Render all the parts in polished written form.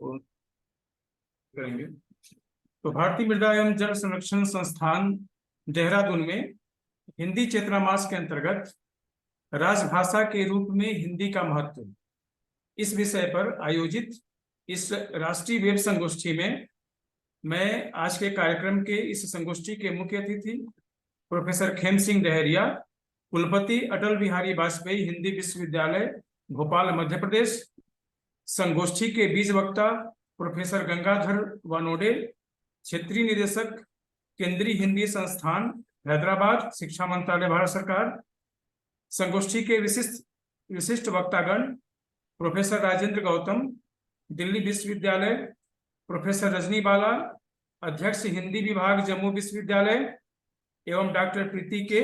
वो करेंगे। तो भारतीय मृदा एवं जल संरक्षण संस्थान देहरादून में हिंदी चेतना मास के अंतर्गत राजभाषा के रूप में हिंदी का महत्व, इस विषय पर आयोजित इस राष्ट्रीय वेब संगोष्ठी में मैं आज के कार्यक्रम के इस संगोष्ठी के मुख्य अतिथि प्रोफेसर खेम सिंह डहरिया, कुलपति अटल बिहारी वाजपेयी हिंदी विश्वविद्यालय भोपाल मध्य प्रदेश, संगोष्ठी के बीज वक्ता प्रोफेसर गंगाधर वानोडे, क्षेत्रीय निदेशक केंद्रीय हिंदी संस्थान हैदराबाद, शिक्षा मंत्रालय भारत सरकार, संगोष्ठी के विशिष्ट वक्तागण प्रोफेसर राजेंद्र गौतम, दिल्ली विश्वविद्यालय, प्रोफेसर रजनी बाला, अध्यक्ष हिंदी विभाग जम्मू विश्वविद्यालय, एवं डॉक्टर प्रीति के,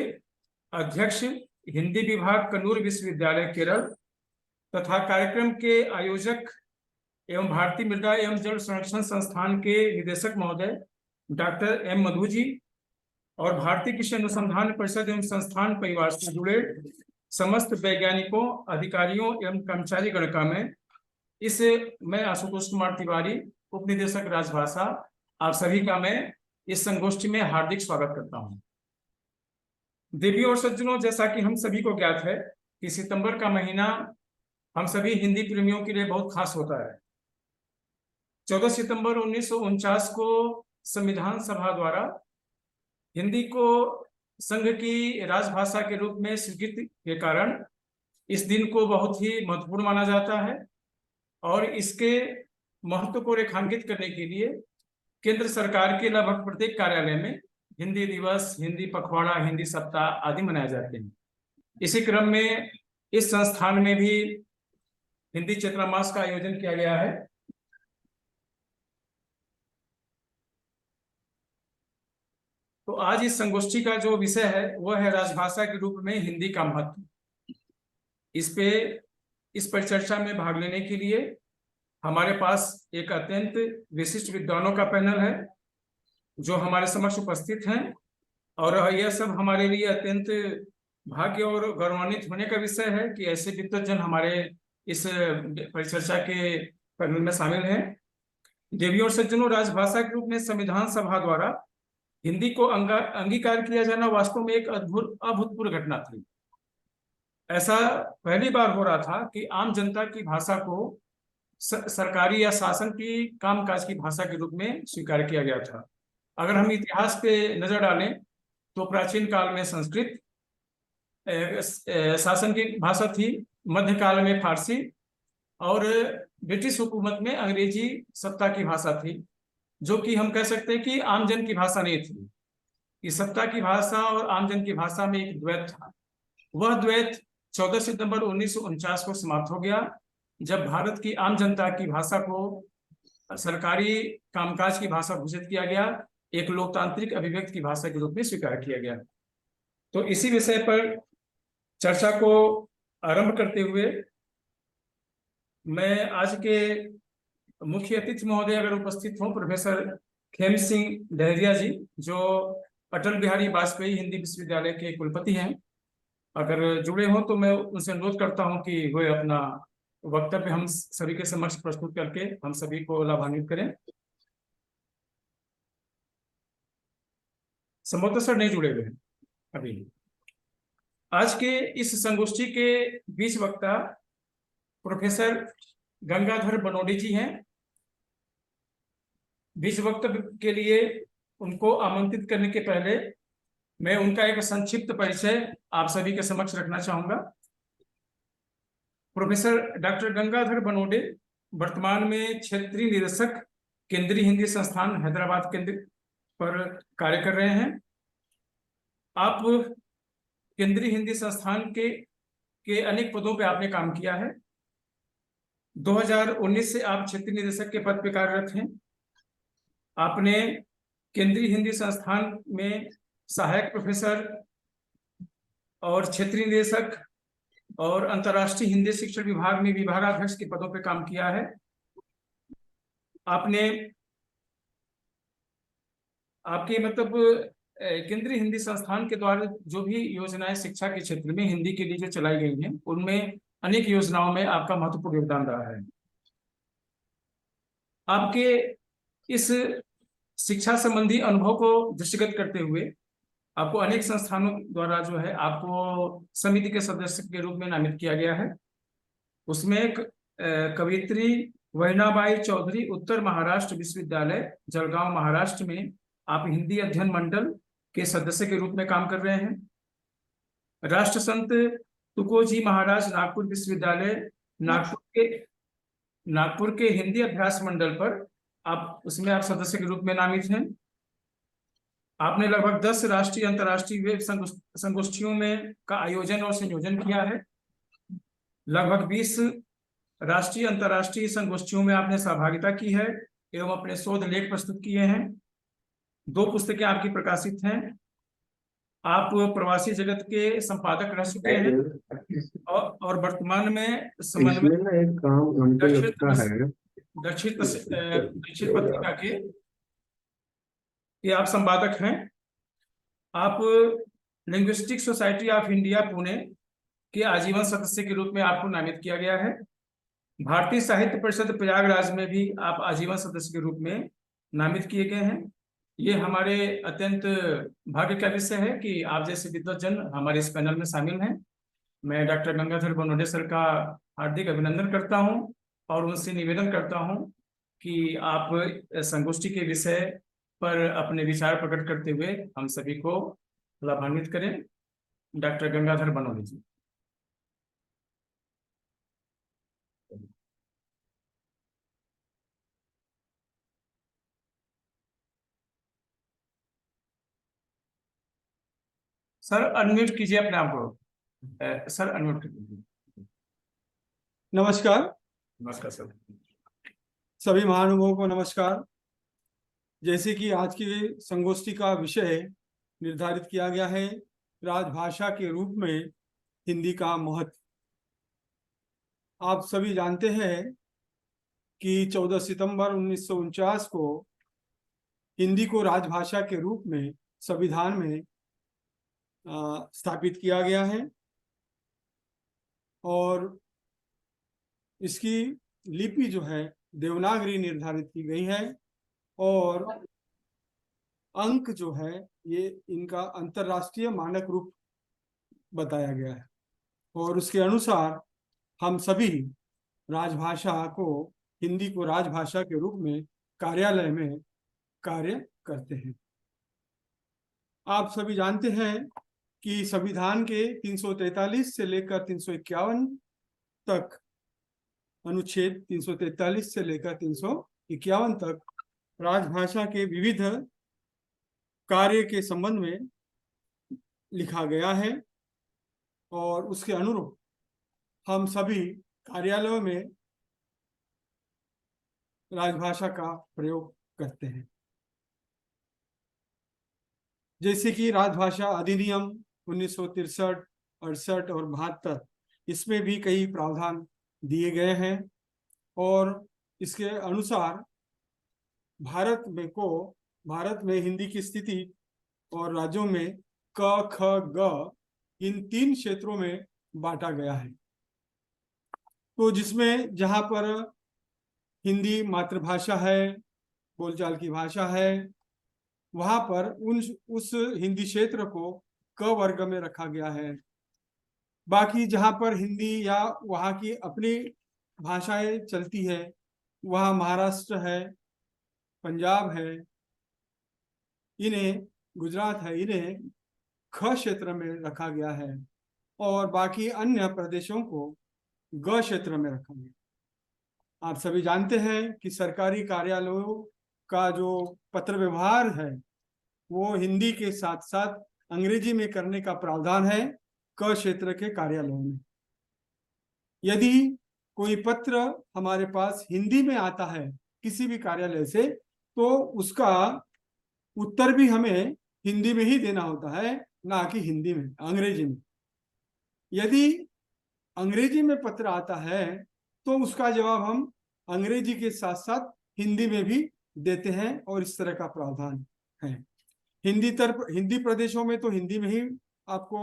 अध्यक्ष हिंदी विभाग कन्नूर विश्वविद्यालय केरल, तथा कार्यक्रम के आयोजक एवं भारतीय मृदा एवं जल संरक्षण संस्थान के निदेशक महोदय डॉक्टर एम मधु जी, और भारतीय कृषि अनुसंधान परिषद एवं संस्थान परिवार से जुड़े समस्त वैज्ञानिकों, अधिकारियों एवं कर्मचारी गण का मैं आशुतोष कुमार तिवारी, उप निदेशक राजभाषा, आप सभी का मैं इस संगोष्ठी में हार्दिक स्वागत करता हूं। देवियों और सज्जनों, जैसा कि हम सभी को ज्ञात है कि सितंबर का महीना हम सभी हिंदी प्रेमियों के लिए बहुत खास होता है। 14 सितंबर 1949 को संविधान सभा द्वारा हिंदी को संघ की राजभाषा के रूप में स्वीकृति के कारण इस दिन को बहुत ही महत्वपूर्ण माना जाता है, और इसके महत्व को रेखांकित करने के लिए केंद्र सरकार के लगभग प्रत्येक कार्यालय में हिंदी दिवस, हिंदी पखवाड़ा, हिंदी सप्ताह आदि मनाए जाते हैं। इसी क्रम में इस संस्थान में भी हिंदी चेतना मास का आयोजन किया गया है। तो आज इस संगोष्ठी का जो विषय है वह है राजभाषा के रूप में हिंदी का महत्व। इस परिचर्चा में भाग लेने के लिए हमारे पास एक अत्यंत विशिष्ट विद्वानों का पैनल है जो हमारे समक्ष उपस्थित हैं, और यह सब हमारे लिए अत्यंत भाग्य और गौरवान्वित होने का विषय है कि ऐसे विद्वज्जन हमारे इस परिचर्चा के पैनल में शामिल हैं। देवियों और सज्जनों, राजभाषा के रूप में संविधान सभा द्वारा हिंदी को अंगीकार किया जाना वास्तव में एक अभूतपूर्व घटना थी। ऐसा पहली बार हो रहा था कि आम जनता की भाषा को सरकारी या शासन की कामकाज की भाषा के रूप में स्वीकार किया गया था। अगर हम इतिहास पे नजर डालें तो प्राचीन काल में संस्कृत शासन की भाषा थी, मध्यकाल में फारसी, और ब्रिटिश हुकूमत में अंग्रेजी सत्ता की भाषा थी, जो कि हम कह सकते हैं कि आमजन की भाषा नहीं थी। इस सत्ता की भाषा और आमजन की भाषा में एक द्वैत था। वह द्वैत 14 सितंबर 1949 को समाप्त हो गया, जब भारत की आम जनता की भाषा को सरकारी कामकाज की भाषा घोषित किया गया, एक लोकतांत्रिक अभिव्यक्ति की भाषा के रूप में स्वीकार किया गया। तो इसी विषय पर चर्चा को आरंभ करते हुए मैं आज के मुख्य अतिथि महोदय अगर उपस्थित हों, प्रोफेसर खेम सिंह डहरिया जी, जो अटल बिहारी वाजपेयी हिंदी विश्वविद्यालय के कुलपति हैं, अगर जुड़े हों तो मैं उनसे अनुरोध करता हूं कि वे अपना वक्तव्य हम सभी के समक्ष प्रस्तुत करके हम सभी को लाभान्वित करें। संभवतः सर नहीं जुड़े हुए हैं अभी। आज के इस संगोष्ठी के बीच वक्ता प्रोफेसर गंगाधर बनोडे जी हैं। बीच वक्तव्य के लिए उनको आमंत्रित करने के पहले मैं उनका एक संक्षिप्त परिचय आप सभी के समक्ष रखना चाहूंगा। प्रोफेसर डॉक्टर गंगाधर बनोडे वर्तमान में क्षेत्रीय निदेशक केंद्रीय हिंदी संस्थान हैदराबाद केंद्र पर कार्य कर रहे हैं। आप केंद्रीय हिंदी संस्थान के अनेक पदों पर आपने काम किया है। 2019 से आप क्षेत्रीय निदेशक के पद पर कार्यरत हैं। आपने केंद्रीय हिंदी संस्थान में सहायक प्रोफेसर और क्षेत्रीय निदेशक और अंतर्राष्ट्रीय हिंदी शिक्षण विभाग में विभागाध्यक्ष के पदों पर काम किया है। आपके केंद्रीय हिंदी संस्थान के द्वारा जो भी योजनाएं शिक्षा के क्षेत्र में हिंदी के लिए जो चलाई गई हैं, उनमें अनेक योजनाओं में आपका महत्वपूर्ण योगदान रहा है। आपके इस शिक्षा संबंधी अनुभव को दृष्टिगत करते हुए आपको अनेक संस्थानों द्वारा जो है आपको समिति के सदस्य के रूप में नामित किया गया है। उसमें एक कवियत्री वैनाबाई चौधरी उत्तर महाराष्ट्र विश्वविद्यालय जलगांव महाराष्ट्र में आप हिंदी अध्ययन मंडल के सदस्य के रूप में काम कर रहे हैं। राष्ट्र संत तुकोजी महाराज नागपुर विश्वविद्यालय नागपुर के हिंदी अभ्यास मंडल पर उसमें आप सदस्य के रूप में नामित हैं। आपने लगभग 10 राष्ट्रीय अंतर्राष्ट्रीय वेब संगोष्ठियों में का आयोजन और संयोजन किया है। लगभग 20 राष्ट्रीय अंतर्राष्ट्रीय संगोष्ठियों में आपने सहभागिता की है एवं अपने शोध लेख प्रस्तुत किए हैं। 2 पुस्तकें आपकी प्रकाशित हैं। आप प्रवासी जगत के संपादक रह चुके हैं और वर्तमान में समन्वय एक काम हमको लगता है दक्षिण पत्रिका के ये आप संपादक हैं। आप linguistic society of India Pune के आजीवन सदस्य के रूप में आपको नामित किया गया है। भारतीय साहित्य परिषद प्रयागराज में भी आप आजीवन सदस्य के रूप में नामित किए गए हैं। ये हमारे अत्यंत भाग्य का विषय है कि आप जैसे विद्वतजन हमारे इस पैनल में शामिल हैं। मैं डॉक्टर गंगाधर बनोडे सर का हार्दिक अभिनंदन करता हूं और उनसे निवेदन करता हूं कि आप संगोष्ठी के विषय पर अपने विचार प्रकट करते हुए हम सभी को लाभान्वित करें। डॉक्टर गंगाधर बनोडे जी। सर अनम्यूट कीजिए अपने आप को। सर अनम्यूट कीजिए। नमस्कार। नमस्कार सर। सभी महानुभावों को नमस्कार। जैसे कि आज की संगोष्ठी का विषय निर्धारित किया गया है, राजभाषा के रूप में हिंदी का महत्व। आप सभी जानते हैं कि 14 सितंबर 1949 को हिंदी को राजभाषा के रूप में संविधान में स्थापित किया गया है और इसकी लिपि जो है देवनागरी निर्धारित की गई है और अंक जो है ये इनका अंतर्राष्ट्रीय मानक रूप बताया गया है और उसके अनुसार हम सभी राजभाषा को हिंदी को राजभाषा के रूप में कार्यालय में कार्य करते हैं। आप सभी जानते हैं कि संविधान के 343 से लेकर 351 तक, अनुच्छेद 343 से लेकर 351 तक राजभाषा के विविध कार्य के संबंध में लिखा गया है और उसके अनुरूप हम सभी कार्यालयों में राजभाषा का प्रयोग करते हैं। जैसे कि राजभाषा अधिनियम 1963, 68 और 72, इसमें भी कई प्रावधान दिए गए हैं और इसके अनुसार भारत में हिंदी की स्थिति और राज्यों में क, ख, ग इन 3 क्षेत्रों में बांटा गया है। तो जिसमें जहां पर हिंदी मातृभाषा है, बोलचाल की भाषा है, वहां पर उस हिंदी क्षेत्र को क वर्ग में रखा गया है। बाकी जहां पर हिंदी या वहां की अपनी भाषाएं चलती है, वहां महाराष्ट्र है, पंजाब है, इन्हें गुजरात है, इन्हें ख क्षेत्र में रखा गया है और बाकी अन्य प्रदेशों को ग क्षेत्र में रखा गया। आप सभी जानते हैं कि सरकारी कार्यालयों का जो पत्र व्यवहार है वो हिंदी के साथ साथ अंग्रेजी में करने का प्रावधान है क क्षेत्र के कार्यालयों में। यदि कोई पत्र हमारे पास हिंदी में आता है किसी भी कार्यालय से, तो उसका उत्तर भी हमें हिंदी में ही देना होता है, ना कि हिंदी में, अंग्रेजी में। यदि अंग्रेजी में पत्र आता है तो उसका जवाब हम अंग्रेजी के साथ साथ हिंदी में भी देते हैं और इस तरह का प्रावधान है। हिंदी प्रदेशों में तो हिंदी में ही आपको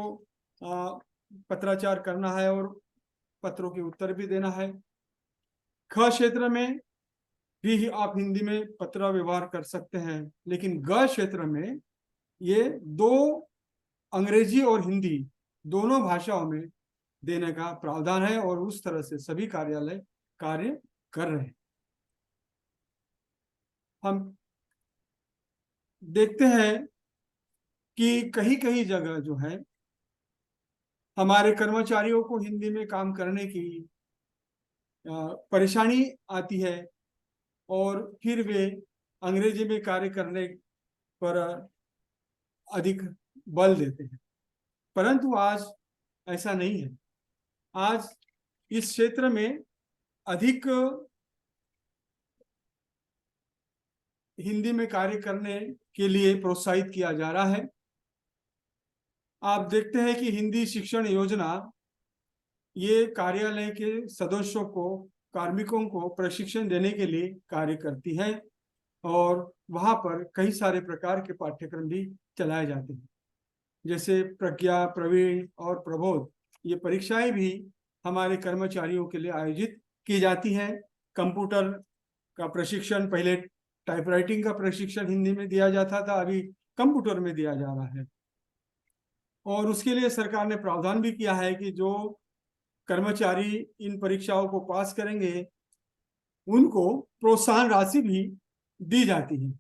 पत्राचार करना है और पत्रों के उत्तर भी देना है। ख क्षेत्र में भी आप हिंदी में पत्र व्यवहार कर सकते हैं, लेकिन ग क्षेत्र में ये दो, अंग्रेजी और हिंदी दोनों भाषाओं में देने का प्रावधान है और उस तरह से सभी कार्यालय कार्य कर रहे हैं। हम देखते हैं कि कहीं कहीं जगह जो है हमारे कर्मचारियों को हिंदी में काम करने की परेशानी आती है और फिर वे अंग्रेजी में कार्य करने पर अधिक बल देते हैं, परंतु आज ऐसा नहीं है। आज इस क्षेत्र में अधिक हिंदी में कार्य करने के लिए प्रोत्साहित किया जा रहा है। आप देखते हैं कि हिंदी शिक्षण योजना ये कार्यालय के सदस्यों को, कार्मिकों को प्रशिक्षण देने के लिए कार्य करती है और वहां पर कई सारे प्रकार के पाठ्यक्रम भी चलाए जाते हैं, जैसे प्रज्ञा, प्रवीण और प्रबोध। ये परीक्षाएं भी हमारे कर्मचारियों के लिए आयोजित की जाती हैं। कंप्यूटर का प्रशिक्षण, पहले टाइपराइटिंग का प्रशिक्षण हिंदी में दिया जाता था, अभी कंप्यूटर में दिया जा रहा है। और उसके लिए सरकार ने प्रावधान भी किया है कि जो कर्मचारी इन परीक्षाओं को पास करेंगे उनको प्रोत्साहन राशि भी दी जाती है।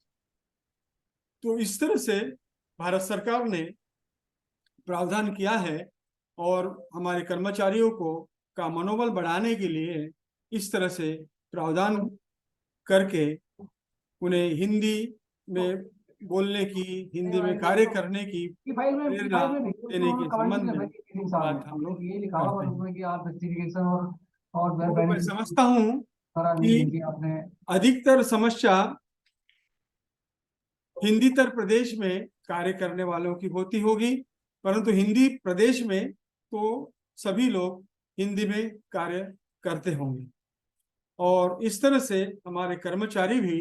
तो इस तरह से भारत सरकार ने प्रावधान किया है और हमारे कर्मचारियों को का मनोबल बढ़ाने के लिए इस तरह से प्रावधान करके उन्हें हिंदी में बोलने की, हिंदी में कार्य करने की प्रेरणा देने के संबंध में बात हम लोग करते हैं। तो मैं समझता हूँ कि अधिकतर समस्या हिंदीतर प्रदेश में कार्य करने वालों की होती होगी, परंतु हिंदी प्रदेश में तो सभी लोग हिंदी में कार्य करते होंगे और इस तरह से हमारे कर्मचारी भी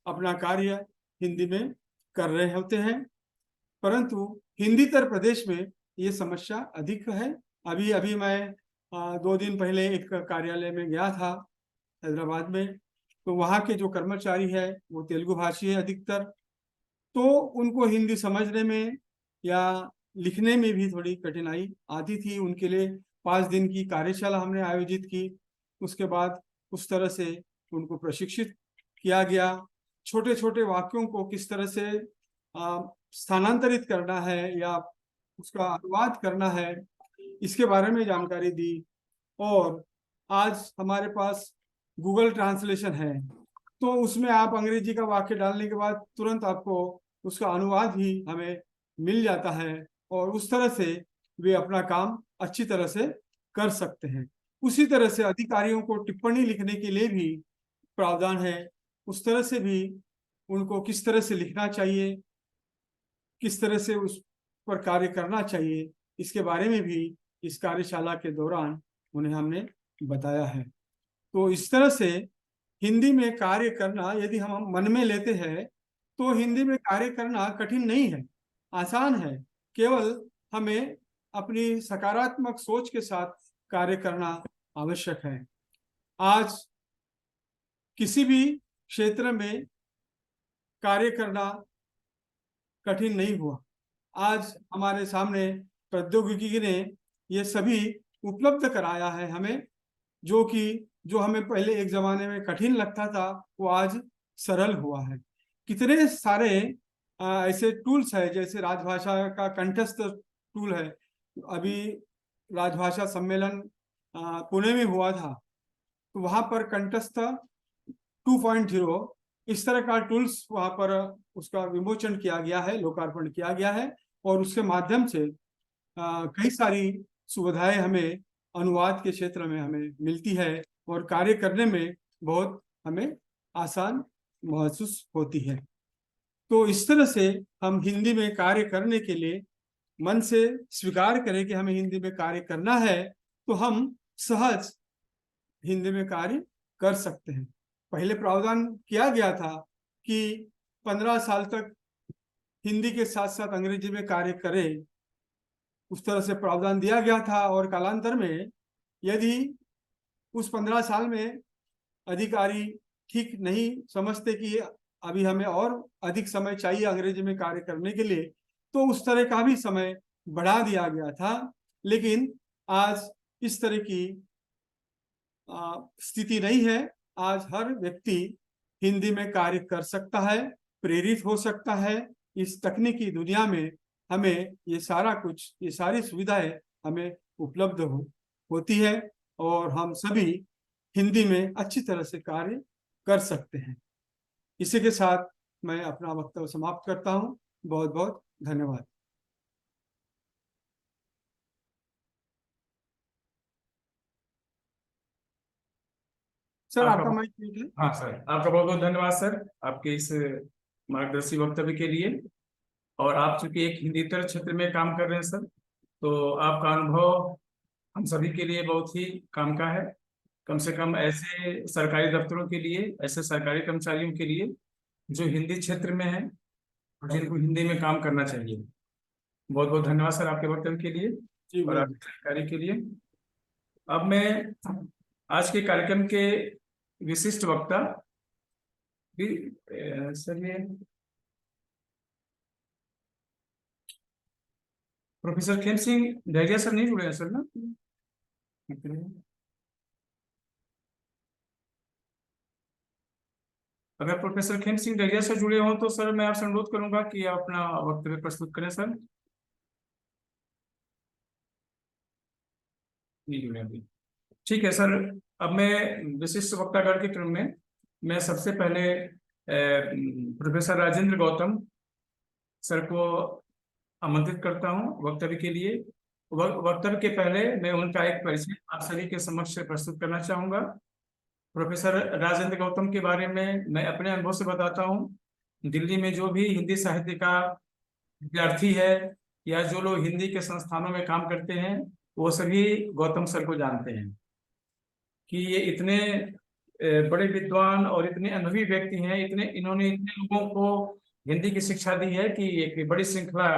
अपना कार्य हिंदी में कर रहे होते हैं। परंतु हिंदीतर प्रदेश में ये समस्या अधिक है। अभी मैं 2 दिन पहले एक कार्यालय में गया था हैदराबाद में, तो वहाँ के जो कर्मचारी है वो तेलुगु भाषी है अधिकतर, तो उनको हिंदी समझने में या लिखने में भी थोड़ी कठिनाई आती थी। उनके लिए 5 दिन की कार्यशाला हमने आयोजित की। उसके बाद उस तरह से उनको प्रशिक्षित किया गया। छोटे छोटे वाक्यों को किस तरह से स्थानांतरित करना है या उसका अनुवाद करना है, इसके बारे में जानकारी दी। और आज हमारे पास गूगल ट्रांसलेशन है, तो उसमें आप अंग्रेजी का वाक्य डालने के बाद तुरंत आपको उसका अनुवाद भी हमें मिल जाता है और उस तरह से वे अपना काम अच्छी तरह से कर सकते हैं। उसी तरह से अधिकारियों को टिप्पणी लिखने के लिए भी प्रावधान है। उस तरह से भी उनको किस तरह से लिखना चाहिए, किस तरह से उस पर कार्य करना चाहिए, इसके बारे में भी इस कार्यशाला के दौरान उन्हें हमने बताया है। तो इस तरह से हिंदी में कार्य करना यदि हम मन में लेते हैं तो हिंदी में कार्य करना कठिन नहीं है, आसान है। केवल हमें अपनी सकारात्मक सोच के साथ कार्य करना आवश्यक है। आज किसी भी क्षेत्र में कार्य करना कठिन नहीं हुआ। आज हमारे सामने प्रौद्योगिकी ने ये सभी उपलब्ध कराया है हमें, जो हमें पहले एक जमाने में कठिन लगता था वो आज सरल हुआ है। कितने सारे ऐसे टूल्स है, जैसे राजभाषा का कंठस्थ टूल है। अभी राजभाषा सम्मेलन पुणे में हुआ था, तो वहां पर कंठस्थ 2.0 इस तरह का टूल्स वहां पर उसका विमोचन किया गया है, लोकार्पण किया गया है और उसके माध्यम से कई सारी सुविधाएं हमें अनुवाद के क्षेत्र में हमें मिलती है और कार्य करने में बहुत हमें आसान महसूस होती है। तो इस तरह से हम हिंदी में कार्य करने के लिए मन से स्वीकार करें कि हमें हिंदी में कार्य करना है, तो हम सहज हिंदी में कार्य कर सकते हैं। पहले प्रावधान किया गया था कि 15 साल तक हिंदी के साथ साथ अंग्रेजी में कार्य करें, उस तरह से प्रावधान दिया गया था। और कालांतर में यदि उस 15 साल में अधिकारी ठीक नहीं समझते कि अभी हमें और अधिक समय चाहिए अंग्रेजी में कार्य करने के लिए, तो उस तरह का भी समय बढ़ा दिया गया था। लेकिन आज इस तरह की स्थिति नहीं है। आज हर व्यक्ति हिंदी में कार्य कर सकता है, प्रेरित हो सकता है। इस तकनीकी दुनिया में हमें ये सारा कुछ, ये सारी सुविधाएं हमें उपलब्ध होती है और हम सभी हिंदी में अच्छी तरह से कार्य कर सकते हैं। इसी के साथ मैं अपना वक्तव्य समाप्त करता हूं। बहुत बहुत धन्यवाद। सर आपका आपका माइक म्यूट है। हाँ सर, आपका बहुत बहुत धन्यवाद सर, आपके इस मार्गदर्शी वक्तव्य के लिए। और आप चूंकि एक हिंदीतर क्षेत्र में काम कर रहे हैं सर, तो आपका अनुभव हम सभी के लिए बहुत ही काम का है। कम से कम ऐसे सरकारी दफ्तरों के लिए, ऐसे सरकारी कर्मचारियों के लिए जो हिंदी क्षेत्र में है और जिनको हिंदी में काम करना चाहिए। बहुत बहुत धन्यवाद सर आपके वक्तव्य के लिए जी और आपकी जानकारी के लिए। अब मैं आज के कार्यक्रम के विशिष्ट वक्ता भी सर, ये प्रोफेसर खेम सिंह डहरिया सर नहीं जुड़े हैं सर ना? अगर प्रोफेसर खेम सिंह डहरिया सर जुड़े हों तो सर मैं आपसे अनुरोध करूंगा कि आप अपना वक्तव्य प्रस्तुत करें सर। नहीं जुड़े अभी, ठीक है सर। अब मैं विशिष्ट वक्तागण के क्रम में मैं सबसे पहले प्रोफेसर राजेंद्र गौतम सर को आमंत्रित करता हूं वक्तव्य के लिए। वक्तव्य के पहले मैं उनका एक परिचय आप सभी के समक्ष प्रस्तुत करना चाहूंगा। प्रोफेसर राजेंद्र गौतम के बारे में मैं अपने अनुभव से बताता हूं। दिल्ली में जो भी हिंदी साहित्य का विद्यार्थी है या जो लोग हिंदी के संस्थानों में काम करते हैं, वो सभी गौतम सर को जानते हैं कि ये इतने बड़े विद्वान और इतने अनुभवी व्यक्ति हैं। इन्होंने इतने लोगों को हिंदी की शिक्षा दी है कि एक बड़ी श्रृंखला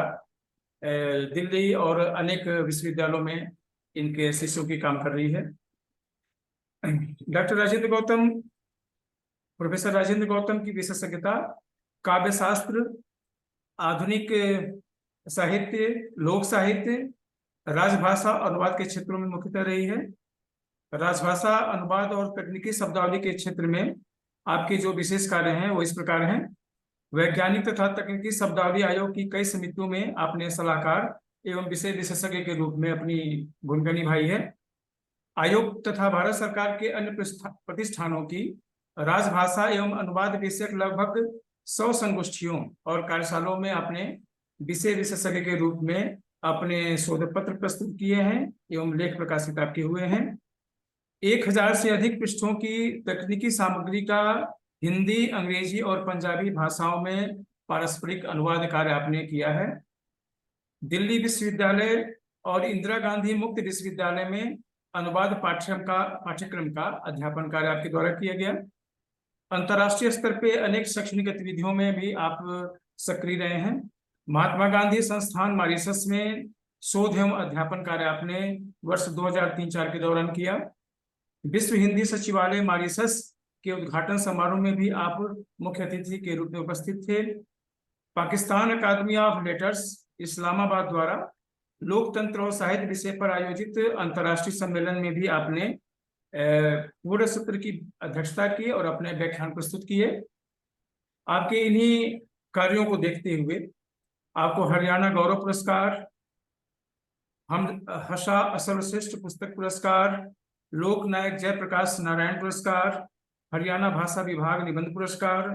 दिल्ली और अनेक विश्वविद्यालयों में इनके शिष्यों की काम कर रही है। डॉक्टर राजेंद्र गौतम, प्रोफेसर राजेंद्र गौतम की विशेषज्ञता काव्य शास्त्र, आधुनिक साहित्य, लोक साहित्य, राजभाषा अनुवाद के क्षेत्रों में मुख्यतः रही है। राजभाषा अनुवाद और तकनीकी शब्दावली के क्षेत्र में आपके जो विशेष कार्य हैं वो इस प्रकार हैं। वैज्ञानिक तथा तकनीकी शब्दावली आयोग की कई समितियों में आपने सलाहकार एवं विषय विशेषज्ञ के रूप में अपनी भूमिका निभाई है। आयोग तथा भारत सरकार के अन्य प्रतिष्ठानों की राजभाषा एवं अनुवाद विषयक लगभग 100 संगोष्ठियों और कार्यशालाओं में आपने विषय विशेषज्ञ के रूप में अपने शोध पत्र प्रस्तुत किए हैं एवं लेख प्रकाशित आपके हुए हैं। 1000 से अधिक पृष्ठों की तकनीकी सामग्री का हिंदी, अंग्रेजी और पंजाबी भाषाओं में पारस्परिक अनुवाद कार्य आपने किया है। दिल्ली विश्वविद्यालय और इंदिरा गांधी मुक्त विश्वविद्यालय में अनुवाद पाठ्यक्रम का अध्यापन कार्य आपके द्वारा किया गया। अंतर्राष्ट्रीय स्तर पे अनेक शैक्षणिक गतिविधियों में भी आप सक्रिय रहे हैं। महात्मा गांधी संस्थान मॉरिशस में शोध एवं अध्यापन कार्य आपने वर्ष 2003-04 के दौरान किया। विश्व हिंदी सचिवालय मॉरिशस के उद्घाटन समारोह में भी आप मुख्य अतिथि के रूप में उपस्थित थे। पाकिस्तान अकादमी ऑफ लेटर्स इस्लामाबाद द्वारा लोकतंत्र और साहित्य विषय पर आयोजित अंतर्राष्ट्रीय सम्मेलन में भी आपने पूर्ण सत्र की अध्यक्षता की और अपने व्याख्यान प्रस्तुत किए। आपके इन्हीं कार्यों को देखते हुए आपको हरियाणा गौरव पुरस्कार, हम हर्षा सर्वश्रेष्ठ पुस्तक पुरस्कार, लोकनायक जयप्रकाश नारायण पुरस्कार, हरियाणा भाषा विभाग निबंध पुरस्कार,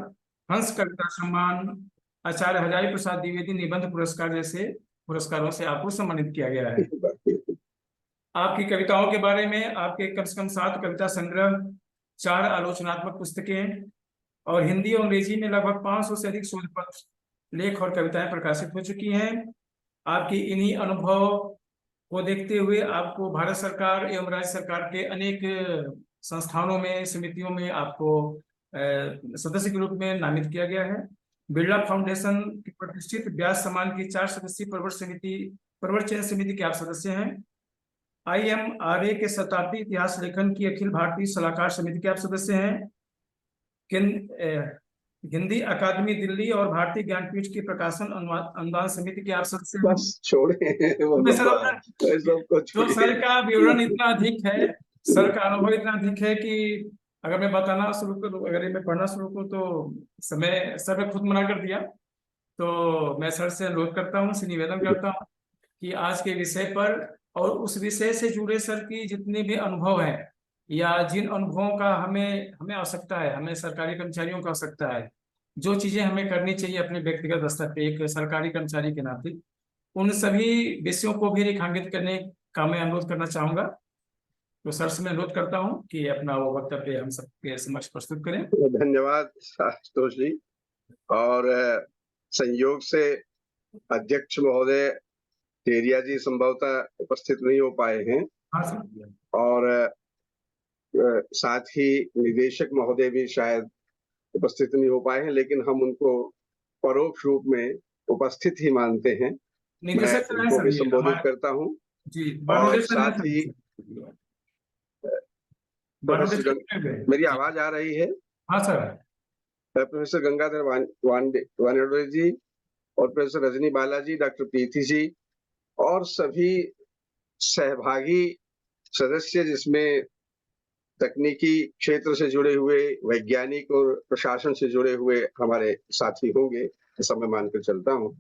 हंस कविता सम्मान, आचार्य हजारी प्रसाद द्विवेदी निबंध पुरस्कार जैसे पुरस्कारों से आपको सम्मानित किया गया है। आपकी कविताओं के बारे में आपके कम से कम 7 कविता संग्रह, 4 आलोचनात्मक पुस्तकें और हिंदी और अंग्रेजी में लगभग 500 से अधिक शोध पत्र, लेख और कविताएं प्रकाशित हो चुकी हैं। आपकी इन्हीं अनुभव को देखते हुए आपको भारत सरकार एवं राज्य सरकार के अनेक संस्थानों में, समितियों में आपको सदस्य के रूप में नामित किया गया है। बिरला फाउंडेशन की प्रतिष्ठित व्यास सम्मान की 4 सदस्यीय प्रवर चयन समिति के आप सदस्य हैं। IMRA के शताब्दी इतिहास लेखन की अखिल भारतीय सलाहकार समिति के आप सदस्य हैं। हिंदी अकादमी दिल्ली और भारतीय ज्ञानपीठ की प्रकाशन अनुदान समिति के आप सदस्य हैं। बस छोड़े वो सबको तो छोड़िए। सर का विवरण इतना अधिक है, सर का अनुभव इतना अधिक है कि अगर मैं बताना शुरू करूँ, अगर मैं पढ़ना शुरू करूँ तो समय सर ने खुद मना कर दिया। तो मैं सर से अनुरोध करता हूँ, से निवेदन करता हूँ कि आज के विषय पर और उस विषय से जुड़े सर की जितने भी अनुभव है या जिन अनुभवों का हमें आवश्यकता है, हमें सरकारी कर्मचारियों को आवश्यकता है, जो चीजें हमें करनी चाहिए अपने व्यक्तिगत स्तर पे एक सरकारी कर्मचारी के नाते, उन सभी विषयों को भी रेखांकित करने का मैं अनुरोध करना चाहूंगा। तो सर से मैं अनुरोध करता हूँ कि अपना वो वक्तव्य हम सबके समक्ष प्रस्तुत करें। धन्यवाद आशुतोष जी। और संयोग से अध्यक्ष महोदय टेरिया जी संभवतः उपस्थित नहीं हो पाए हैं, हाँ सर। और साथ ही निदेशक महोदय भी शायद उपस्थित नहीं हो पाए हैं, लेकिन हम उनको परोक्ष रूप में उपस्थित ही मानते हैं। मैं निदेशक सर हैं उनको सर, भी ये संबोधित हमारे करता हूं। जी और निदेशक हैं साथ सर। ही प्रोफेसर मेरी आवाज आ रही है? हाँ सर। प्रोफेसर गंगाधर वानेडोरे जी और प्रोफेसर रजनी बालाजी, डॉक्टर प्रीति जी और सभी सहभागी सदस्य, जिसमें तकनीकी क्षेत्र से जुड़े हुए वैज्ञानिक और प्रशासन से जुड़े हुए हमारे साथी होंगे, ऐसा मैं मानकर चलता हूं।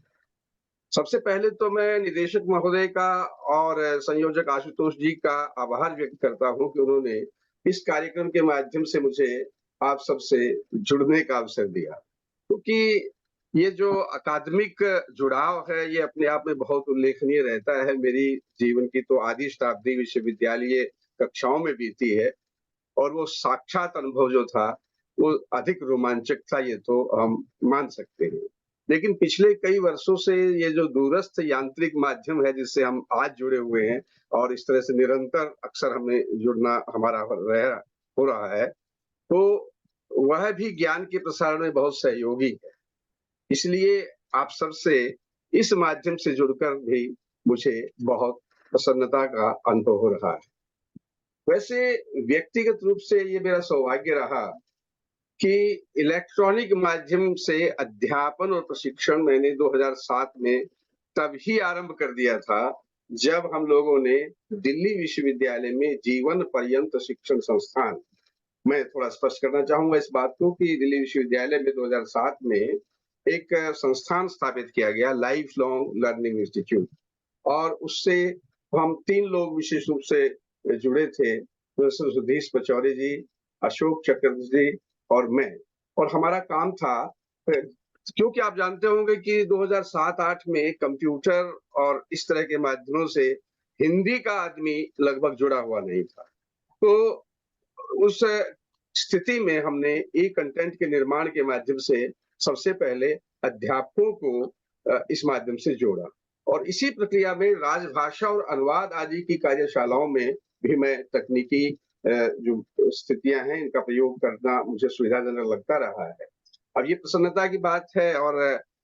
सबसे पहले तो मैं निदेशक महोदय का और संयोजक आशुतोष जी का आभार व्यक्त करता हूं कि उन्होंने इस कार्यक्रम के माध्यम से मुझे आप सबसे जुड़ने का अवसर दिया, क्योंकि ये जो अकादमिक जुड़ाव है ये अपने आप में बहुत उल्लेखनीय रहता है। मेरी जीवन की तो आधी शताब्दी विश्वविद्यालय कक्षाओं में बीती है, और वो साक्षात अनुभव जो था वो अधिक रोमांचक था, ये तो हम मान सकते हैं। लेकिन पिछले कई वर्षों से ये जो दूरस्थ यांत्रिक माध्यम है जिससे हम आज जुड़े हुए हैं, और इस तरह से निरंतर अक्सर हमें जुड़ना हमारा हो रहा है, तो वह भी ज्ञान के प्रसार में बहुत सहयोगी है। इसलिए आप सबसे इस माध्यम से जुड़कर भी मुझे बहुत प्रसन्नता का अनुभव हो रहा है। वैसे व्यक्तिगत रूप से ये मेरा सौभाग्य रहा कि इलेक्ट्रॉनिक माध्यम से अध्यापन और प्रशिक्षण मैंने 2007 में तभी आरंभ कर दिया था जब हम लोगों ने दिल्ली विश्वविद्यालय में जीवन पर्यंत शिक्षण संस्थान, मैं थोड़ा स्पष्ट करना चाहूंगा इस बात को कि दिल्ली विश्वविद्यालय में 2007 में एक संस्थान स्थापित किया गया, लाइफ लॉन्ग लर्निंग इंस्टीट्यूट, और उससे हम 3 लोग विशेष रूप से जुड़े थे, प्रोफेसर सुधीश पचौरी जी, अशोक चक्रवर्ती जी और मैं। और हमारा काम था, क्योंकि आप जानते होंगे कि 2007-8 में कंप्यूटर और इस तरह के माध्यमों से हिंदी का आदमी लगभग जुड़ा हुआ नहीं था, तो उस स्थिति में हमने ई कंटेंट के निर्माण के माध्यम से सबसे पहले अध्यापकों को इस माध्यम से जोड़ा, और इसी प्रक्रिया में राजभाषा और अनुवाद आदि की कार्यशालाओं में भी मैं तकनीकी जो स्थितियां हैं इनका प्रयोग करना मुझे सुविधाजनक लगता रहा है। अब ये प्रसन्नता की बात है, और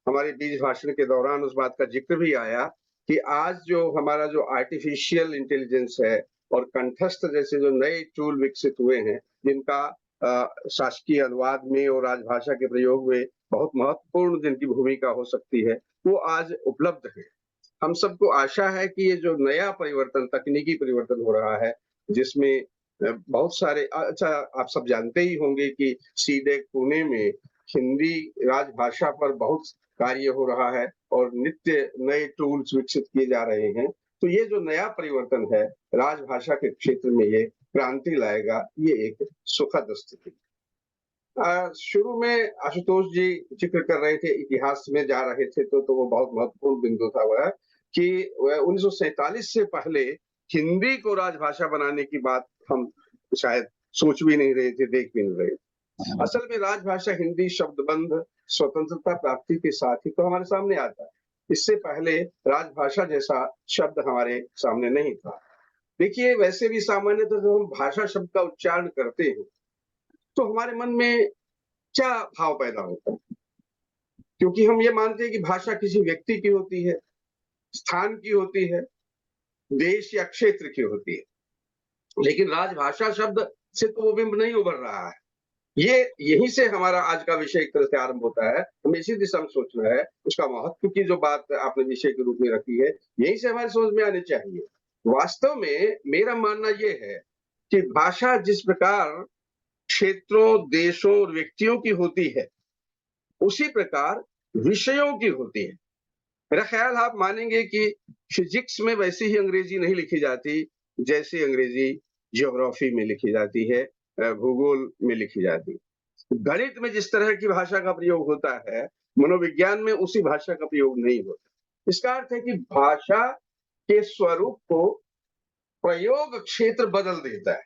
हमारे बीच भाषण के दौरान उस बात का जिक्र भी आया कि आज जो हमारा जो आर्टिफिशियल इंटेलिजेंस है और कंठस्थ जैसे जो नए टूल विकसित हुए हैं, जिनका शासकीय अनुवाद में और राजभाषा के प्रयोग में बहुत महत्वपूर्ण जिनकी भूमिका हो सकती है, वो आज उपलब्ध है। हम सबको आशा है कि ये जो नया परिवर्तन, तकनीकी परिवर्तन हो रहा है, जिसमें बहुत सारे अच्छा आप सब जानते ही होंगे कि सीडेक पुणे में हिंदी राजभाषा पर बहुत कार्य हो रहा है और नित्य नए टूल्स विकसित किए जा रहे हैं। तो ये जो नया परिवर्तन है राजभाषा के क्षेत्र में, ये क्रांति लाएगा, ये एक सुखद स्थिति। शुरू में आशुतोष जी जिक्र कर रहे थे, इतिहास में जा रहे थे, तो वो बहुत महत्वपूर्ण बिंदु था वह कि 1947 से पहले हिंदी को राजभाषा बनाने की बात हम शायद सोच भी नहीं रहे थे, देख भी नहीं रहे थे। असल में राजभाषा हिंदी शब्दबंध स्वतंत्रता प्राप्ति के साथ ही तो हमारे सामने आता है। इससे पहले राजभाषा जैसा शब्द हमारे सामने नहीं था। देखिए, वैसे भी सामान्यतः जब हम भाषा शब्द का उच्चारण करते हैं तो हमारे मन में क्या भाव पैदा होता है, क्योंकि हम ये मानते हैं कि भाषा किसी व्यक्ति की होती है, स्थान की होती है, देश या क्षेत्र की होती है। लेकिन राजभाषा शब्द से तो वो बिंब नहीं उभर रहा है। ये यहीं से हमारा आज का विषय एक तरह से आरंभ होता है। हमें इसी दिशा में सोचना है, उसका महत्व की जो बात आपने विषय के रूप में रखी है, यहीं से हमारी समझ में आनी चाहिए। वास्तव में मेरा मानना ये है कि भाषा जिस प्रकार क्षेत्रों, देशों और व्यक्तियों की होती है, उसी प्रकार विषयों की होती है। मेरा ख्याल आप मानेंगे कि फिजिक्स में वैसी ही अंग्रेजी नहीं लिखी जाती, जैसी अंग्रेजी ज्योग्राफी में लिखी जाती है, भूगोल में लिखी जाती है। गणित में जिस तरह की भाषा का प्रयोग होता है, मनोविज्ञान में उसी भाषा का प्रयोग नहीं होता। इसका अर्थ है कि भाषा के स्वरूप को प्रयोग क्षेत्र बदल देता है।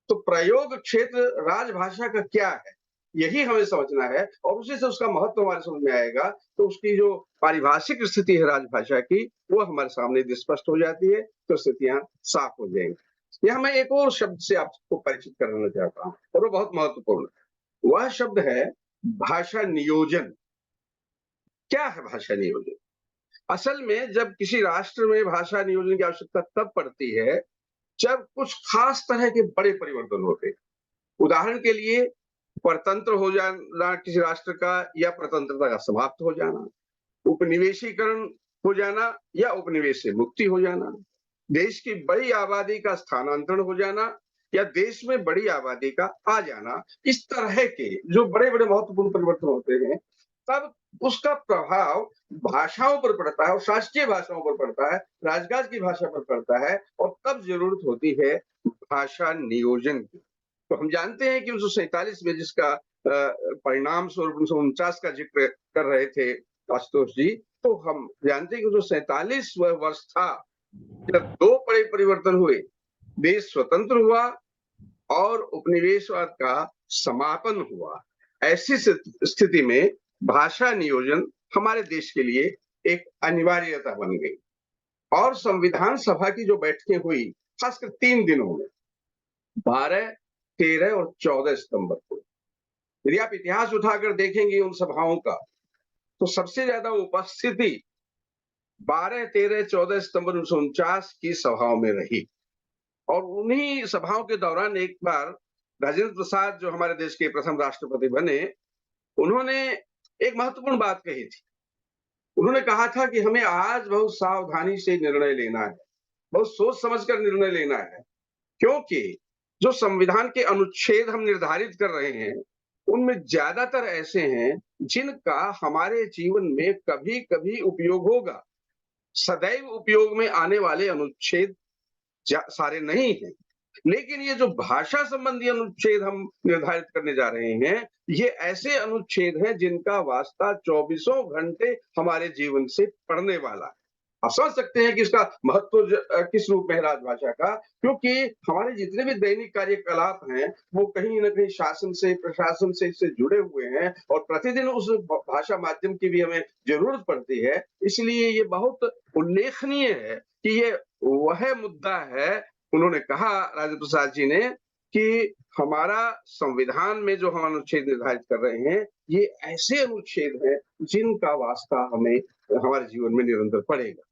तो प्रयोग क्षेत्र राजभाषा का क्या है, यही हमें समझना है और उसी से उसका महत्व हमारे समझ में आएगा। तो उसकी जो पारिभाषिक स्थिति है राजभाषा की, वो हमारे सामने स्पष्ट हो जाती है, तो स्थितियां साफ हो जाएंगी। यहाँ मैं एक और शब्द से आपको परिचित कराना चाहता हूँ और वो बहुत महत्वपूर्ण है। वह शब्द है भाषा नियोजन। क्या है भाषा नियोजन? असल में जब किसी राष्ट्र में भाषा नियोजन की आवश्यकता तब पड़ती है जब कुछ खास तरह के बड़े परिवर्तन होते हैं। उदाहरण के लिए परतंत्र हो जाना किसी राष्ट्र का या प्रतंत्रता का समाप्त हो जाना, उपनिवेशीकरण हो जाना या उपनिवेश से मुक्ति हो जाना, देश की बड़ी आबादी का स्थानांतरण हो जाना या देश में बड़ी आबादी का आ जाना, इस तरह के जो बड़े-बड़े महत्वपूर्ण परिवर्तन होते हैं, तब उसका प्रभाव भाषाओं पर पड़ता है और शासकीय भाषाओं पर पड़ता है, राजकाज की भाषा पर पड़ता है और तब जरूरत होती है भाषा नियोजन की। तो हम जानते हैं कि 1947 में जिसका परिणाम स्वरूप 1949 का जिक्र कर रहे थे आशुतोष जी, तो हम जानते हैं कि 1947 वह वर्ष था जब दो बड़े परिवर्तन हुए, देश स्वतंत्र हुआ और उपनिवेशवाद का समापन हुआ। ऐसी स्थिति में भाषा नियोजन हमारे देश के लिए एक अनिवार्यता बन गई और संविधान सभा की जो बैठकें हुई, खासकर 3 दिनों में, 12, 13 और 14 सितंबर को, यदि आप इतिहास उठाकर देखेंगे उन सभाओं का, तो सबसे ज्यादा उपस्थिति 12, 13, 14 सितंबर 1949 की सभाओं में रही और उन्हीं सभाओं के दौरान एक बार राजेंद्र प्रसाद जो हमारे देश के प्रथम राष्ट्रपति बने, उन्होंने एक महत्वपूर्ण बात कही थी। उन्होंने कहा था कि हमें आज बहुत सावधानी से निर्णय लेना है, बहुत सोच समझकर निर्णय लेना है, क्योंकि जो संविधान के अनुच्छेद हम निर्धारित कर रहे हैं, उनमें ज्यादातर ऐसे हैं जिनका हमारे जीवन में कभी-कभी उपयोग होगा। सदैव उपयोग में आने वाले अनुच्छेद सारे नहीं हैं, लेकिन ये जो भाषा संबंधी अनुच्छेद हम निर्धारित करने जा रहे हैं, ये ऐसे अनुच्छेद हैं जिनका वास्ता चौबीसों घंटे हमारे जीवन से पड़ने वाला है। आप समझ सकते हैं कि इसका महत्व किस रूप में है राजभाषा का, क्योंकि हमारे जितने भी दैनिक कार्यकलाप हैं, वो कहीं न कहीं शासन से, प्रशासन से इससे जुड़े हुए हैं और प्रतिदिन उस भाषा माध्यम की भी हमें जरूरत पड़ती है। इसलिए ये बहुत उल्लेखनीय है कि ये वह मुद्दा है, उन्होंने कहा राजेंद्र प्रसाद जी ने कि हमारा संविधान में जो हम अनुच्छेद निर्धारित कर रहे हैं, ये ऐसे अनुच्छेद हैं जिनका वास्ता हमें हमारे जीवन में निरंतर पड़ेगा।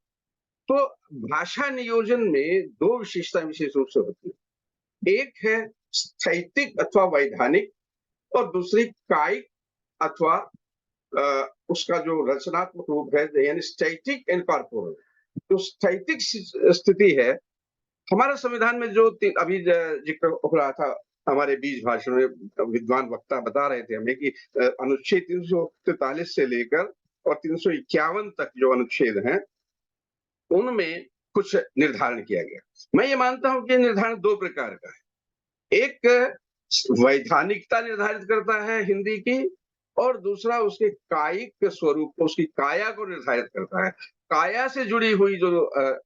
तो भाषा नियोजन में 2 विशेषताएं विशेष रूप से होती है। एक है स्थैतिक अथवा वैधानिक और दूसरी कायिक अथवा उसका जो रचनात्मक रूप है, यानी स्टैटिक एंड कॉर्पोरल। जो स्थैतिक स्थिति है, हमारा संविधान में जो अभी जिक्र हो रहा था हमारे बीच भाषण में, विद्वान वक्ता बता रहे थे हमें कि अनुच्छेद 343 से लेकर और 351 तक जो अनुच्छेद हैं, उनमें कुछ निर्धारण किया गया। मैं ये मानता हूं कि निर्धारण 2 प्रकार का है। एक वैधानिकता निर्धारित करता है हिंदी की और दूसरा उसके कायिक स्वरूप को, उसकी काया को निर्धारित करता है। काया से जुड़ी हुई जो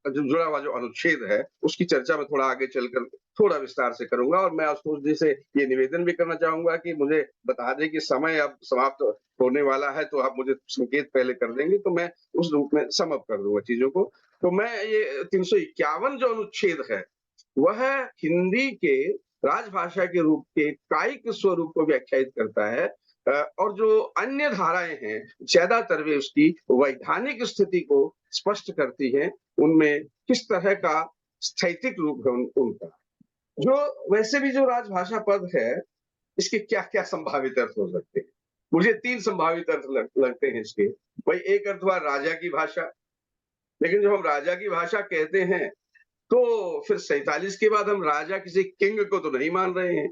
जुड़ा हुआ जो अनुच्छेद है, उसकी चर्चा मैं थोड़ा आगे चलकर थोड़ा विस्तार से करूंगा और मैं आशुतोष जी से ये निवेदन भी करना चाहूंगा कि मुझे बता दें कि समय अब समाप्त होने वाला है, तो आप मुझे संकेत पहले कर देंगे तो मैं उस रूप में सम अप कर दूंगा चीजों को। तो मैं ये 351 जो अनुच्छेद है, वह हिंदी के राजभाषा के रूप के कायिक स्वरूप को व्याख्यायित करता है और जो अन्य धाराएं हैं, ज्यादातर वे उसकी वैधानिक स्थिति को स्पष्ट करती हैं, उनमें किस तरह का स्थैतिक रूप है उनका। जो वैसे भी जो राजभाषा पद है, इसके क्या क्या संभावित अर्थ हो सकते हैं? मुझे 3 संभावित अर्थ लगते हैं इसके। भाई एक अर्थ हुआ राजा की भाषा, लेकिन जब हम राजा की भाषा कहते हैं तो फिर 47 के बाद हम राजा किसी किंग को तो नहीं मान रहे हैं।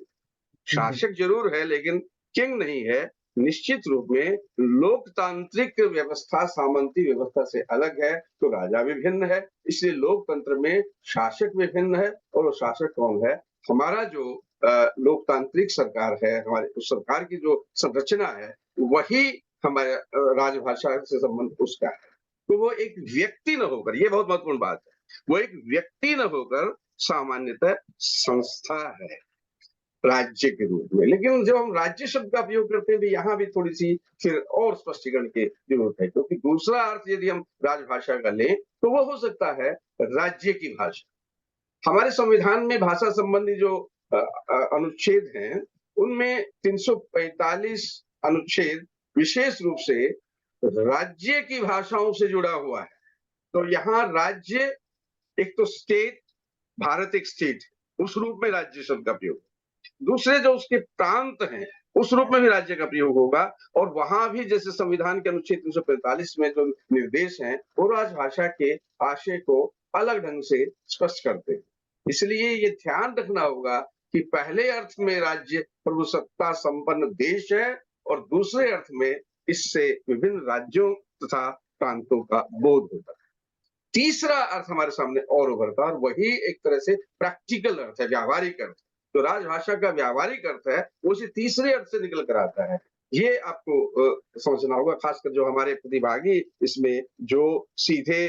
शासक जरूर है लेकिन किंग नहीं है। निश्चित रूप में लोकतांत्रिक व्यवस्था सामंती व्यवस्था से अलग है, तो राजा भी भिन्न है। इसलिए लोकतंत्र में शासक भी भिन्न है, और वो शासक कौन है? हमारा जो लोकतांत्रिक सरकार है, हमारे उस सरकार की जो संरचना है, वही हमारे राजभाषा से संबंध उसका है। तो वो एक व्यक्ति न होकर, ये बहुत महत्वपूर्ण बात है, वो एक व्यक्ति न होकर सामान्यतः संस्था है राज्य के रूप में। लेकिन जब हम राज्य शब्द का उपयोग करते हैं तो यहाँ भी थोड़ी सी फिर और स्पष्टीकरण की जरूरत है, क्योंकि दूसरा अर्थ यदि हम राजभाषा का लें तो वो हो सकता है राज्य की भाषा। हमारे संविधान में भाषा संबंधी जो अनुच्छेद हैं, उनमें 345 अनुच्छेद विशेष रूप से राज्य की भाषाओं से जुड़ा हुआ है। तो यहाँ राज्य, एक तो स्टेट, भारत एक स्टेट, उस रूप में राज्य शब्द का प्रयोग, दूसरे जो उसके प्रांत हैं उस रूप में भी राज्य का प्रयोग होगा। और वहां भी जैसे संविधान के अनुच्छेद 345 में जो निर्देश हैं वो राजभाषा के आशय को अलग ढंग से स्पष्ट करते हैं। इसलिए ये ध्यान रखना होगा कि पहले अर्थ में राज्य प्रभुसत्ता संपन्न देश है, और दूसरे अर्थ में इससे विभिन्न राज्यों तथा प्रांतों का बोध होता है। तीसरा अर्थ हमारे सामने और उभरता है, और वही एक तरह से प्रैक्टिकल अर्थ है, व्यावहारिक अर्थ। तो राजभाषा का व्यावहारिक अर्थ है वो इसी तीसरे अर्थ से निकल कर आता है। ये आपको समझना होगा, खासकर जो हमारे प्रतिभागी इसमें जो सीधे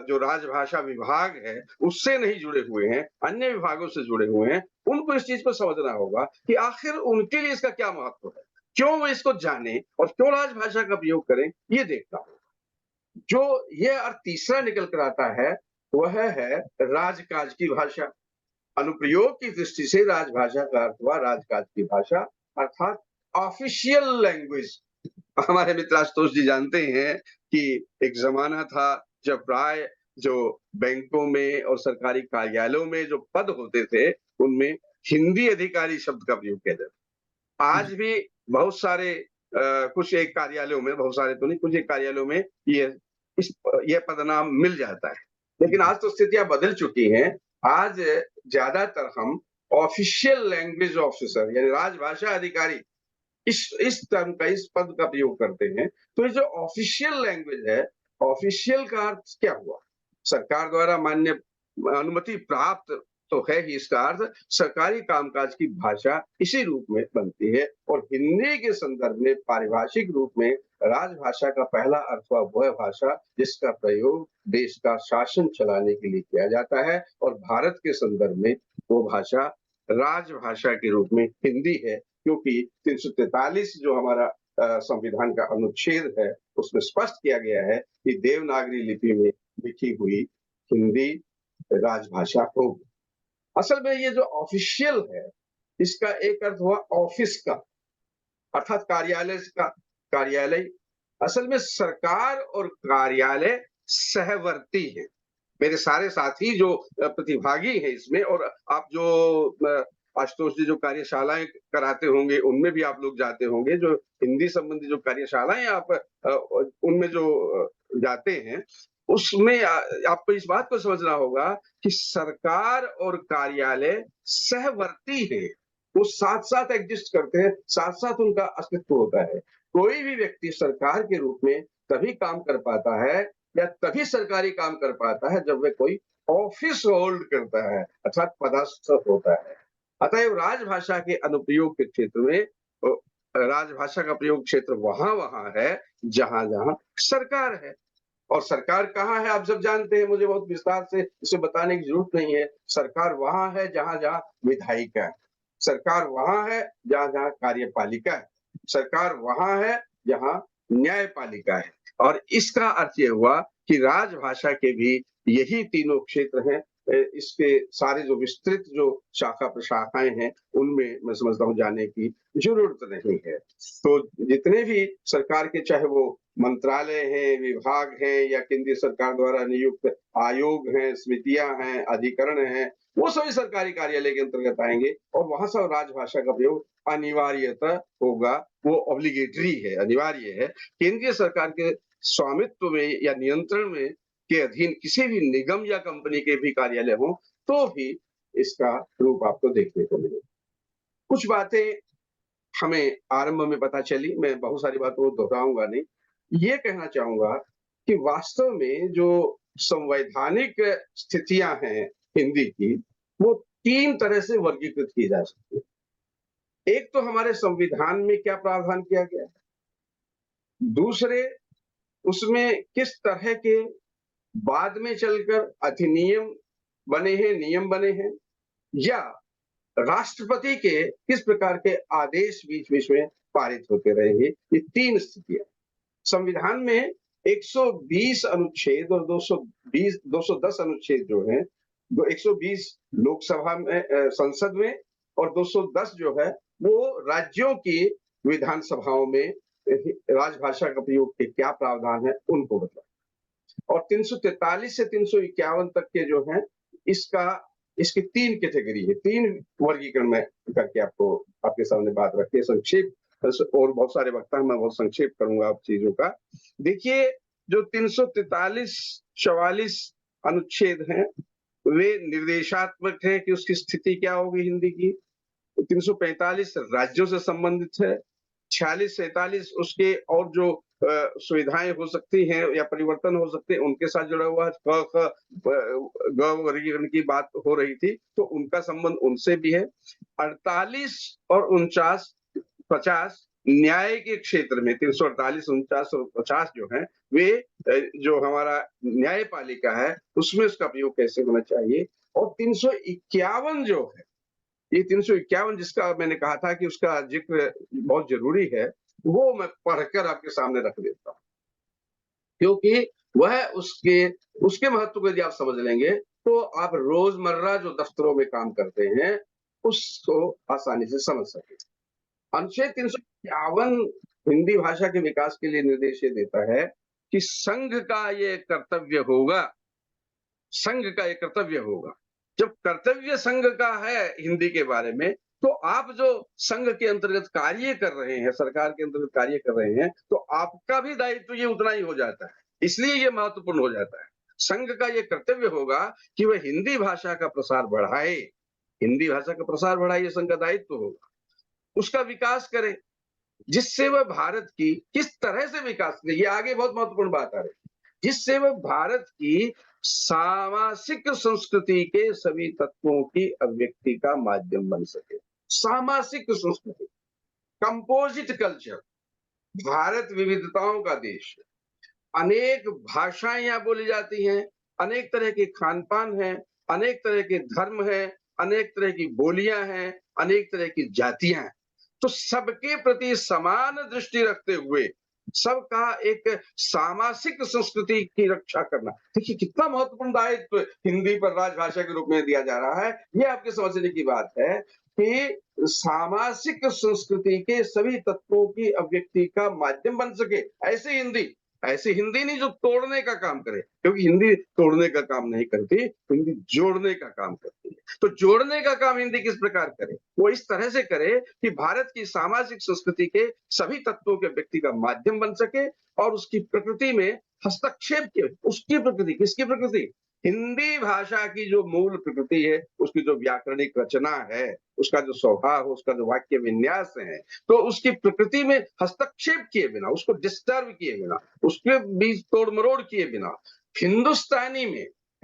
जो राजभाषा विभाग है उससे नहीं जुड़े हुए हैं, अन्य विभागों से जुड़े हुए हैं, उनको इस चीज को समझना होगा कि आखिर उनके लिए इसका क्या महत्व है, क्यों वो इसको जाने और क्यों राजभाषा का प्रयोग करें, ये देखना होगा। जो ये अर्थ तीसरा निकल कर आता है वह है राजकाज की भाषा। अनुप्रयोग की दृष्टि से राजभाषा का अर्थ हुआ राजकाज की भाषा, अर्थात ऑफिशियल लैंग्वेज। हमारे मित्र आशुतोष जी जानते हैं कि एक जमाना था जब प्राय जो बैंकों में और सरकारी कार्यालयों में जो पद होते थे उनमें हिंदी अधिकारी शब्द का प्रयोग किया जाता। आज भी बहुत सारे कुछ एक कार्यालयों में, बहुत सारे तो नहीं, कुछ एक कार्यालयों में ये पदनाम मिल जाता है। लेकिन आज तो स्थितियां बदल चुकी हैं। आज ज्यादातर हम ऑफिशियल लैंग्वेज ऑफिसर यानी राजभाषा अधिकारी इस टर्म का, इस पद का प्रयोग करते हैं। तो ये जो ऑफिशियल लैंग्वेज है, ऑफिशियल का अर्थ क्या हुआ? सरकार द्वारा मान्य अनुमति प्राप्त तो है ही, इसका अर्थ सरकारी कामकाज की भाषा इसी रूप में बनती है। और हिंदी के संदर्भ में पारिभाषिक रूप में राजभाषा का पहला अर्थ हुआ वह भाषा जिसका प्रयोग देश का शासन चलाने के लिए किया जाता है, और भारत के संदर्भ में वो भाषा राजभाषा के रूप में हिंदी है, क्योंकि 343 जो हमारा संविधान का अनुच्छेद है उसमें स्पष्ट किया गया है कि देवनागरी लिपि में लिखी हुई हिंदी राजभाषा होगी। असल में ये जो ऑफिशियल है इसका एक अर्थ हुआ ऑफिस का, अर्थात कार्यालय का, कार्यालय। असल में सरकार और कार्यालय सहवर्ती है। मेरे सारे साथी जो प्रतिभागी हैं इसमें, और आप जो आशुतोष जी जो कार्यशालाएं कराते होंगे उनमें भी आप लोग जाते होंगे, जो हिंदी संबंधी जो कार्यशालाएं आप उनमें जो जाते हैं उसमें आपको इस बात को समझना होगा कि सरकार और कार्यालय सहवर्ती है, वो साथ साथ एग्जिस्ट करते हैं, साथ साथ उनका अस्तित्व होता है। कोई भी व्यक्ति सरकार के रूप में तभी काम कर पाता है या तभी सरकारी काम कर पाता है जब वह कोई ऑफिस होल्ड करता है, अर्थात पदस्थ होता है। अतएव राजभाषा के अनुप्रयोग के क्षेत्र में राजभाषा का प्रयोग क्षेत्र वहां है जहां जहां सरकार है। और सरकार कहाँ है आप सब जानते हैं, मुझे बहुत विस्तार से इसे बताने की जरूरत नहीं है। सरकार वहां है जहां जहां विधायिका है, सरकार वहां है जहां जहां कार्यपालिका है, सरकार वहां है जहां न्यायपालिका है। और इसका अर्थ यह हुआ कि राजभाषा के भी यही तीनों क्षेत्र हैं, इसके सारे जो विस्तृत जो शाखा प्रशाखाएं हैं उनमें मैं समझता हूँ जाने की जरूरत नहीं है। तो जितने भी सरकार के चाहे वो मंत्रालय हैं, विभाग हैं या केंद्रीय सरकार द्वारा नियुक्त आयोग हैं, समितियां हैं, अधिकरण हैं, वो सभी सरकारी कार्यालय के अंतर्गत आएंगे और वहां सब राजभाषा का प्रयोग अनिवार्यतः होगा। वो ऑब्लिगेटरी है, अनिवार्य है। केंद्रीय सरकार के स्वामित्व में या नियंत्रण में के अधीन किसी भी निगम या कंपनी के भी कार्यालय हो तो ही इसका रूप आपको देखने को मिलेगा। कुछ बातें हमें आरंभ में पता चली, मैं बहुत सारी बातों को दोहराऊंगा नहीं। ये कहना चाहूंगा कि वास्तव में जो संवैधानिक स्थितियां हैं हिंदी की, वो 3 तरह से वर्गीकृत की जा सकती है। एक तो हमारे संविधान में क्या प्रावधान किया गया है, दूसरे उसमें किस तरह के बाद में चलकर अधिनियम बने हैं, नियम बने हैं, या राष्ट्रपति के किस प्रकार के आदेश बीच-बीच में पारित होते रहे हैं। ये 3 स्थितियां संविधान में 120 अनुच्छेद और 210 अनुच्छेद जो है, 120 लोकसभा में संसद में और 210 जो है वो राज्यों की विधानसभाओं में राजभाषा का प्रयोग के क्या प्रावधान है उनको बताया। और 343 से 351 तक के जो हैं इसकी 3 कैटेगरी है, 3 वर्गीकरण में करके आपको आपके सामने बात रखी है। संक्षेप और बहुत सारे वक्ता हैं, मैं बहुत संक्षेप करूंगा आप चीजों का। देखिए जो 343-44 अनुच्छेद हैं वे निर्देशात्मक है कि उसकी स्थिति क्या होगी हिंदी की। 345 राज्यों से संबंधित है। 46-47 उसके और जो सुविधाएं हो सकती हैं या परिवर्तन हो सकते हैं उनके साथ जुड़ा हुआ है। ग वर्गीकरण की बात हो रही थी तो उनका संबंध उनसे भी है। 48 और 49-50 न्याय के क्षेत्र में 348, 49 और 50 जो है वे जो हमारा न्यायपालिका है उसमें उसका प्रयोग कैसे होना चाहिए। और 351 जो है, ये 351 जिसका मैंने कहा था कि उसका जिक्र बहुत जरूरी है, वो मैं पढ़कर आपके सामने रख देता हूं, क्योंकि वह उसके महत्व को यदि आप समझ लेंगे तो आप रोजमर्रा जो दफ्तरों में काम करते हैं उसको आसानी से समझ सके। अनुच्छेद 351 हिंदी भाषा के विकास के लिए निर्देश ये देता है कि संघ का ये कर्तव्य होगा। जब कर्तव्य संघ का है हिंदी के बारे में तो आप जो संघ के अंतर्गत कार्य कर रहे हैं, सरकार के अंतर्गत कार्य कर रहे हैं, तो आपका भी दायित्व ये उतना ही हो जाता है। इसलिए ये महत्वपूर्ण हो जाता है। संघ का ये कर्तव्य होगा कि वह हिंदी भाषा का प्रसार बढ़ाए। हिंदी भाषा का प्रसार बढ़ाए, ये संघ का दायित्व होगा। उसका विकास करे, जिससे वह भारत की किस तरह से विकास करे, ये आगे बहुत महत्वपूर्ण बात आ रही है, जिससे वह भारत की सामासिक संस्कृति के सभी तत्वों की अभिव्यक्ति का माध्यम बन सके। सामासिक संस्कृति, कंपोजिट कल्चर। भारत विविधताओं का देश है, अनेक भाषाएं यहाँ बोली जाती हैं, अनेक तरह के खान पान हैं, अनेक तरह के धर्म हैं, अनेक तरह की बोलियां हैं, अनेक तरह की जातियां हैं। तो सबके प्रति समान दृष्टि रखते हुए सबका एक सामासिक संस्कृति की रक्षा करना, देखिए कितना महत्वपूर्ण दायित्व हिंदी पर राजभाषा के रूप में दिया जा रहा है। ये आपके समझने की बात है कि सामासिक संस्कृति के सभी तत्वों की अभिव्यक्ति का माध्यम बन सके। ऐसी हिंदी नहीं जो तोड़ने का काम करे, क्योंकि हिंदी तोड़ने का काम नहीं करती, हिंदी जोड़ने का काम करती है। तो जोड़ने का काम हिंदी किस प्रकार करे, वो इस तरह से करे कि भारत की सामाजिक संस्कृति के सभी तत्वों के व्यक्ति का माध्यम बन सके और उसकी प्रकृति में हस्तक्षेप किए। उसकी प्रकृति, किसकी प्रकृति? हिंदी भाषा की जो मूल प्रकृति है, उसकी जो व्याकरणिक रचना है, उसका जो स्वभाव है, उसका जो वाक्य विन्यास है, तो उसकी प्रकृति में हस्तक्षेप किए बिना, उसको डिस्टर्ब किए बिना, उसके बीच तोड़ मरोड़ किए बिना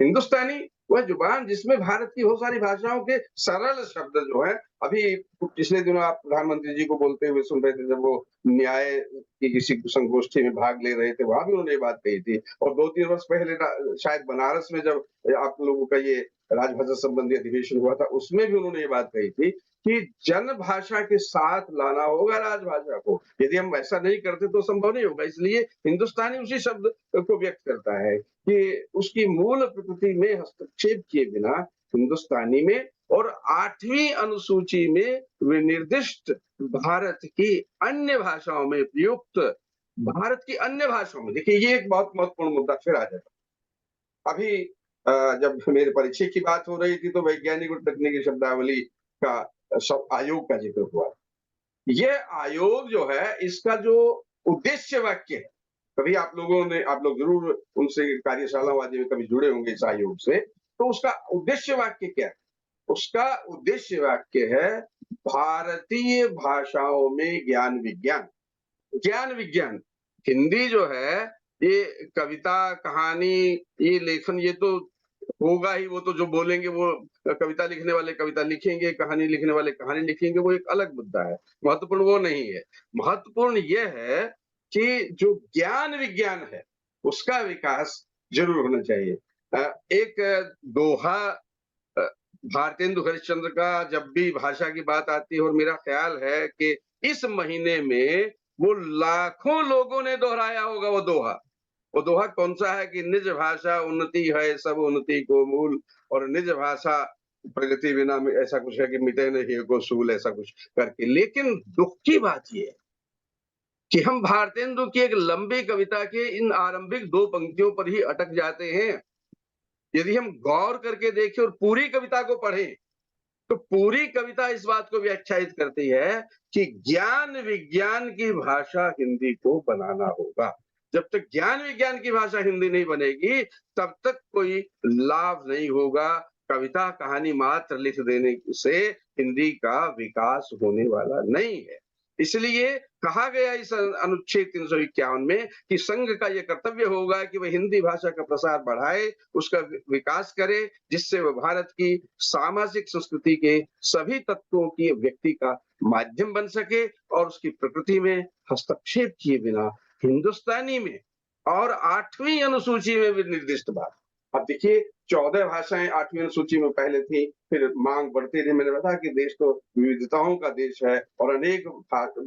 हिंदुस्तानी वह जुबान जिसमें भारत की बहुत सारी भाषाओं के सरल शब्द जो है, अभी पिछले दिनों आप प्रधानमंत्री जी को बोलते हुए सुन रहे थे जब वो न्याय की किसी संगोष्ठी में भाग ले रहे थे, वहां भी उन्होंने ये बात कही थी। और 2-3 वर्ष पहले शायद बनारस में जब आप लोगों का ये राजभाषा संबंधी अधिवेशन हुआ था, उसमें भी उन्होंने ये बात कही थी कि जन भाषा के साथ लाना होगा राजभाषा को। यदि हम ऐसा नहीं करते तो संभव नहीं होगा। इसलिए हिंदुस्तानी उसी शब्द को व्यक्त करता है कि उसकी मूल प्रकृति में हस्तक्षेप किए बिना हिंदुस्तानी में और 8वीं अनुसूची में विनिर्दिष्ट भारत की अन्य भाषाओं में प्रयुक्त भारत की अन्य भाषाओं में, देखिए ये एक बहुत महत्वपूर्ण मुद्दा फिर आ जाता। अभी जब मेरे परिचय की बात हो रही थी तो वैज्ञानिक और तकनीकी शब्दावली का आयोग का जिक्र हुआ। ये आयोग जो है, इसका जो उद्देश्य वाक्य है, कभी आप लोग जरूर उनसे कार्यशाला आदि में कभी जुड़े होंगे इस आयोग से, तो उसका उद्देश्य वाक्य क्या है? उसका उद्देश्य वाक्य है भारतीय भाषाओं में ज्ञान विज्ञान। ज्ञान विज्ञान हिंदी जो है, ये कविता कहानी ये लेखन ये तो होगा ही, वो तो जो बोलेंगे वो कविता लिखने वाले कविता लिखेंगे, कहानी लिखने वाले कहानी लिखेंगे, वो एक अलग मुद्दा है। महत्वपूर्ण वो नहीं है। महत्वपूर्ण ये है कि जो ज्ञान विज्ञान है उसका विकास जरूर होना चाहिए। एक दोहा भारतेंदु हरिश्चंद्र का जब भी भाषा की बात आती है, और मेरा ख्याल है कि इस महीने में वो लाखों लोगों ने दोहराया होगा वो दोहा। वो दोहा कौन सा है कि निज भाषा उन्नति है सब उन्नति को मूल, और निज भाषा प्रगति बिना ऐसा कुछ है कि मिटे नहीं को सूल, ऐसा कुछ करके। लेकिन दुख की बात ये है कि हम भारतेंदु की एक लंबी कविता के इन आरंभिक 2 पंक्तियों पर ही अटक जाते हैं। यदि हम गौर करके देखें और पूरी कविता को पढ़ें तो पूरी कविता इस बात को व्याख्यायित करती है कि ज्ञान विज्ञान की भाषा हिंदी को बनाना होगा। जब तक ज्ञान विज्ञान की भाषा हिंदी नहीं बनेगी तब तक कोई लाभ नहीं होगा। कविता कहानी मात्र लिख देने से हिंदी का विकास होने वाला नहीं है। इसलिए कहा गया इस अनुच्छेद 351 में कि संघ का यह कर्तव्य होगा कि वह हिंदी भाषा का प्रसार बढ़ाए, उसका विकास करे, जिससे वह भारत की सामाजिक संस्कृति के सभी तत्वों की व्यक्ति का माध्यम बन सके और उसकी प्रकृति में हस्तक्षेप किए बिना हिंदुस्तानी में और 8वीं अनुसूची में भी निर्दिष्ट बात। अब देखिए 14 भाषाएं 8वीं अनुसूची में पहले थी, फिर मांग बढ़ती रही। मैंने बताया कि देश तो विविधताओं का देश है और अनेक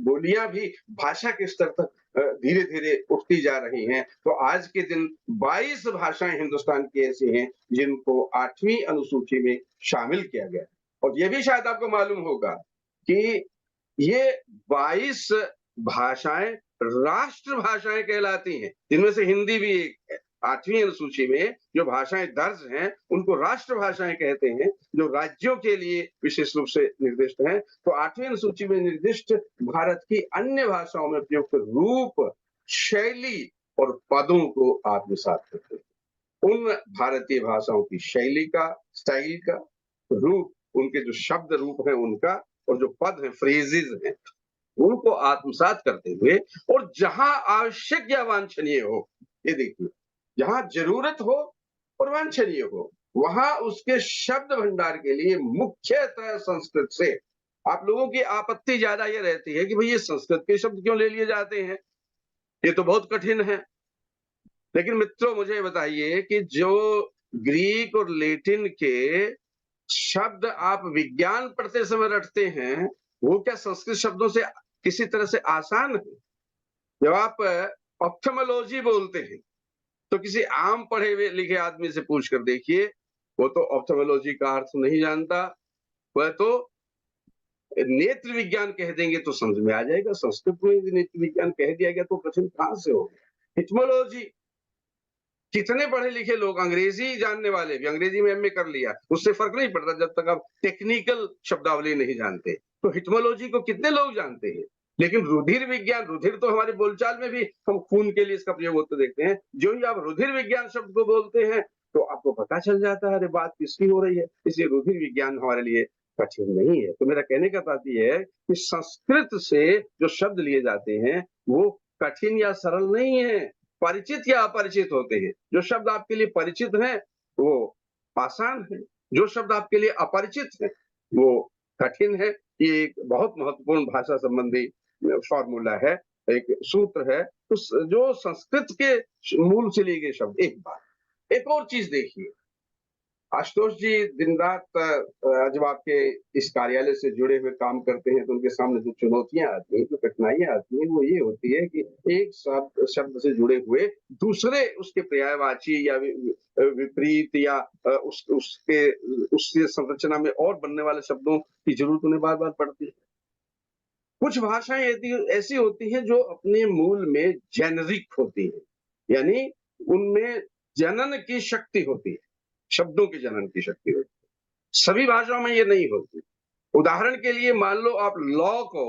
बोलियां भी भाषा के स्तर तक धीरे धीरे उठती जा रही हैं। तो आज के दिन 22 भाषाएं हिंदुस्तान की ऐसी हैं जिनको 8वीं अनुसूची में शामिल किया गया। और ये भी शायद आपको मालूम होगा कि ये 22 भाषाएं राष्ट्र भाषाएं कहलाती हैं, जिनमें से हिंदी भी एक है। 8वीं अनुसूची में जो भाषाएं दर्ज हैं उनको राष्ट्र भाषाएं कहते हैं, जो राज्यों के लिए विशेष रूप से निर्दिष्ट हैं। तो 8वीं अनुसूची में निर्दिष्ट भारत की अन्य भाषाओं में प्रयुक्त रूप, शैली और पदों को आत्मसात करते हैं। उन भारतीय भाषाओं की शैली का, स्टाइल का, रूप, उनके जो शब्द रूप है उनका, और जो पद हैं, फ्रेजेस हैं, उनको आत्मसात करते हुए, और जहां आवश्यक या वांछनीय हो, ये देखिए, जहां जरूरत हो और वांछनीय हो, वहां उसके शब्द भंडार के लिए मुख्यतः संस्कृत से। आप लोगों की आपत्ति ज्यादा ये रहती है कि भाई ये संस्कृत के शब्द क्यों ले लिए जाते हैं, ये तो बहुत कठिन है। लेकिन मित्रों मुझे बताइए कि जो ग्रीक और लैटिन के शब्द आप विज्ञान पढ़ते समय रटते हैं, वो क्या संस्कृत शब्दों से किसी तरह से आसान है? जब आप ऑप्थेमोलॉजी बोलते हैं तो किसी आम पढ़े हुए लिखे आदमी से पूछ कर देखिए, वो तो ऑप्थेमोलॉजी का अर्थ नहीं जानता, वह तो नेत्र विज्ञान कह देंगे तो समझ में आ जाएगा। संस्कृत में यदि नेत्र विज्ञान कह दिया गया तो कठिन कहां से होगा? हिटमोलॉजी, कितने पढ़े लिखे लोग, अंग्रेजी जानने वाले भी, अंग्रेजी में एमए कर लिया, उससे फर्क नहीं पड़ता जब तक आप टेक्निकल शब्दावली नहीं जानते। तो हिटमोलॉजी को कितने लोग जानते हैं? लेकिन रुधिर विज्ञान, रुधिर तो हमारे बोलचाल में भी हम खून के लिए इसका प्रयोग होते देखते हैं। जो ही आप रुधिर विज्ञान शब्द को बोलते हैं तो आपको पता चल जाता है अरे बात किसकी हो रही है। इसलिए रुधिर विज्ञान हमारे लिए कठिन नहीं है। तो मेरा कहने का तात्पर्य है कि संस्कृत से जो शब्द लिए जाते हैं वो कठिन या सरल नहीं है, परिचित या अपरिचित होते हैं। जो शब्द आपके लिए परिचित हैं वो आसान है, जो शब्द आपके लिए अपरिचित है वो कठिन है। ये एक बहुत महत्वपूर्ण भाषा संबंधी फॉर्मूला है, एक सूत्र है। तो जो संस्कृत के मूल से लिए गए शब्द, एक बात, एक और चीज देखिए, आशुतोष जी दिन रात जब आपके इस कार्यालय से जुड़े हुए काम करते हैं तो उनके सामने जो चुनौतियां आती हैं, जो कठिनाइयां आती हैं, वो ये होती है कि एक शब्द से जुड़े हुए दूसरे उसके पर्यायवाची या विपरीत या उसके संरचना में और बनने वाले शब्दों की जरूरत उन्हें बार बार पड़ती है। कुछ भाषाएं ऐसी होती हैं जो अपने मूल में जेनरिक होती है, यानी उनमें जनन की शक्ति होती है, शब्दों की जनन की शक्ति होती है। सभी भाषाओं में ये नहीं होती। उदाहरण के लिए मान लो आप लॉ को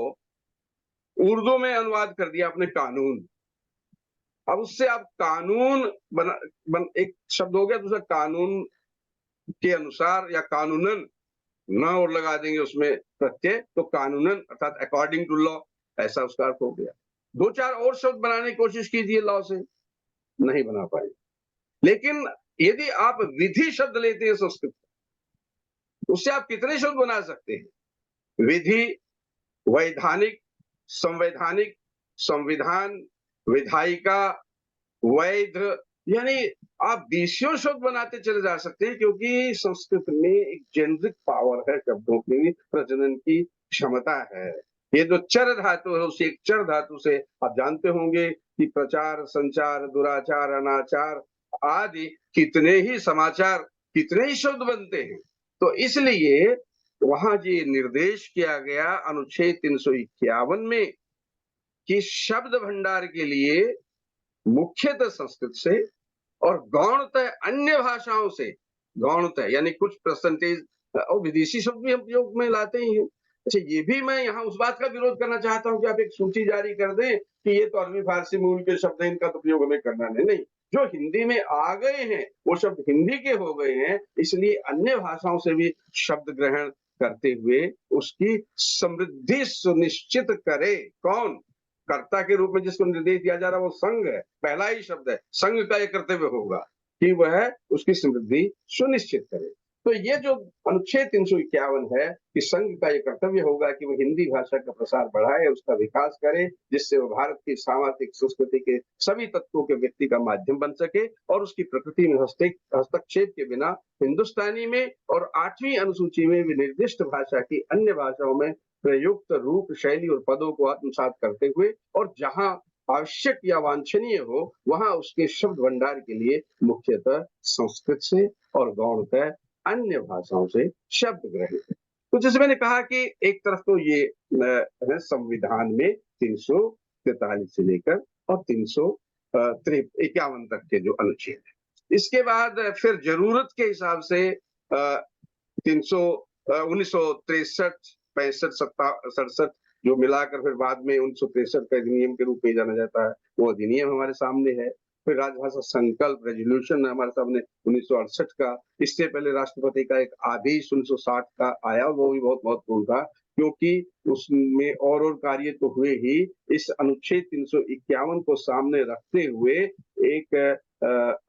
उर्दू में अनुवाद कर दिया आपने कानून। अब उससे आप कानून एक शब्द हो गया, दूसरा कानून के अनुसार या कानूनन न और लगा देंगे उसमें प्रत्यय, तो कानूनन अर्थात अकॉर्डिंग टू लॉ, ऐसा उसका अर्थ हो गया। दो चार और शब्द बनाने की कोशिश कीजिए लॉ से, नहीं बना पाए। लेकिन यदि आप विधि शब्द लेते हैं संस्कृत, उससे आप कितने शब्द बना सकते हैं? विधि, वैधानिक, संवैधानिक, संविधान, विधायिका, वैध, यानी आप बीसियों शब्द बनाते चले जा सकते हैं, क्योंकि संस्कृत में एक जेनरिक पावर है, शब्दों की प्रजनन की क्षमता है। ये जो चर धातु है, उसे एक चर धातु से आप जानते होंगे कि प्रचार, संचार, दुराचार, अनाचार आदि कितने ही समाचार, कितने ही शब्द बनते हैं। तो इसलिए वहां ये निर्देश किया गया अनुच्छेद 351 में कि शब्द भंडार के लिए मुख्यतः संस्कृत से और गौणतः अन्य भाषाओं से, गौणतः यानी कुछ परसेंटेज और विदेशी शब्द भी हम प्रयोग में लाते ही हैं। अच्छा, ये भी मैं यहाँ उस बात का विरोध करना चाहता हूँ कि आप एक सूची जारी कर दें कि ये तो अरबी फारसी मूल के शब्द हैं, इनका तो प्रयोग हमें करना नहीं। जो हिंदी में आ गए हैं वो शब्द हिंदी के हो गए हैं, इसलिए अन्य भाषाओं से भी शब्द ग्रहण करते हुए उसकी समृद्धि सुनिश्चित करे। कौन? कर्ता के रूप में जिसको निर्देश दिया जा रहा है वो संघ है, पहला ही शब्द है। संघ का ये कर्तव्य होगा कि वह उसकी समृद्धि सुनिश्चित करे। तो ये जो अनुच्छेद 351 है कि संघ का ये कर्तव्य होगा कि वो हिंदी भाषा का प्रसार बढ़ाए, उसका विकास करे, जिससे वो भारत की सामाजिक संस्कृति के सभी तत्वों के व्यक्ति का माध्यम बन सके और उसकी प्रकृति में हस्तक्षेप के बिना हिंदुस्तानी में और 8वीं अनुसूची में विनिर्दिष्ट भाषा की अन्य भाषाओं में प्रयुक्त रूप, शैली और पदों को आत्मसात करते हुए और जहां आवश्यक या वांछनीय हो वहां उसके शब्द भंडार के लिए मुख्यतः संस्कृत से और गौणतः अन्य भाषाओं से शब्द ग्रहण। तो जैसे मैंने कहा कि एक तरफ तो ये है संविधान में 343 से लेकर और 351 तक के जो अनुच्छेद है। इसके बाद फिर जरूरत के हिसाब से 1963, 65, 67 जो मिलाकर फिर बाद में 1963 का अधिनियम के रूप में जाना जाता है, वो अधिनियम हमारे सामने है। फिर राजभाषा संकल्प रेजोल्यूशन हमारे सामने 1968 का। इससे पहले राष्ट्रपति का एक आदेश 1960 का आया, वो भी बहुत महत्वपूर्ण था, क्योंकि उसमें और कार्य तो हुए ही, इस अनुच्छेद 351 को सामने रखते हुए एक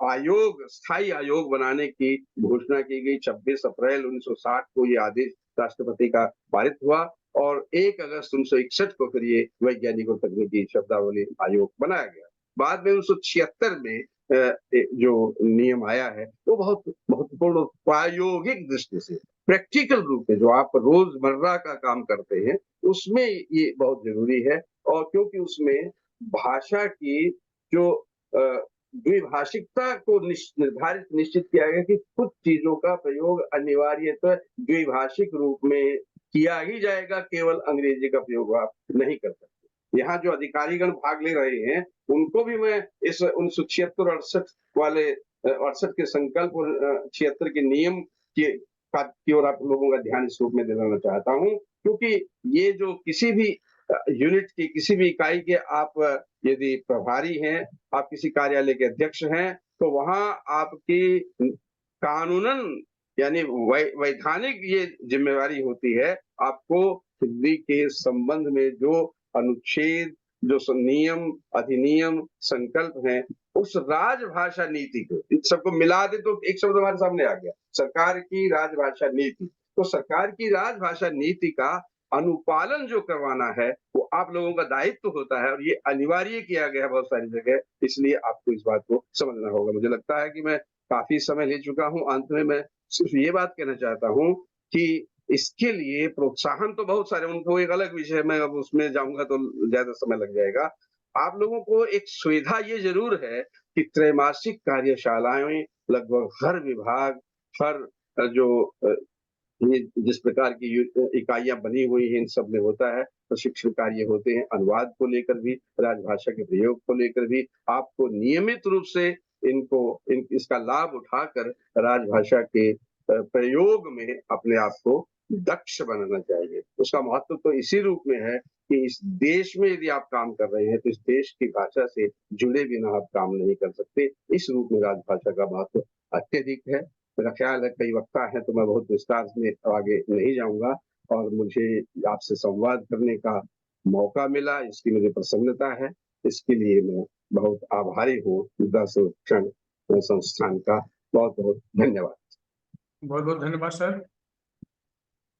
आयोग, स्थायी आयोग बनाने की घोषणा की गई। 26 अप्रैल 1960 को ये आदेश राष्ट्रपति का पारित हुआ और 1 अगस्त 1961 को फिर ये वैज्ञानिक और तकनीकी शब्दावली आयोग बनाया गया। बाद में 1976 में जो नियम आया है वो बहुत महत्वपूर्ण, प्रायोगिक दृष्टि से, प्रैक्टिकल रूप में जो आप रोजमर्रा का काम करते हैं उसमें ये बहुत जरूरी है। और क्योंकि उसमें भाषा की जो द्विभाषिकता को निर्धारित निश्चित किया गया कि कुछ चीजों का प्रयोग अनिवार्यतः द्विभाषिक रूप में किया ही जाएगा, केवल अंग्रेजी का प्रयोग आप नहीं कर सकते। यहाँ जो अधिकारीगण भाग ले रहे हैं उनको भी मैं इस 1976-68 वाले 68 के संकल्प और 76 के नियम की ओर आप लोगों का ध्यान इस रूप में दिलाना चाहता हूँ, क्योंकि ये जो किसी भी यूनिट की, किसी भी इकाई के आप यदि प्रभारी हैं, आप किसी कार्यालय के अध्यक्ष हैं, तो वहां आपकी कानूनन यानी वैधानिक ये जिम्मेवारी होती है, आपको हिंदी के संबंध में जो अनुच्छेद, जो नियम, अधिनियम, संकल्प हैं, उस राजभाषा नीति को, इन सबको मिला दे तो एक शब्द हमारे सामने आ गया, सरकार की राजभाषा नीति। तो सरकार की राजभाषा नीति का अनुपालन जो करवाना है वो आप लोगों का दायित्व होता है और ये अनिवार्य किया गया है बहुत सारी जगह, इसलिए आपको इस बात को समझना होगा। मुझे लगता है कि मैं काफी समय ले चुका हूं, अंत में मैं सिर्फ ये बात कहना चाहता हूँ कि इसके लिए प्रोत्साहन तो बहुत सारे, उनको एक अलग विषय में, अब उसमें जाऊँगा तो ज़्यादा समय लग जाएगा। आप लोगों को एक सुविधा ये ज़रूर है कि त्रैमासिक कार्यशालाएँ लगभग हर विभाग, हर जो ये जिस प्रकार की इकाइयाँ बनी हुई हैं, इन सब में होता है। प्रशिक्षण कार्य होते हैं, अनुवाद को लेकर भी, राजभाषा के प्रयोग को लेकर भी। आपको नियमित रूप से इसका लाभ उठाकर राजभाषा के प्रयोग में अपने आप को दक्ष बनाना चाहिए। उसका महत्व तो इसी रूप में है कि इस देश में यदि आप काम कर रहे हैं, तो इस देश की भाषा से जुड़े बिना आप काम नहीं कर सकते। इस रूप में राजभाषा का महत्व अत्यधिक है। मेरा ख्याल है कई वक्ता हैं, तो मैं बहुत विस्तार में आगे नहीं जाऊँगा, और मुझे आपसे संवाद करने का मौका मिला, इसकी मुझे प्रसन्नता है। इसके लिए मैं बहुत आभारी हूँ मृदा संरक्षण संस्थान का। बहुत-बहुत धन्यवाद। बहुत-बहुत धन्यवाद सर।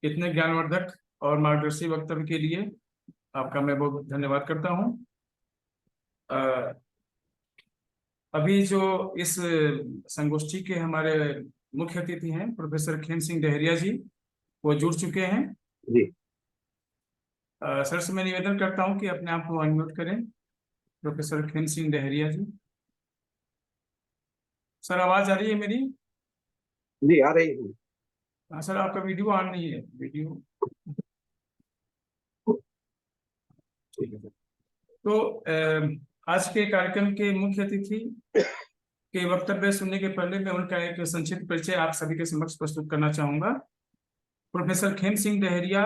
इतने ज्ञानवर्धक और मार्गदर्शी वक्तव्य के लिए आपका मैं बहुत धन्यवाद करता हूँ। अभी जो इस संगोष्ठी के हमारे मुख्य अतिथि हैं प्रोफेसर खेम सिंह डहरिया जी, वो जुड़ चुके हैं। जी। सर से मैं निवेदन करता हूं कि अपने आप को अनम्यूट करें। प्रोफेसर खेम सिंह डहरिया जी, सर आवाज आ रही है मेरी? जी, आ रही हूँ। हाँ सर, आपका वीडियो ऑन नहीं है। वीडियो ठीक है सर। तो आज के कार्यक्रम के मुख्य अतिथि के वक्तव्य सुनने के पहले मैं उनका एक संक्षिप्त परिचय आप सभी के समक्ष प्रस्तुत करना चाहूंगा। प्रोफेसर खेम सिंह डहरिया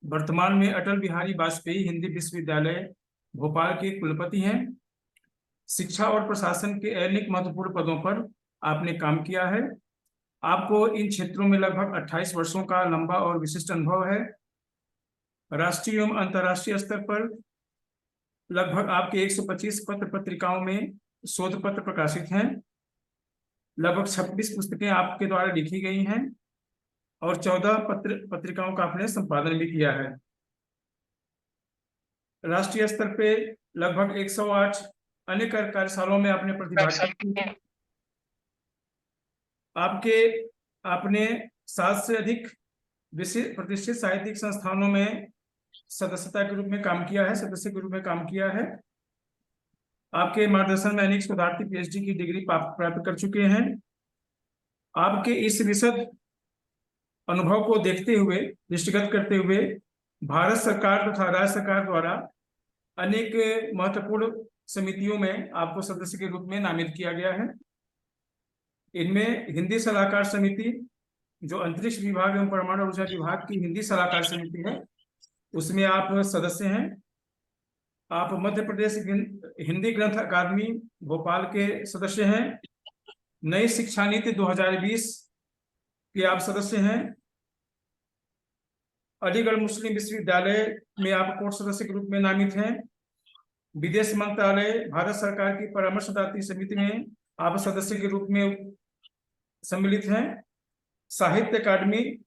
वर्तमान में अटल बिहारी वाजपेयी हिंदी विश्वविद्यालय भोपाल के कुलपति हैं। शिक्षा और प्रशासन के अनेक महत्वपूर्ण पदों पर आपने काम किया है। आपको इन क्षेत्रों में लगभग 28 वर्षों का लंबा और विशिष्ट अनुभव है। राष्ट्रीय एवं अंतर्राष्ट्रीय स्तर पर लगभग आपके 125 पत्र पत्रिकाओं में शोध पत्र प्रकाशित हैं। लगभग 26 पुस्तकें आपके द्वारा लिखी गई हैं और 14 पत्रिकाओं का आपने संपादन भी किया है। राष्ट्रीय स्तर पे लगभग 108 अन्य कार्यशालाओं में आपने प्रतिभाग किया। आपने 7 से अधिक प्रतिष्ठित साहित्यिक संस्थानों में सदस्य के रूप में काम किया है। आपके मार्गदर्शन में अनेक शोधार्थी पीएचडी की डिग्री प्राप्त कर चुके हैं। आपके इस विशद अनुभव को देखते हुए, दृष्टिगत करते हुए भारत सरकार तथा राज्य सरकार द्वारा अनेक महत्वपूर्ण समितियों में आपको सदस्य के रूप में नामित किया गया है। इनमें हिंदी सलाहकार समिति, जो अंतरिक्ष विभाग एवं परमाणु ऊर्जा विभाग की हिंदी सलाहकार समिति है, उसमें आप सदस्य हैं। आप मध्य प्रदेश हिंदी ग्रंथ अकादमी भोपाल के सदस्य हैं। नई शिक्षा नीति 2020 के आप सदस्य हैं। अलीगढ़ मुस्लिम विश्वविद्यालय में आप कोर्स सदस्य के रूप में नामित हैं। विदेश मंत्रालय भारत सरकार की परामर्शदात्री समिति में आप सदस्य के रूप में सम्मिलित हैं। साहित्य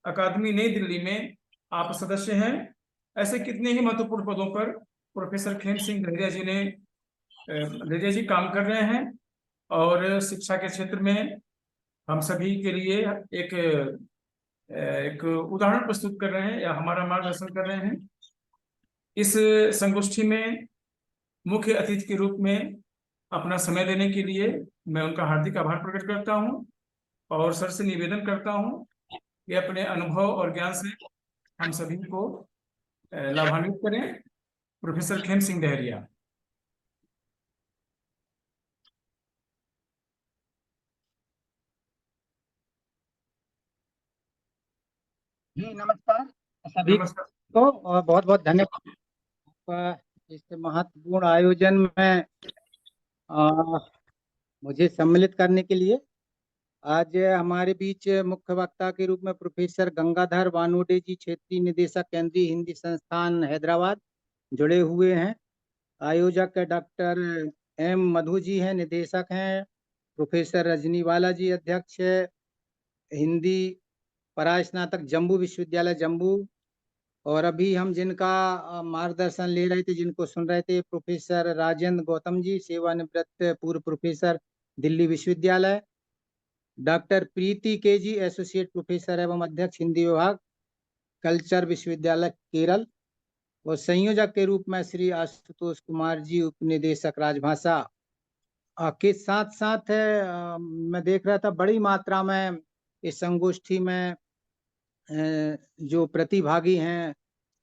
अकादमी नई दिल्ली में आप सदस्य हैं। ऐसे कितने ही महत्वपूर्ण पदों पर प्रोफेसर खेम सिंह डहरिया जी काम कर रहे हैं और शिक्षा के क्षेत्र में हम सभी के लिए एक उदाहरण प्रस्तुत कर रहे हैं या हमारा मार्गदर्शन कर रहे हैं। इस संगोष्ठी में मुख्य अतिथि के रूप में अपना समय देने के लिए मैं उनका हार्दिक आभार प्रकट करता हूं और सर से निवेदन करता हूं कि अपने अनुभव और ज्ञान से हम सभी को लाभान्वित करें। प्रोफेसर खेम सिंह डहरिया। जी नमस्कार सभी को और बहुत बहुत धन्यवाद इस महत्वपूर्ण आयोजन में मुझे सम्मिलित करने के लिए। आज हमारे बीच मुख्य वक्ता के रूप में प्रोफेसर गंगाधर वानोडे जी, क्षेत्रीय निदेशक केंद्रीय हिंदी संस्थान हैदराबाद, जुड़े हुए हैं। आयोजक डॉक्टर एम मधु जी हैं, निदेशक हैं। प्रोफेसर रजनी बाला जी, अध्यक्ष हिंदी परास्नातक जम्मू विश्वविद्यालय जम्मू। और अभी हम जिनका मार्गदर्शन ले रहे थे, जिनको सुन रहे थे, प्रोफेसर राजेंद्र गौतम जी, सेवानिवृत्त पूर्व प्रोफेसर दिल्ली विश्वविद्यालय। डॉक्टर प्रीति के जी, एसोसिएट प्रोफेसर एवं अध्यक्ष हिंदी विभाग, कल्चर विश्वविद्यालय केरल। और संयोजक के रूप में श्री आशुतोष कुमार जी, उपनिदेशक राजभाषा। के साथ साथ मैं देख रहा था बड़ी मात्रा में इस संगोष्ठी में जो प्रतिभागी हैं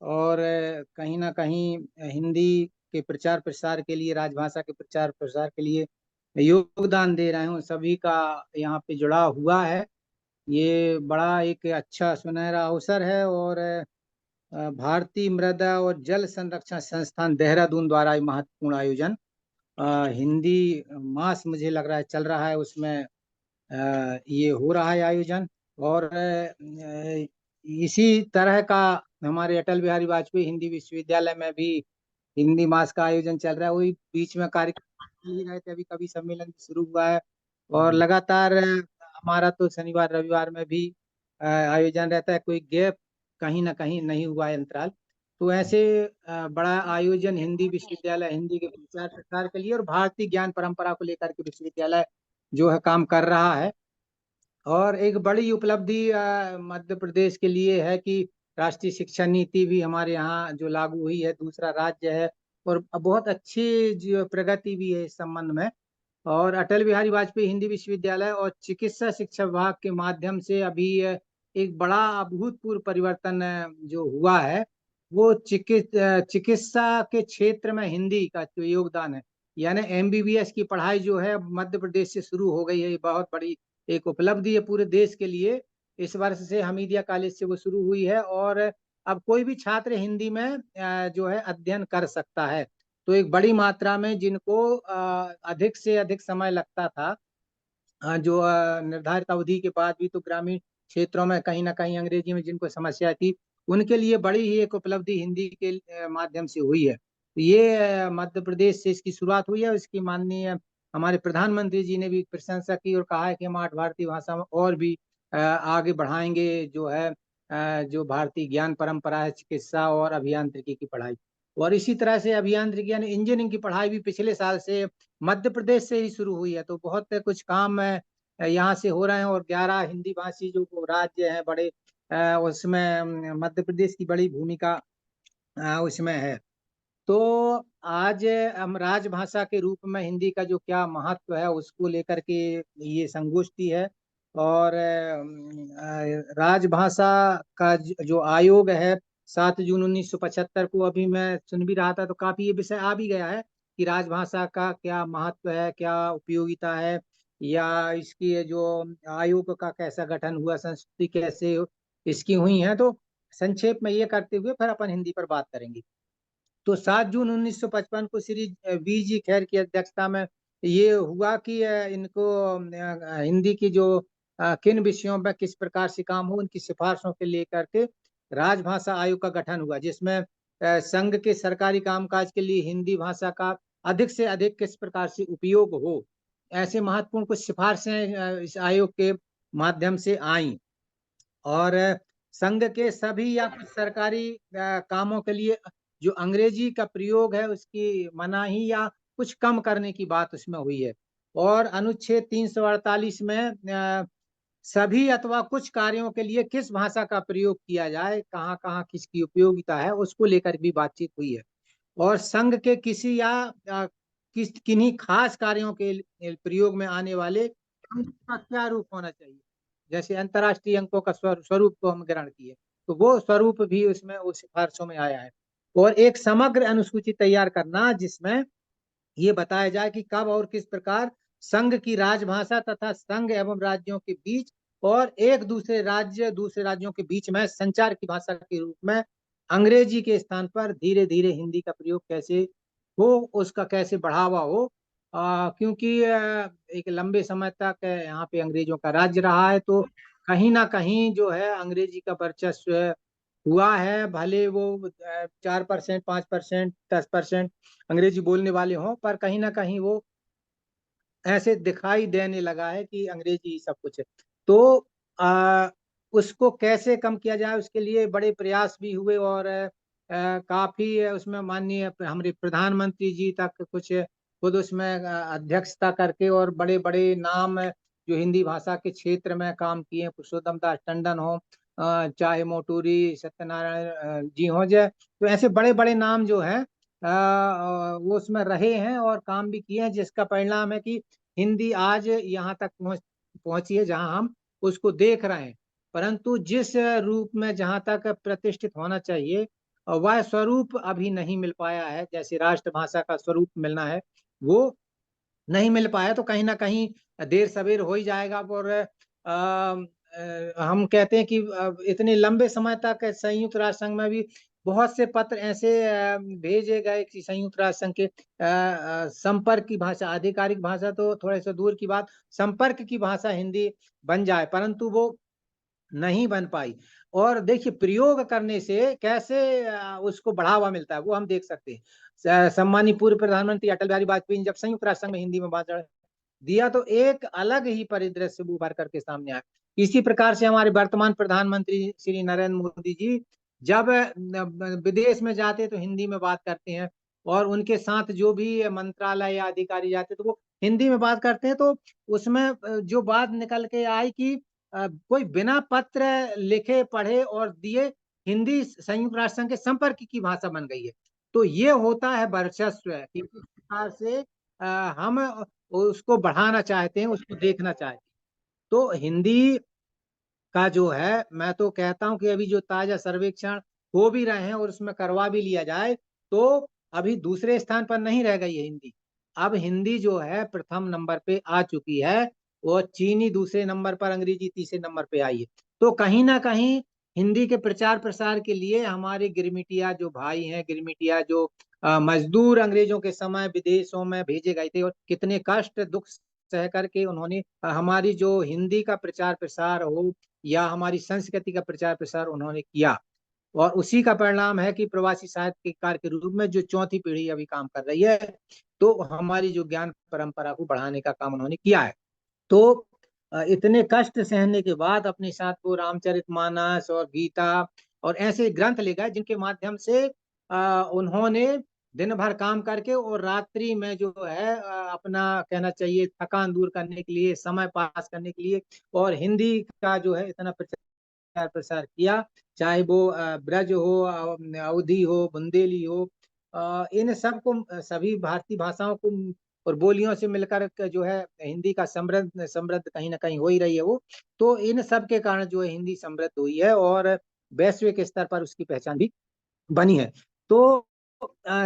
और कहीं ना कहीं हिंदी के प्रचार प्रसार के लिए, राजभाषा के प्रचार प्रसार के लिए योगदान दे रहे हैं, उन सभी का यहाँ पे जुड़ा हुआ है। ये बड़ा एक अच्छा सुनहरा अवसर है और भारतीय मृदा और जल संरक्षण संस्थान देहरादून द्वारा ये महत्वपूर्ण आयोजन हिंदी मास मुझे लग रहा है चल रहा है, उसमें ये हो रहा है आयोजन। और इसी तरह का हमारे अटल बिहारी वाजपेयी हिंदी विश्वविद्यालय में भी हिंदी मास का आयोजन चल रहा है। वही बीच में कार्यक्रम चल ही रहे थे, अभी कभी सम्मेलन शुरू हुआ है और लगातार हमारा तो शनिवार रविवार में भी आयोजन रहता है, कोई गैप कहीं ना कहीं नहीं हुआ है, अंतराल। तो ऐसे बड़ा आयोजन हिंदी विश्वविद्यालय हिंदी के प्रचार प्रसार के लिए और भारतीय ज्ञान परंपरा को लेकर के विश्वविद्यालय जो है काम कर रहा है। और एक बड़ी उपलब्धि मध्य प्रदेश के लिए है कि राष्ट्रीय शिक्षा नीति भी हमारे यहाँ जो लागू हुई है, दूसरा राज्य है और बहुत अच्छी जो प्रगति भी है इस संबंध में। और अटल बिहारी वाजपेयी हिंदी विश्वविद्यालय और चिकित्सा शिक्षा विभाग के माध्यम से अभी एक बड़ा अभूतपूर्व परिवर्तन जो हुआ है, वो चिकित्सा के क्षेत्र में हिंदी का जो योगदान है, यानी एमबीबीएस की पढ़ाई जो है मध्य प्रदेश से शुरू हो गई है। ये बहुत बड़ी एक उपलब्धि है पूरे देश के लिए। इस वर्ष से हमीदिया कॉलेज से वो शुरू हुई है और अब कोई भी छात्र हिंदी में जो है अध्ययन कर सकता है। तो एक बड़ी मात्रा में जिनको अधिक से अधिक समय लगता था, जो निर्धारित अवधि के बाद भी तो ग्रामीण क्षेत्रों में कहीं ना कहीं अंग्रेजी में जिनको समस्या थी, उनके लिए बड़ी ही एक उपलब्धि हिंदी के माध्यम से हुई है। तो ये मध्य प्रदेश से इसकी शुरुआत हुई है। इसकी माननीय हमारे प्रधानमंत्री जी ने भी प्रशंसा की और कहा है कि हम 8 भारतीय भाषा में और भी आगे बढ़ाएंगे जो है जो भारतीय ज्ञान परंपरा है, चिकित्सा और अभियांत्रिकी की पढ़ाई। और इसी तरह से अभियांत्रिकी यानी इंजीनियरिंग की पढ़ाई भी पिछले साल से मध्य प्रदेश से ही शुरू हुई है। तो बहुत कुछ काम यहाँ से हो रहे हैं और 11 हिंदी भाषी जो राज्य हैं बड़े, उसमें मध्य प्रदेश की बड़ी भूमिका उसमें है। तो आज हम राजभाषा के रूप में हिंदी का जो क्या महत्व है उसको लेकर के ये संगोष्ठी है। और राजभाषा का जो आयोग है 7 जून 1975 को, अभी मैं सुन भी रहा था तो काफी ये विषय आ भी गया है कि राजभाषा का क्या महत्व है, क्या उपयोगिता है, या इसकी जो आयोग का कैसा गठन हुआ, संस्कृति कैसे इसकी हुई है। तो संक्षेप में ये करते हुए फिर अपन हिंदी पर बात करेंगे। तो 7 जून 1955 को श्री वी जी खैर की अध्यक्षता में ये हुआ कि इनको हिंदी की जो किन विषयों पर किस प्रकार से काम हो, उनकी सिफारिशों के लेकर के राजभाषा आयोग का गठन हुआ, जिसमें संघ के सरकारी कामकाज के लिए हिंदी भाषा का अधिक से अधिक किस प्रकार से उपयोग हो, ऐसे महत्वपूर्ण कुछ सिफारिशें इस आयोग के माध्यम से आई। और संघ के सभी या कुछ सरकारी कामों के लिए जो अंग्रेजी का प्रयोग है उसकी मनाही या कुछ कम करने की बात उसमें हुई है। और अनुच्छेद 348 में सभी अथवा कुछ कार्यों के लिए किस भाषा का प्रयोग किया जाए, कहाँ कहाँ किसकी उपयोगिता है, उसको लेकर भी बातचीत हुई है। और संघ के किसी या किन्हीं खास कार्यों के प्रयोग में आने वाले अंक का क्या रूप होना चाहिए, जैसे अंतर्राष्ट्रीय अंकों का स्वरूप को हम ग्रहण किए तो वो स्वरूप भी उसमें उस सिफारिशों में आया है। और एक समग्र अनुसूची तैयार करना जिसमें ये बताया जाए कि कब और किस प्रकार संघ की राजभाषा तथा संघ एवं राज्यों के बीच और एक दूसरे राज्यों के बीच में संचार की भाषा के रूप में अंग्रेजी के स्थान पर धीरे धीरे हिंदी का प्रयोग कैसे हो, उसका कैसे बढ़ावा हो। क्योंकि एक लंबे समय तक यहाँ पे अंग्रेजों का राज्य रहा है, तो कहीं ना कहीं जो है अंग्रेजी का वर्चस्व हुआ है, भले वो 4%, 5%, 10% अंग्रेजी बोलने वाले हों, पर कहीं ना कहीं वो ऐसे दिखाई देने लगा है कि अंग्रेजी सब कुछ है। तो उसको कैसे कम किया जाए उसके लिए बड़े प्रयास भी हुए और काफी उसमें माननीय हमारे प्रधानमंत्री जी तक कुछ खुद उसमें अध्यक्षता करके और बड़े बड़े नाम जो हिंदी भाषा के क्षेत्र में काम किए, पुरुषोत्तम दास टंडन हो, चाहे मोटूरी सत्यनारायण जी हो जाए, तो ऐसे बड़े बड़े नाम जो है वो उसमें रहे हैं और काम भी किए हैं, जिसका परिणाम है कि हिंदी आज यहाँ तक पहुंची है जहां हम उसको देख रहे हैं। परंतु जिस रूप में जहां तक प्रतिष्ठित होना चाहिए वह स्वरूप अभी नहीं मिल पाया है, जैसे राष्ट्रभाषा का स्वरूप मिलना है वो नहीं मिल पाया। तो कहीं ना कहीं देर सवेर हो ही जाएगा। और हम कहते हैं कि इतने लंबे समय तक संयुक्त राष्ट्र संघ में भी बहुत से पत्र ऐसे भेजे गए कि संयुक्त राष्ट्र संघ के संपर्क की भाषा, आधिकारिक भाषा तो थोड़े से दूर की बात, संपर्क की भाषा हिंदी बन जाए, परंतु वो नहीं बन पाई। और देखिए प्रयोग करने से कैसे उसको बढ़ावा मिलता है वो हम देख सकते हैं। सम्मानीय पूर्व प्रधानमंत्री अटल बिहारी वाजपेयी ने जब संयुक्त राष्ट्र संघ में हिंदी में भाषण दिया तो एक अलग ही परिदृश्य उभर करके सामने आया। इसी प्रकार से हमारे वर्तमान प्रधानमंत्री श्री नरेंद्र मोदी जी जब विदेश में जाते तो हिंदी में बात करते हैं, और उनके साथ जो भी मंत्रालय या अधिकारी जाते तो वो हिंदी में बात करते हैं। तो उसमें जो बात निकल के आई कि कोई बिना पत्र लिखे पढ़े और दिए हिंदी संयुक्त राष्ट्र संघ के संपर्क की भाषा बन गई है। तो ये होता है वर्चस्व कि किस प्रकार से हम उसको बढ़ाना चाहते हैं, उसको देखना चाहते हैं। तो हिंदी का जो है मैं तो कहता हूं कि अभी जो ताजा सर्वेक्षण हो भी रहे हैं और उसमें करवा भी लिया जाए तो अभी दूसरे स्थान पर नहीं रह गई है हिंदी। अब हिंदी जो है प्रथम नंबर पे आ चुकी है, और चीनी दूसरे नंबर पर, अंग्रेजी तीसरे नंबर पे आई है। तो कहीं ना कहीं हिंदी के प्रचार प्रसार के लिए हमारे गिरमिटिया जो भाई हैं, गिरमिटिया जो मजदूर अंग्रेजों के समय विदेशों में भेजे गए थे, और कितने कष्ट दुख सह करके उन्होंने हमारी जो हिंदी का प्रचार प्रसार हो या हमारी संस्कृति का प्रचार प्रसार उन्होंने किया। और उसी का परिणाम है कि प्रवासी साहित्यकार के रूप में जो चौथी पीढ़ी अभी काम कर रही है, तो हमारी जो ज्ञान परंपरा को बढ़ाने का काम उन्होंने किया है। तो इतने कष्ट सहने के बाद अपने साथ वो रामचरितमानस और गीता और ऐसे ग्रंथ ले गए जिनके माध्यम से उन्होंने दिन भर काम करके और रात्रि में जो है अपना कहना चाहिए थकान दूर करने के लिए, समय पास करने के लिए, और हिंदी का जो है इतना प्रचार प्रसार किया, चाहे वो ब्रज हो, अवधी हो, बुंदेली हो, इन सब को, सभी भारतीय भाषाओं को और बोलियों से मिलकर जो है हिंदी का समृद्ध समृद्ध कहीं ना कहीं हो ही रही है वो। तो इन सब के कारण जो है हिंदी समृद्ध हुई है और वैश्विक स्तर पर उसकी पहचान भी बनी है। तो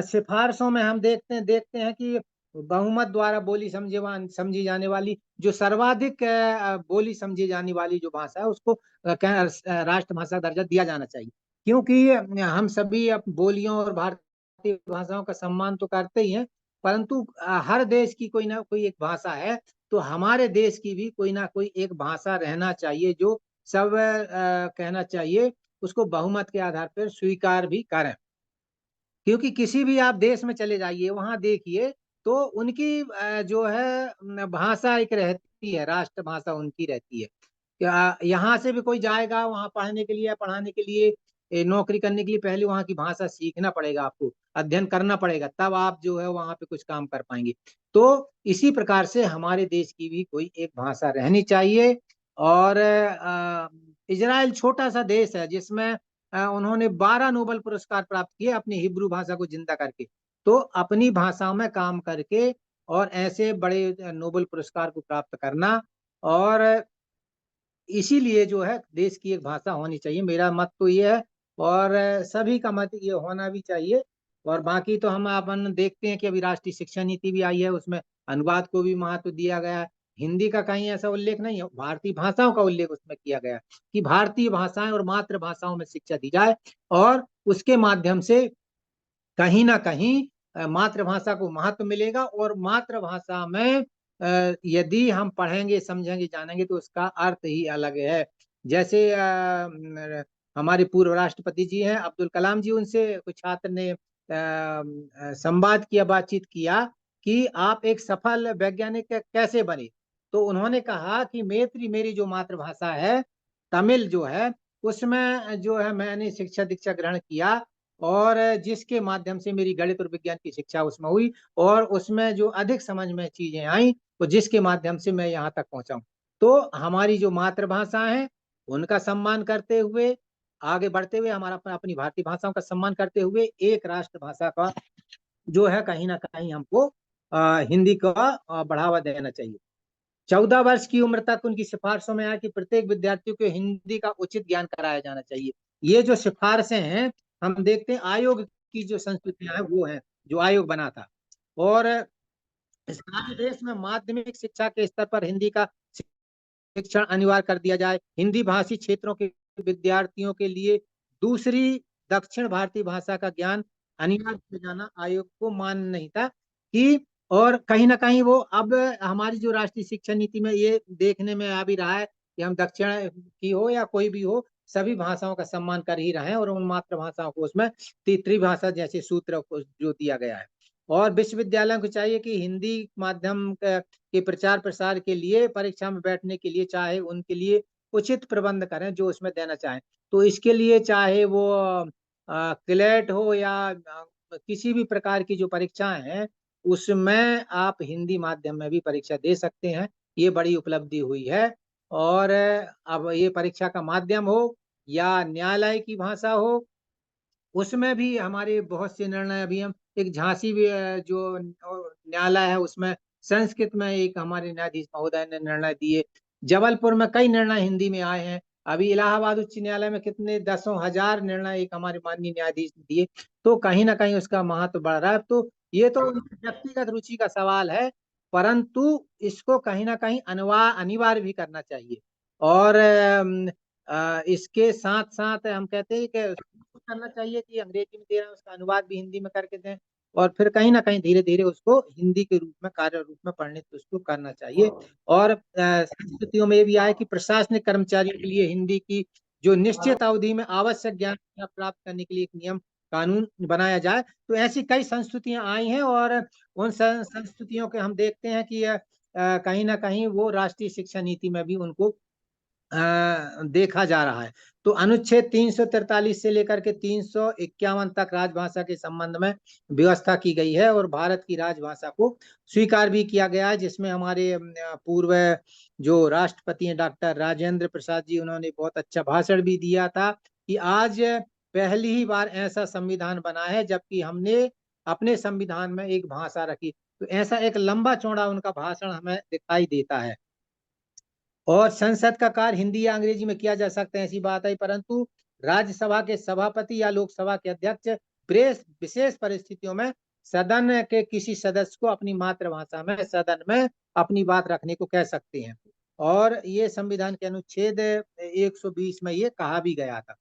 सिफारिशों में हम देखते हैं कि बहुमत द्वारा बोली समझी जाने वाली, जो सर्वाधिक बोली समझी जाने वाली जो भाषा है उसको राष्ट्रभाषा दर्जा दिया जाना चाहिए। क्योंकि हम सभी अब बोलियों और भारतीय भाषाओं का सम्मान तो करते ही हैं, परंतु हर देश की कोई ना कोई एक भाषा है, तो हमारे देश की भी कोई ना कोई एक भाषा रहना चाहिए जो सब कहना चाहिए उसको बहुमत के आधार पर स्वीकार भी करें। क्योंकि किसी भी आप देश में चले जाइए वहां देखिए तो उनकी जो है भाषा एक रहती है, राष्ट्रभाषा उनकी रहती है। क्या यहाँ से भी कोई जाएगा वहां पढ़ने के लिए, पढ़ाने के लिए, नौकरी करने के लिए, पहले वहां की भाषा सीखना पड़ेगा, आपको अध्ययन करना पड़ेगा, तब आप जो है वहां पे कुछ काम कर पाएंगे। तो इसी प्रकार से हमारे देश की भी कोई एक भाषा रहनी चाहिए। और इजराइल छोटा सा देश है जिसमें उन्होंने 12 नोबेल पुरस्कार प्राप्त किए अपनी हिब्रू भाषा को जिंदा करके। तो अपनी भाषाओं में काम करके और ऐसे बड़े नोबेल पुरस्कार को प्राप्त करना, और इसीलिए जो है देश की एक भाषा होनी चाहिए, मेरा मत तो ये है, और सभी का मत ये होना भी चाहिए। और बाकी तो हम अपन देखते हैं कि अभी राष्ट्रीय शिक्षा नीति भी आई है, उसमें अनुवाद को भी महत्व दिया गया है। हिंदी का कहीं ऐसा उल्लेख नहीं है, भारतीय भाषाओं का उल्लेख उसमें किया गया है कि भारतीय भाषाएं और मातृभाषाओं में शिक्षा दी जाए, और उसके माध्यम से कहीं ना कहीं मातृभाषा को महत्व मिलेगा। और मातृभाषा में यदि हम पढ़ेंगे, समझेंगे, जानेंगे तो उसका अर्थ ही अलग है। जैसे हमारे पूर्व राष्ट्रपति जी हैं अब्दुल कलाम जी, उनसे कुछ छात्र ने संवाद किया, बातचीत किया कि आप एक सफल वैज्ञानिक कैसे बने। तो उन्होंने कहा कि मेरी जो मातृभाषा है तमिल जो है, उसमें जो है मैंने शिक्षा दीक्षा ग्रहण किया, और जिसके माध्यम से मेरी गणित और विज्ञान की शिक्षा उसमें हुई, और उसमें जो अधिक समझ में चीजें आई, तो जिसके माध्यम से मैं यहाँ तक पहुंचा हूँ। तो हमारी जो मातृभाषा है उनका सम्मान करते हुए आगे बढ़ते हुए, हमारा अपनी भारतीय भाषाओं का सम्मान करते हुए एक राष्ट्रभाषा का जो है कहीं ना कहीं हमको हिंदी का बढ़ावा देना चाहिए। 14 वर्ष की उम्र तक उनकी सिफारिशों में आया कि प्रत्येक विद्यार्थी को हिंदी का उचित ज्ञान कराया जाना चाहिए। ये जो सिफारिशें हैं, हम देखते हैं आयोग की जो संस्तुतियां हैं वो है जो आयोग बना था। और सारे देश में माध्यमिक शिक्षा के स्तर पर हिंदी का शिक्षण अनिवार्य कर दिया जाए। हिंदी भाषी क्षेत्रों के विद्यार्थियों के लिए दूसरी दक्षिण भारतीय भाषा का ज्ञान अनिवार्य किया जाना आयोग को मान्य नहीं था कि, और कहीं ना कहीं वो अब हमारी जो राष्ट्रीय शिक्षा नीति में ये देखने में आ भी रहा है कि हम दक्षिण की हो या कोई भी हो, सभी भाषाओं का सम्मान कर ही रहे हैं, और उन मातृभाषाओं को उसमें त्रिभाषा जैसे सूत्र को जो दिया गया है। और विश्वविद्यालयों को चाहिए कि हिंदी माध्यम के प्रचार प्रसार के लिए परीक्षा में बैठने के लिए चाहे उनके लिए उचित प्रबंध करें जो उसमें देना चाहें। तो इसके लिए चाहे वो क्लेट हो या किसी भी प्रकार की जो परीक्षाएं हैं उसमें आप हिंदी माध्यम में भी परीक्षा दे सकते हैं। ये बड़ी उपलब्धि हुई है। और अब ये परीक्षा का माध्यम हो या न्यायालय की भाषा हो, उसमें भी हमारे बहुत से निर्णय, अभी हम एक झांसी जो न्यायालय है उसमें संस्कृत में एक हमारे न्यायाधीश महोदय ने निर्णय दिए। जबलपुर में कई निर्णय हिंदी में आए हैं। अभी इलाहाबाद उच्च न्यायालय में कितने दसों हजार निर्णय एक हमारे माननीय न्यायाधीश ने दिए। तो कहीं ना कहीं उसका महत्व बढ़ रहा है। तो ये तो उनकी व्यक्तिगत रुचि का सवाल है, परंतु इसको कहीं ना कहीं अनिवार्य भी करना चाहिए। और इसके साथ साथ हम कहते हैं कि करना चाहिए कि अंग्रेजी में दे रहे हैं उसका अनुवाद भी हिंदी में करके दें, और फिर कहीं ना कहीं धीरे धीरे उसको हिंदी के रूप में कार्य रूप में पढ़ने तो उसको करना चाहिए। और संस्कृतियों में ये भी आया कि प्रशासनिक कर्मचारियों के लिए हिंदी की जो निश्चित अवधि में आवश्यक ज्ञान प्राप्त करने के लिए एक नियम कानून बनाया जाए। तो ऐसी कई संस्कृतियां आई हैं, और उन संस्कृतियों के हम देखते हैं कि कहीं ना कहीं वो राष्ट्रीय शिक्षा नीति में भी उनको देखा जा रहा है। तो अनुच्छेद 343 से लेकर के 351 तक राजभाषा के संबंध में व्यवस्था की गई है, और भारत की राजभाषा को स्वीकार भी किया गया है, जिसमें हमारे पूर्व जो राष्ट्रपति हैं डॉक्टर राजेंद्र प्रसाद जी, उन्होंने बहुत अच्छा भाषण भी दिया था कि आज पहली ही बार ऐसा संविधान बना है जबकि हमने अपने संविधान में एक भाषा रखी। तो ऐसा एक लंबा चौड़ा उनका भाषण हमें दिखाई देता है। और संसद का कार्य हिंदी या अंग्रेजी में किया जा सकता है, ऐसी बात है, परंतु राज्यसभा के सभापति या लोकसभा के अध्यक्ष विशेष परिस्थितियों में सदन के किसी सदस्य को अपनी मातृभाषा में सदन में अपनी बात रखने को कह सकते हैं। और ये संविधान के अनुच्छेद 120 में ये कहा भी गया था।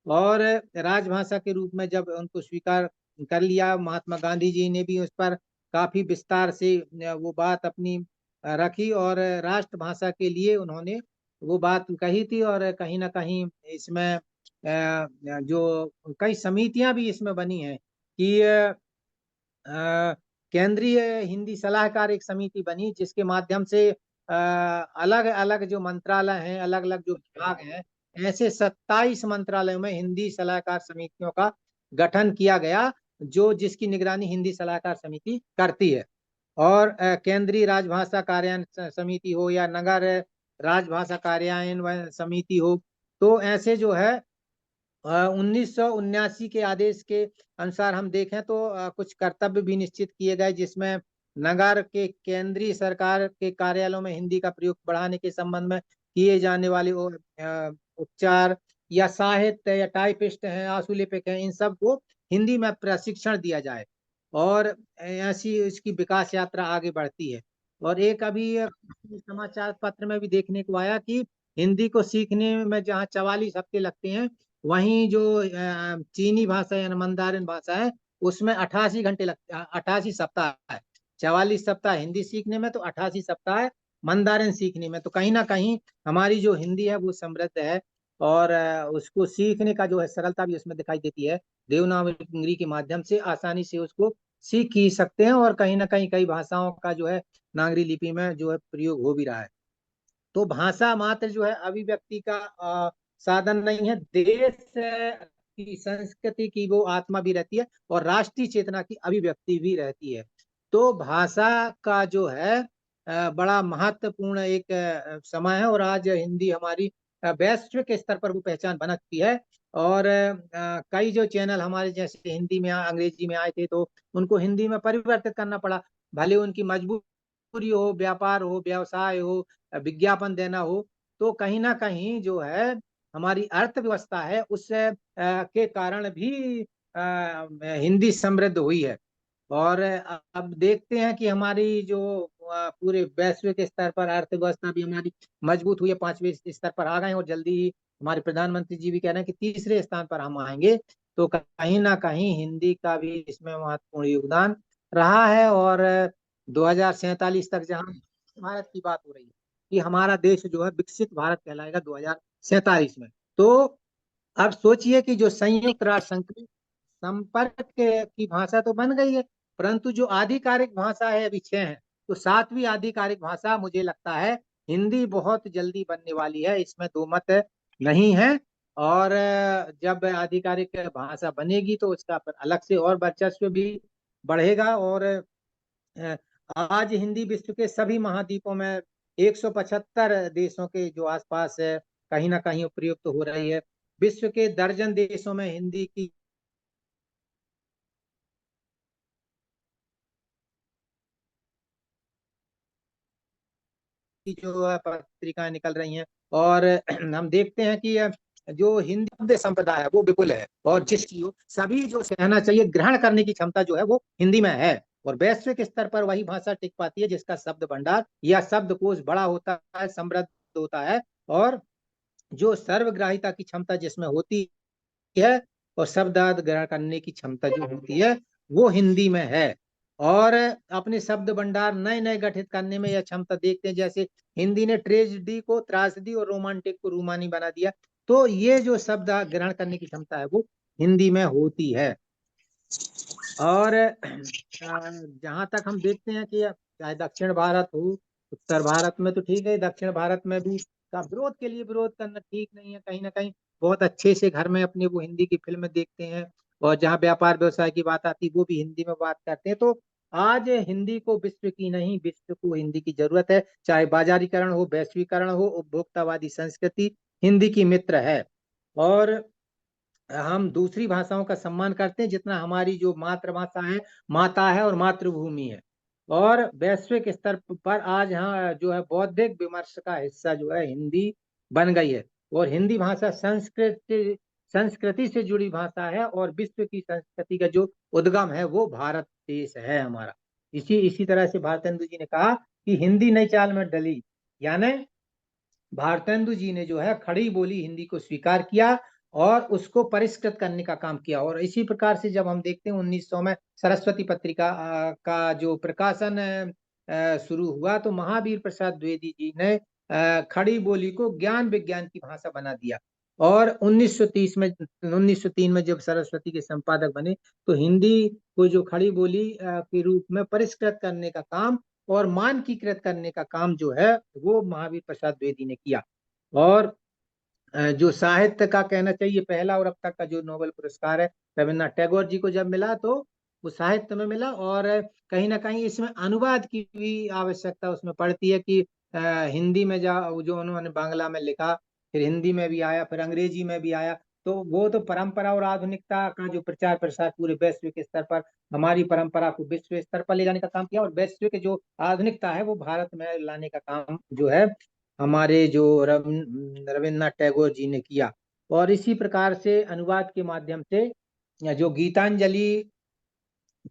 और राजभाषा के रूप में जब उनको स्वीकार कर लिया, महात्मा गांधी जी ने भी उस पर काफी विस्तार से वो बात अपनी रखी, और राष्ट्रभाषा के लिए उन्होंने वो बात कही थी। और कहीं ना कहीं इसमें जो कई समितियां भी इसमें बनी हैं कि केंद्रीय हिंदी सलाहकार एक समिति बनी, जिसके माध्यम से अलग अलग जो मंत्रालय हैं, अलग अलग जो विभाग हैं, ऐसे 27 मंत्रालयों में हिंदी सलाहकार समितियों का गठन किया गया, जो जिसकी निगरानी हिंदी सलाहकार समिति करती है। और केंद्रीय राजभाषा कार्यान्वयन समिति हो या नगर राजभाषा कार्यान्वयन समिति हो, तो ऐसे जो है 1979 के आदेश के अनुसार हम देखें तो कुछ कर्तव्य भी निश्चित किए गए, जिसमें नगर के केंद्रीय सरकार के कार्यालयों में हिंदी का प्रयोग बढ़ाने के संबंध में किए जाने वाले उपचार या साहित्य या टाइपिस्ट हैं, आशुलिपिक हैं, इन सब को हिंदी में प्रशिक्षण दिया जाए, और ऐसी इसकी विकास यात्रा आगे बढ़ती है। और एक अभी समाचार पत्र में भी देखने को आया कि हिंदी को सीखने में जहाँ 44 हफ्ते लगते हैं, वहीं जो चीनी भाषा या मंदारिन भाषा है उसमें 88 घंटे लगते हैं, 88 सप्ताह है। 44 सप्ताह हिंदी सीखने में, तो 88 सप्ताह है मंदारिन सीखने में। तो कहीं ना कहीं हमारी जो हिंदी है वो समृद्ध है, और उसको सीखने का जो है सरलता भी उसमें दिखाई देती है। देवनागरी के माध्यम से आसानी से उसको सीख ही सकते हैं, और कहीं ना कहीं कई भाषाओं का जो है नागरी लिपि में जो है प्रयोग हो भी रहा है। तो भाषा मात्र जो है अभिव्यक्ति का साधन नहीं है, देश की संस्कृति की वो आत्मा भी रहती है, और राष्ट्रीय चेतना की अभिव्यक्ति भी रहती है। तो भाषा का जो है बड़ा महत्वपूर्ण एक समय है और आज हिंदी हमारी वैश्विक स्तर पर वो पहचान बना चुकी है। और कई जो चैनल हमारे जैसे हिंदी में अंग्रेजी में आए थे तो उनको हिंदी में परिवर्तित करना पड़ा, भले उनकी मजबूरी हो, व्यापार हो, व्यवसाय हो, विज्ञापन देना हो। तो कहीं ना कहीं जो है हमारी अर्थव्यवस्था है उससे के कारण भी हिंदी समृद्ध हुई है। और अब देखते हैं कि हमारी जो पूरे वैश्विक स्तर पर अर्थव्यवस्था भी हमारी मजबूत हुई है, 5वें स्तर पर आ गए हैं और जल्दी ही हमारे प्रधानमंत्री जी भी कह रहे हैं कि तीसरे स्थान पर हम आएंगे। तो कहीं ना कहीं हिंदी का भी इसमें महत्वपूर्ण योगदान रहा है। और 2047 तक जहां भारत की बात हो रही है कि हमारा देश जो है विकसित भारत कहलाएगा 2047 में। तो अब सोचिए कि जो संयुक्त राष्ट्र संघ संपर्क की भाषा तो बन गई है, परंतु जो आधिकारिक भाषा है अभी 6 है। तो 7वीं आधिकारिक भाषा मुझे लगता है हिंदी बहुत जल्दी बनने वाली है, इसमें दो मत नहीं है। और जब आधिकारिक भाषा बनेगी तो उसका पर अलग से और वर्चस्व भी बढ़ेगा। और आज हिंदी विश्व के सभी महाद्वीपों में 175 देशों के जो आसपास है कहीं ना कहीं प्रयुक्त हो रही है। विश्व के दर्जन देशों में हिंदी की जो है पत्रिकाएं निकल रही हैं। और हम देखते हैं कि जो हिंदी संप्रदाय है वो विपुल है और जिसकी सभी जो कहना चाहिए ग्रहण करने की क्षमता जो है वो हिंदी में है। और वैश्विक स्तर पर वही भाषा टिक पाती है जिसका शब्द भंडार या शब्दकोश बड़ा होता है, समृद्ध होता है और जो सर्वग्राहिता की क्षमता जिसमें होती है और शब्दार्थ ग्रहण करने की क्षमता जो होती है वो हिंदी में है। और अपने शब्द भंडार नए नए गठित करने में यह क्षमता देखते हैं, जैसे हिंदी ने ट्रेजेडी को त्रासदी और रोमांटिक को रूमानी बना दिया। तो ये जो शब्द ग्रहण करने की क्षमता है वो हिंदी में होती है। और जहां तक हम देखते हैं कि चाहे दक्षिण भारत हो, उत्तर भारत में तो ठीक है, दक्षिण भारत में भी का विरोध के लिए विरोध करना ठीक नहीं है। कहीं ना कहीं बहुत अच्छे से घर में अपने वो हिंदी की फिल्म देखते हैं और जहाँ व्यापार व्यवसाय की बात आती है वो भी हिंदी में बात करते हैं। तो आज हिंदी को विश्व की नहीं, विश्व को हिंदी की जरूरत है। चाहे बाजारीकरण हो, वैश्वीकरण हो, उपभोक्तावादी संस्कृति हिंदी की मित्र है। और हम दूसरी भाषाओं का सम्मान करते हैं जितना हमारी जो मातृभाषा है, माता है और मातृभूमि है। और वैश्विक स्तर पर आज यहाँ जो है बौद्धिक विमर्श का हिस्सा जो है हिंदी बन गई है। और हिंदी भाषा संस्कृति से जुड़ी भाषा है और विश्व की संस्कृति का जो उद्गम है वो भारत देश है हमारा। इसी तरह से भारतेंदु जी ने कहा कि हिंदी नई चाल में डली, यानी भारतेंदु जी ने जो है खड़ी बोली हिंदी को स्वीकार किया और उसको परिष्कृत करने का काम किया। और इसी प्रकार से जब हम देखते हैं 1900 में सरस्वती पत्रिका का जो प्रकाशन शुरू हुआ तो महावीर प्रसाद द्विवेदी जी ने खड़ी बोली को ज्ञान विज्ञान की भाषा बना दिया। और 1903 में जब सरस्वती के संपादक बने तो हिंदी को जो खड़ी बोली के रूप में परिष्कृत करने का काम और मानकीकृत करने का काम जो है वो महावीर प्रसाद द्विवेदी ने किया। और जो साहित्य का कहना चाहिए पहला और अब तक का जो नोबेल पुरस्कार है रविन्द्रनाथ टैगोर जी को जब मिला तो वो साहित्य में मिला। और कहीं ना कहीं इसमें अनुवाद की भी आवश्यकता उसमें पड़ती है कि हिंदी में जो उन्होंने बांग्ला में लिखा, फिर हिंदी में भी आया, फिर अंग्रेजी में भी आया। तो वो तो परंपरा और आधुनिकता का जो प्रचार प्रसार पूरे वैश्विक स्तर पर हमारी परंपरा को विश्व स्तर पर ले जाने का काम किया और वैश्विक जो आधुनिकता है वो भारत में लाने का काम जो है हमारे जो रविन्द्रनाथ टैगोर जी ने किया। और इसी प्रकार से अनुवाद के माध्यम से जो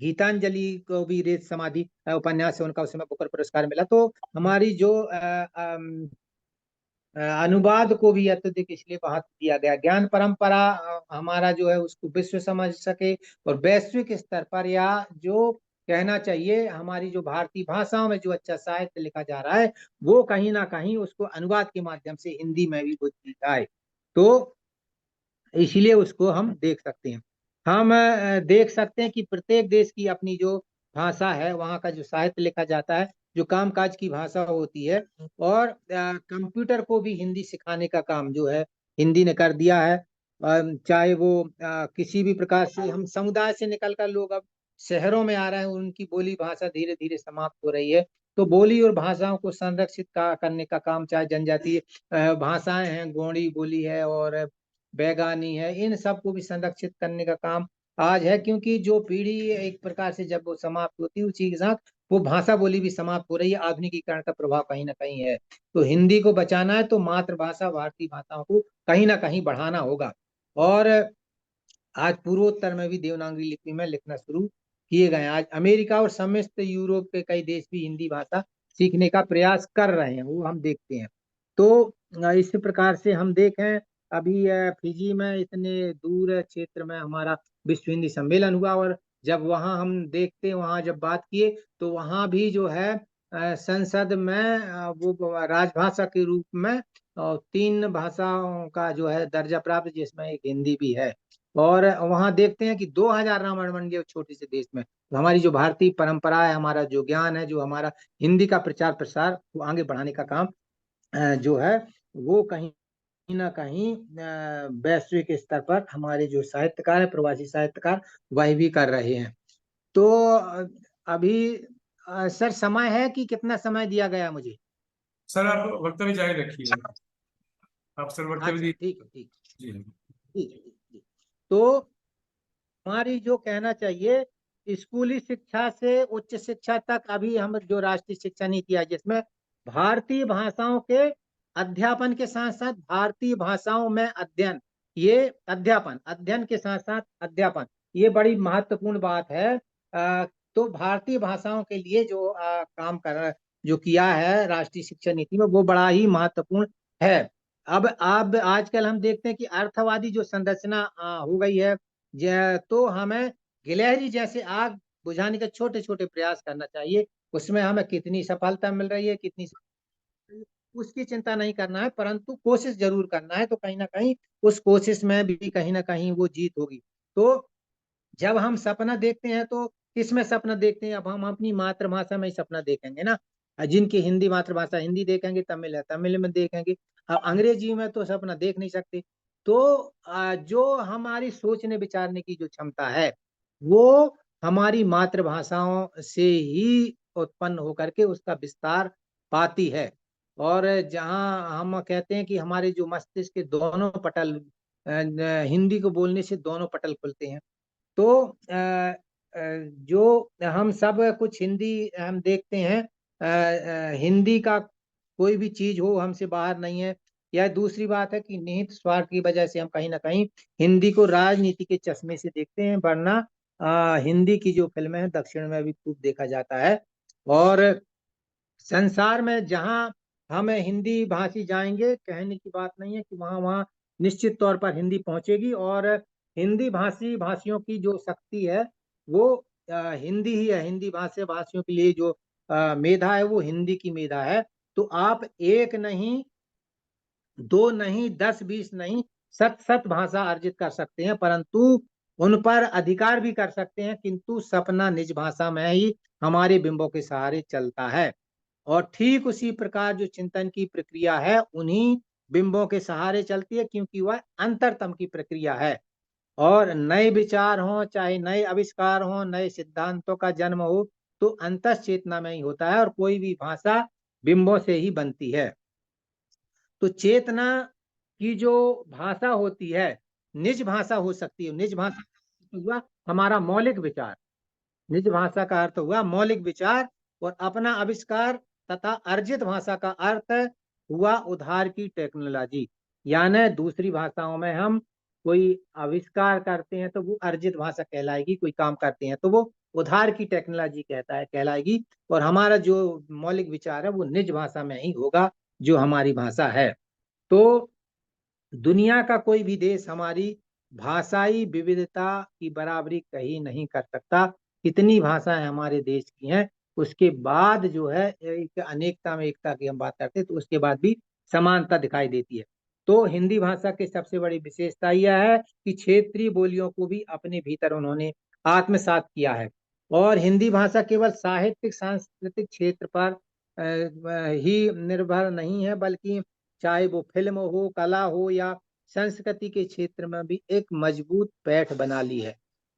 गीतांजलि को भी रेत समाधि उपन्यास है उनका, उसमें बुकर पुरस्कार मिला। तो हमारी जो अनुवाद को भी अत्यधिक इसलिए महत्व दिया गया। ज्ञान परंपरा हमारा जो है उसको विश्व समझ सके और वैश्विक स्तर पर या जो कहना चाहिए हमारी जो भारतीय भाषाओं में जो अच्छा साहित्य लिखा जा रहा है वो कहीं ना कहीं उसको अनुवाद के माध्यम से हिंदी में भी जाए। तो इसीलिए उसको हम देख सकते हैं। हम देख सकते हैं कि प्रत्येक देश की अपनी जो भाषा है वहाँ का जो साहित्य लिखा जाता है, जो कामकाज की भाषा होती है। और कंप्यूटर को भी हिंदी सिखाने का काम जो है हिंदी ने कर दिया है। चाहे वो किसी भी प्रकार से हम समुदाय से निकलकर लोग अब शहरों में आ रहे हैं, उनकी बोली भाषा धीरे धीरे समाप्त हो रही है। तो बोली और भाषाओं को संरक्षित करने का काम, चाहे जनजातीय भाषाएं हैं, गोंडी बोली है और बैगानी है, इन सबको भी संरक्षित करने का काम आज है। क्योंकि जो पीढ़ी एक प्रकार से जब वो समाप्त होती है, उसी के साथ वो भाषा बोली भी समाप्त हो रही है। आधुनिकीकरण का प्रभाव कहीं ना कहीं है। तो हिंदी को बचाना है तो मातृभाषा भारतीय भाषाओं को कहीं ना कहीं बढ़ाना होगा। और आज पूर्वोत्तर में भी देवनागरी लिपि में लिखना शुरू किए गए हैं। आज अमेरिका और समस्त यूरोप के कई देश भी हिंदी भाषा सीखने का प्रयास कर रहे हैं, वो हम देखते हैं। तो इस प्रकार से हम देखें, अभी फिजी में इतने दूर क्षेत्र में हमारा विश्व हिंदी सम्मेलन हुआ, और जब वहाँ हम देखते हैं, वहाँ जब बात किए तो वहाँ भी जो है संसद में वो राजभाषा के रूप में 3 भाषाओं का जो है दर्जा प्राप्त, जिसमें एक हिंदी भी है। और वहां देखते हैं कि 2000 रामायण बन गए छोटे से देश में। तो हमारी जो भारतीय परंपरा है, हमारा जो ज्ञान है, जो हमारा हिंदी का प्रचार प्रसार वो आगे बढ़ाने का काम जो है वो कहीं ना कहीं वैश्विक स्तर पर हमारे जो साहित्यकार है, प्रवासी साहित्यकार, वही भी कर रहे हैं। तो अभी सर समय है कि कितना समय दिया गया मुझे? सर आप वक्तव्य जारी रखिए। आप सर वक्तव्य अच्छा, दी। ठीक है, ठीक जी। ठीक है, ठीक है। तो हमारी जो कहना चाहिए, स्कूली शिक्षा से उच्च शिक्षा तक अभी हम जो राष्ट्रीय शिक्षा नीति है, जिसमें भारतीय भाषाओं के अध्यापन के साथ साथ भारतीय भाषाओं में अध्ययन, ये अध्ययन के साथ साथ अध्यापन, ये बड़ी महत्वपूर्ण बात है। तो भारतीय भाषाओं के लिए जो काम जो किया है राष्ट्रीय शिक्षा नीति में, वो बड़ा ही महत्वपूर्ण है। अब आजकल हम देखते हैं कि अर्थवादी जो संरचना हो गई है, तो हमें गिलहरी जैसे आग बुझाने के छोटे छोटे प्रयास करना चाहिए। उसमें हमें कितनी सफलता मिल रही है, उसकी चिंता नहीं करना है, परंतु कोशिश जरूर करना है। तो कहीं ना कहीं उस कोशिश में भी कहीं ना कहीं वो जीत होगी। तो जब हम सपना देखते हैं तो किसमें सपना देखते हैं? अब हम अपनी मातृभाषा में ही सपना देखेंगे ना। जिनकी हिंदी मातृभाषा हिंदी देखेंगे, तमिल है तमिल में देखेंगे। अब अंग्रेजी में तो सपना देख नहीं सकते। तो जो हमारी सोचने विचारने की जो क्षमता है, वो हमारी मातृभाषाओं से ही उत्पन्न होकर के उसका विस्तार पाती है। और जहाँ हम कहते हैं कि हमारे जो मस्तिष्क के दोनों पटल हिंदी को बोलने से दोनों पटल खुलते हैं। तो जो हम सब कुछ हिंदी हम देखते हैं, हिंदी का कोई भी चीज हो हमसे बाहर नहीं है। यह दूसरी बात है कि निहित स्वार्थ की वजह से हम कहीं ना कहीं हिंदी को राजनीति के चश्मे से देखते हैं, वरना हिंदी की जो फिल्में हैं दक्षिण में भी खूब देखा जाता है। और संसार में जहां हम हिंदी भाषी जाएंगे, कहने की बात नहीं है कि वहां वहां निश्चित तौर पर हिंदी पहुंचेगी। और हिंदी भाषियों की जो शक्ति है वो हिंदी ही है। हिंदी भाषियों के लिए जो मेधा है वो हिंदी की मेधा है। तो आप एक नहीं, दो नहीं, 10 20 नहीं, शत भाषा अर्जित कर सकते हैं, परंतु उन पर अधिकार भी कर सकते हैं, किंतु सपना निज भाषा में ही हमारे बिंबों के सहारे चलता है। और ठीक उसी प्रकार जो चिंतन की प्रक्रिया है उन्हीं बिंबों के सहारे चलती है, क्योंकि वह अंतरतम की प्रक्रिया है। और नए विचार हो, चाहे नए आविष्कार हो, नए सिद्धांतों का जन्म हो, तो अंतस चेतना में ही होता है। और कोई भी भाषा बिंबों से ही बनती है। तो चेतना की जो भाषा होती है, निज भाषा हो सकती है। निज भाषा हुआ हमारा मौलिक विचार। निज भाषा का अर्थ हुआ मौलिक विचार, और अपना आविष्कार तथा अर्जित भाषा का अर्थ हुआ उधार की टेक्नोलॉजी। यानी दूसरी भाषाओं में हम कोई आविष्कार करते हैं तो वो अर्जित भाषा कहलाएगी, कोई काम करते हैं तो वो उधार की टेक्नोलॉजी कहलाएगी। और हमारा जो मौलिक विचार है वो निज भाषा में ही होगा, जो हमारी भाषा है। तो दुनिया का कोई भी देश हमारी भाषाई विविधता की बराबरी कहीं नहीं कर सकता। कितनी भाषाएं हमारे देश की हैं, उसके बाद जो है एक अनेकता में एकता की हम बात करते हैं, तो उसके बाद भी समानता दिखाई देती है। तो हिंदी भाषा की सबसे बड़ी विशेषता यह है कि क्षेत्रीय बोलियों को भी अपने भीतर उन्होंने आत्मसात किया है। और हिंदी भाषा केवल साहित्यिक सांस्कृतिक क्षेत्र पर ही निर्भर नहीं है, बल्कि चाहे वो फिल्म हो, कला हो या संस्कृति के क्षेत्र में भी एक मजबूत पैठ बना ली है।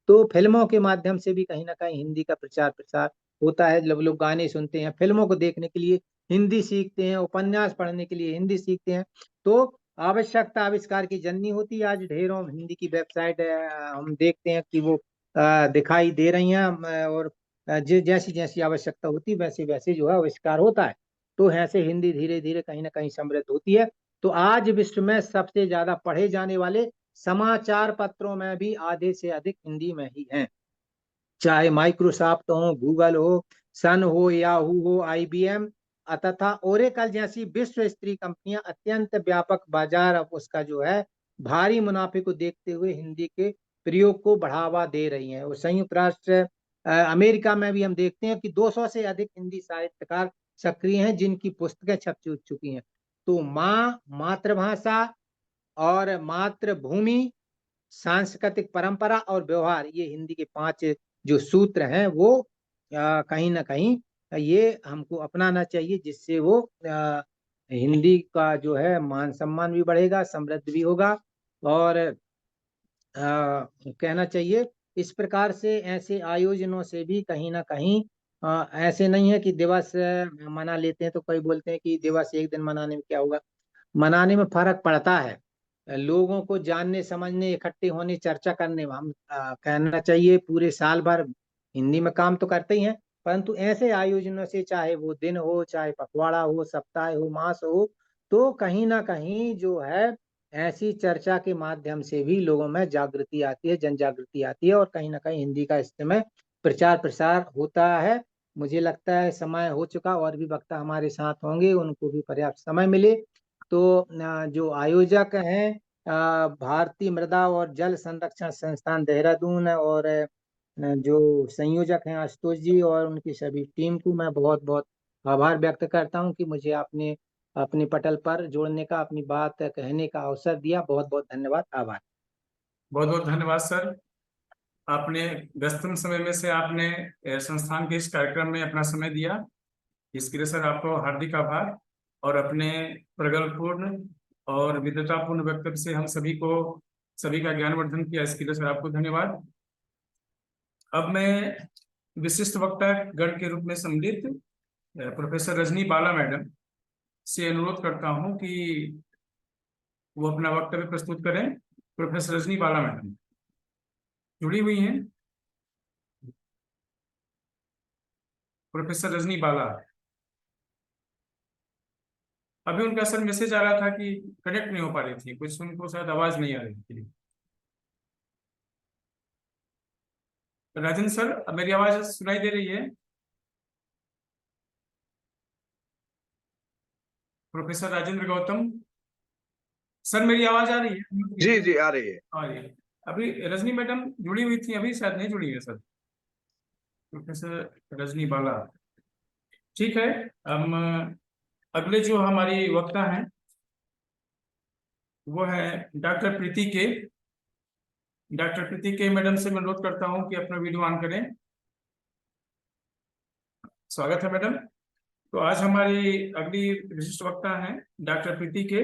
तो फिल्मों के माध्यम से भी कहीं ना कहीं हिंदी का प्रचार प्रसार होता है, जब लोग गाने सुनते हैं, फिल्मों को देखने के लिए हिंदी सीखते हैं, उपन्यास पढ़ने के लिए हिंदी सीखते हैं, तो आवश्यकता आविष्कार की जननी होती है। आज ढेरों हिंदी की वेबसाइट हम देखते हैं कि वो दिखाई दे रही हैं, और जैसी जैसी आवश्यकता होती वैसे वैसे जो है आविष्कार होता है। तो ऐसे हिंदी धीरे धीरे कहीं ना कहीं समृद्ध होती है। तो आज विश्व में सबसे ज्यादा पढ़े जाने वाले समाचार पत्रों में भी आधे से अधिक हिंदी में ही हैं, चाहे माइक्रोसॉफ्ट हो, गूगल हो, सन हो, याहू हो, IBM तथा ओरेकल जैसी विश्व स्तरीय कंपनियां अत्यंत व्यापक बाजार अब उसका जो है भारी मुनाफे को देखते हुए हिंदी के प्रयोग को बढ़ावा दे रही हैं। और संयुक्त राष्ट्र अमेरिका में भी हम देखते हैं कि 200 से अधिक हिंदी साहित्यकार सक्रिय हैं, जिनकी पुस्तकें छप चुकी हैं। तो माँ, मातृभाषा और मातृभूमि, सांस्कृतिक परंपरा और व्यवहार, ये हिंदी के 5 जो सूत्र हैं वो कहीं ना कहीं ये हमको अपनाना चाहिए, जिससे वो हिंदी का जो है मान सम्मान भी बढ़ेगा, समृद्ध भी होगा। और कहना चाहिए इस प्रकार से ऐसे आयोजनों से भी कहीं ना कहीं ऐसे नहीं है कि दिवस मना लेते हैं तो कोई बोलते हैं कि दिवस एक दिन मनाने में क्या होगा। मनाने में फर्क पड़ता है, लोगों को जानने, समझने, इकट्ठे होने, चर्चा करने में। हम कहना चाहिए पूरे साल भर हिंदी में काम तो करते ही हैं, परंतु ऐसे आयोजनों से, चाहे वो दिन हो, चाहे पखवाड़ा हो, सप्ताह हो, मास हो, तो कहीं ना कहीं जो है ऐसी चर्चा के माध्यम से भी लोगों में जागृति आती है, जन जागृति आती है, और कहीं ना कहीं हिंदी का इस समय प्रचार प्रसार होता है। मुझे लगता है समय हो चुका, और भी वक्ता हमारे साथ होंगे, उनको भी पर्याप्त समय मिले। तो जो आयोजक हैं भारतीय मृदा और जल संरक्षण संस्थान देहरादून, और जो संयोजक हैं आशुतोष जी और उनकी सभी टीम को मैं बहुत बहुत आभार व्यक्त करता हूं कि मुझे आपने अपने पटल पर जोड़ने का, अपनी बात कहने का अवसर दिया। बहुत बहुत धन्यवाद, आभार। बहुत बहुत धन्यवाद सर। आपने व्यस्तम समय में से आपने संस्थान के इस कार्यक्रम में अपना समय दिया, इसके लिए सर आपको हार्दिक आभार। और अपने प्रगल्भपूर्ण और विद्वतापूर्ण वक्तव्य से हम सभी का ज्ञानवर्धन किया, इसके लिए सर आपको धन्यवाद। अब मैं विशिष्ट वक्ता गण के रूप में सम्मिलित प्रोफेसर रजनी बाला मैडम से अनुरोध करता हूं कि वो अपना वक्तव्य प्रस्तुत करें। प्रोफेसर रजनी बाला मैडम जुड़ी हुई हैं? प्रोफेसर रजनी बाला, अभी उनका सर मैसेज आ रहा था कि कनेक्ट नहीं हो पा रही थी, कुछ उनको शायद आवाज नहीं आ रही थी। राजेंद्र सर, अब मेरी आवाज सुनाई दे रही है? प्रोफेसर राजेंद्र गौतम सर, मेरी आवाज आ रही है? जी जी आ रही है। आ रही है। अभी रजनी मैडम जुड़ी हुई थी, अभी शायद नहीं जुड़ी है सर। प्रोफेसर रजनी बाला, ठीक है। हम अगले जो हमारी वक्ता हैं वो है डॉक्टर प्रीति के। डॉक्टर प्रीति के मैडम से मैं अनुरोध करता हूं कि अपना वीडियो ऑन करें। स्वागत है मैडम। तो आज हमारी अगली विशिष्ट वक्ता हैं डॉक्टर प्रीति के।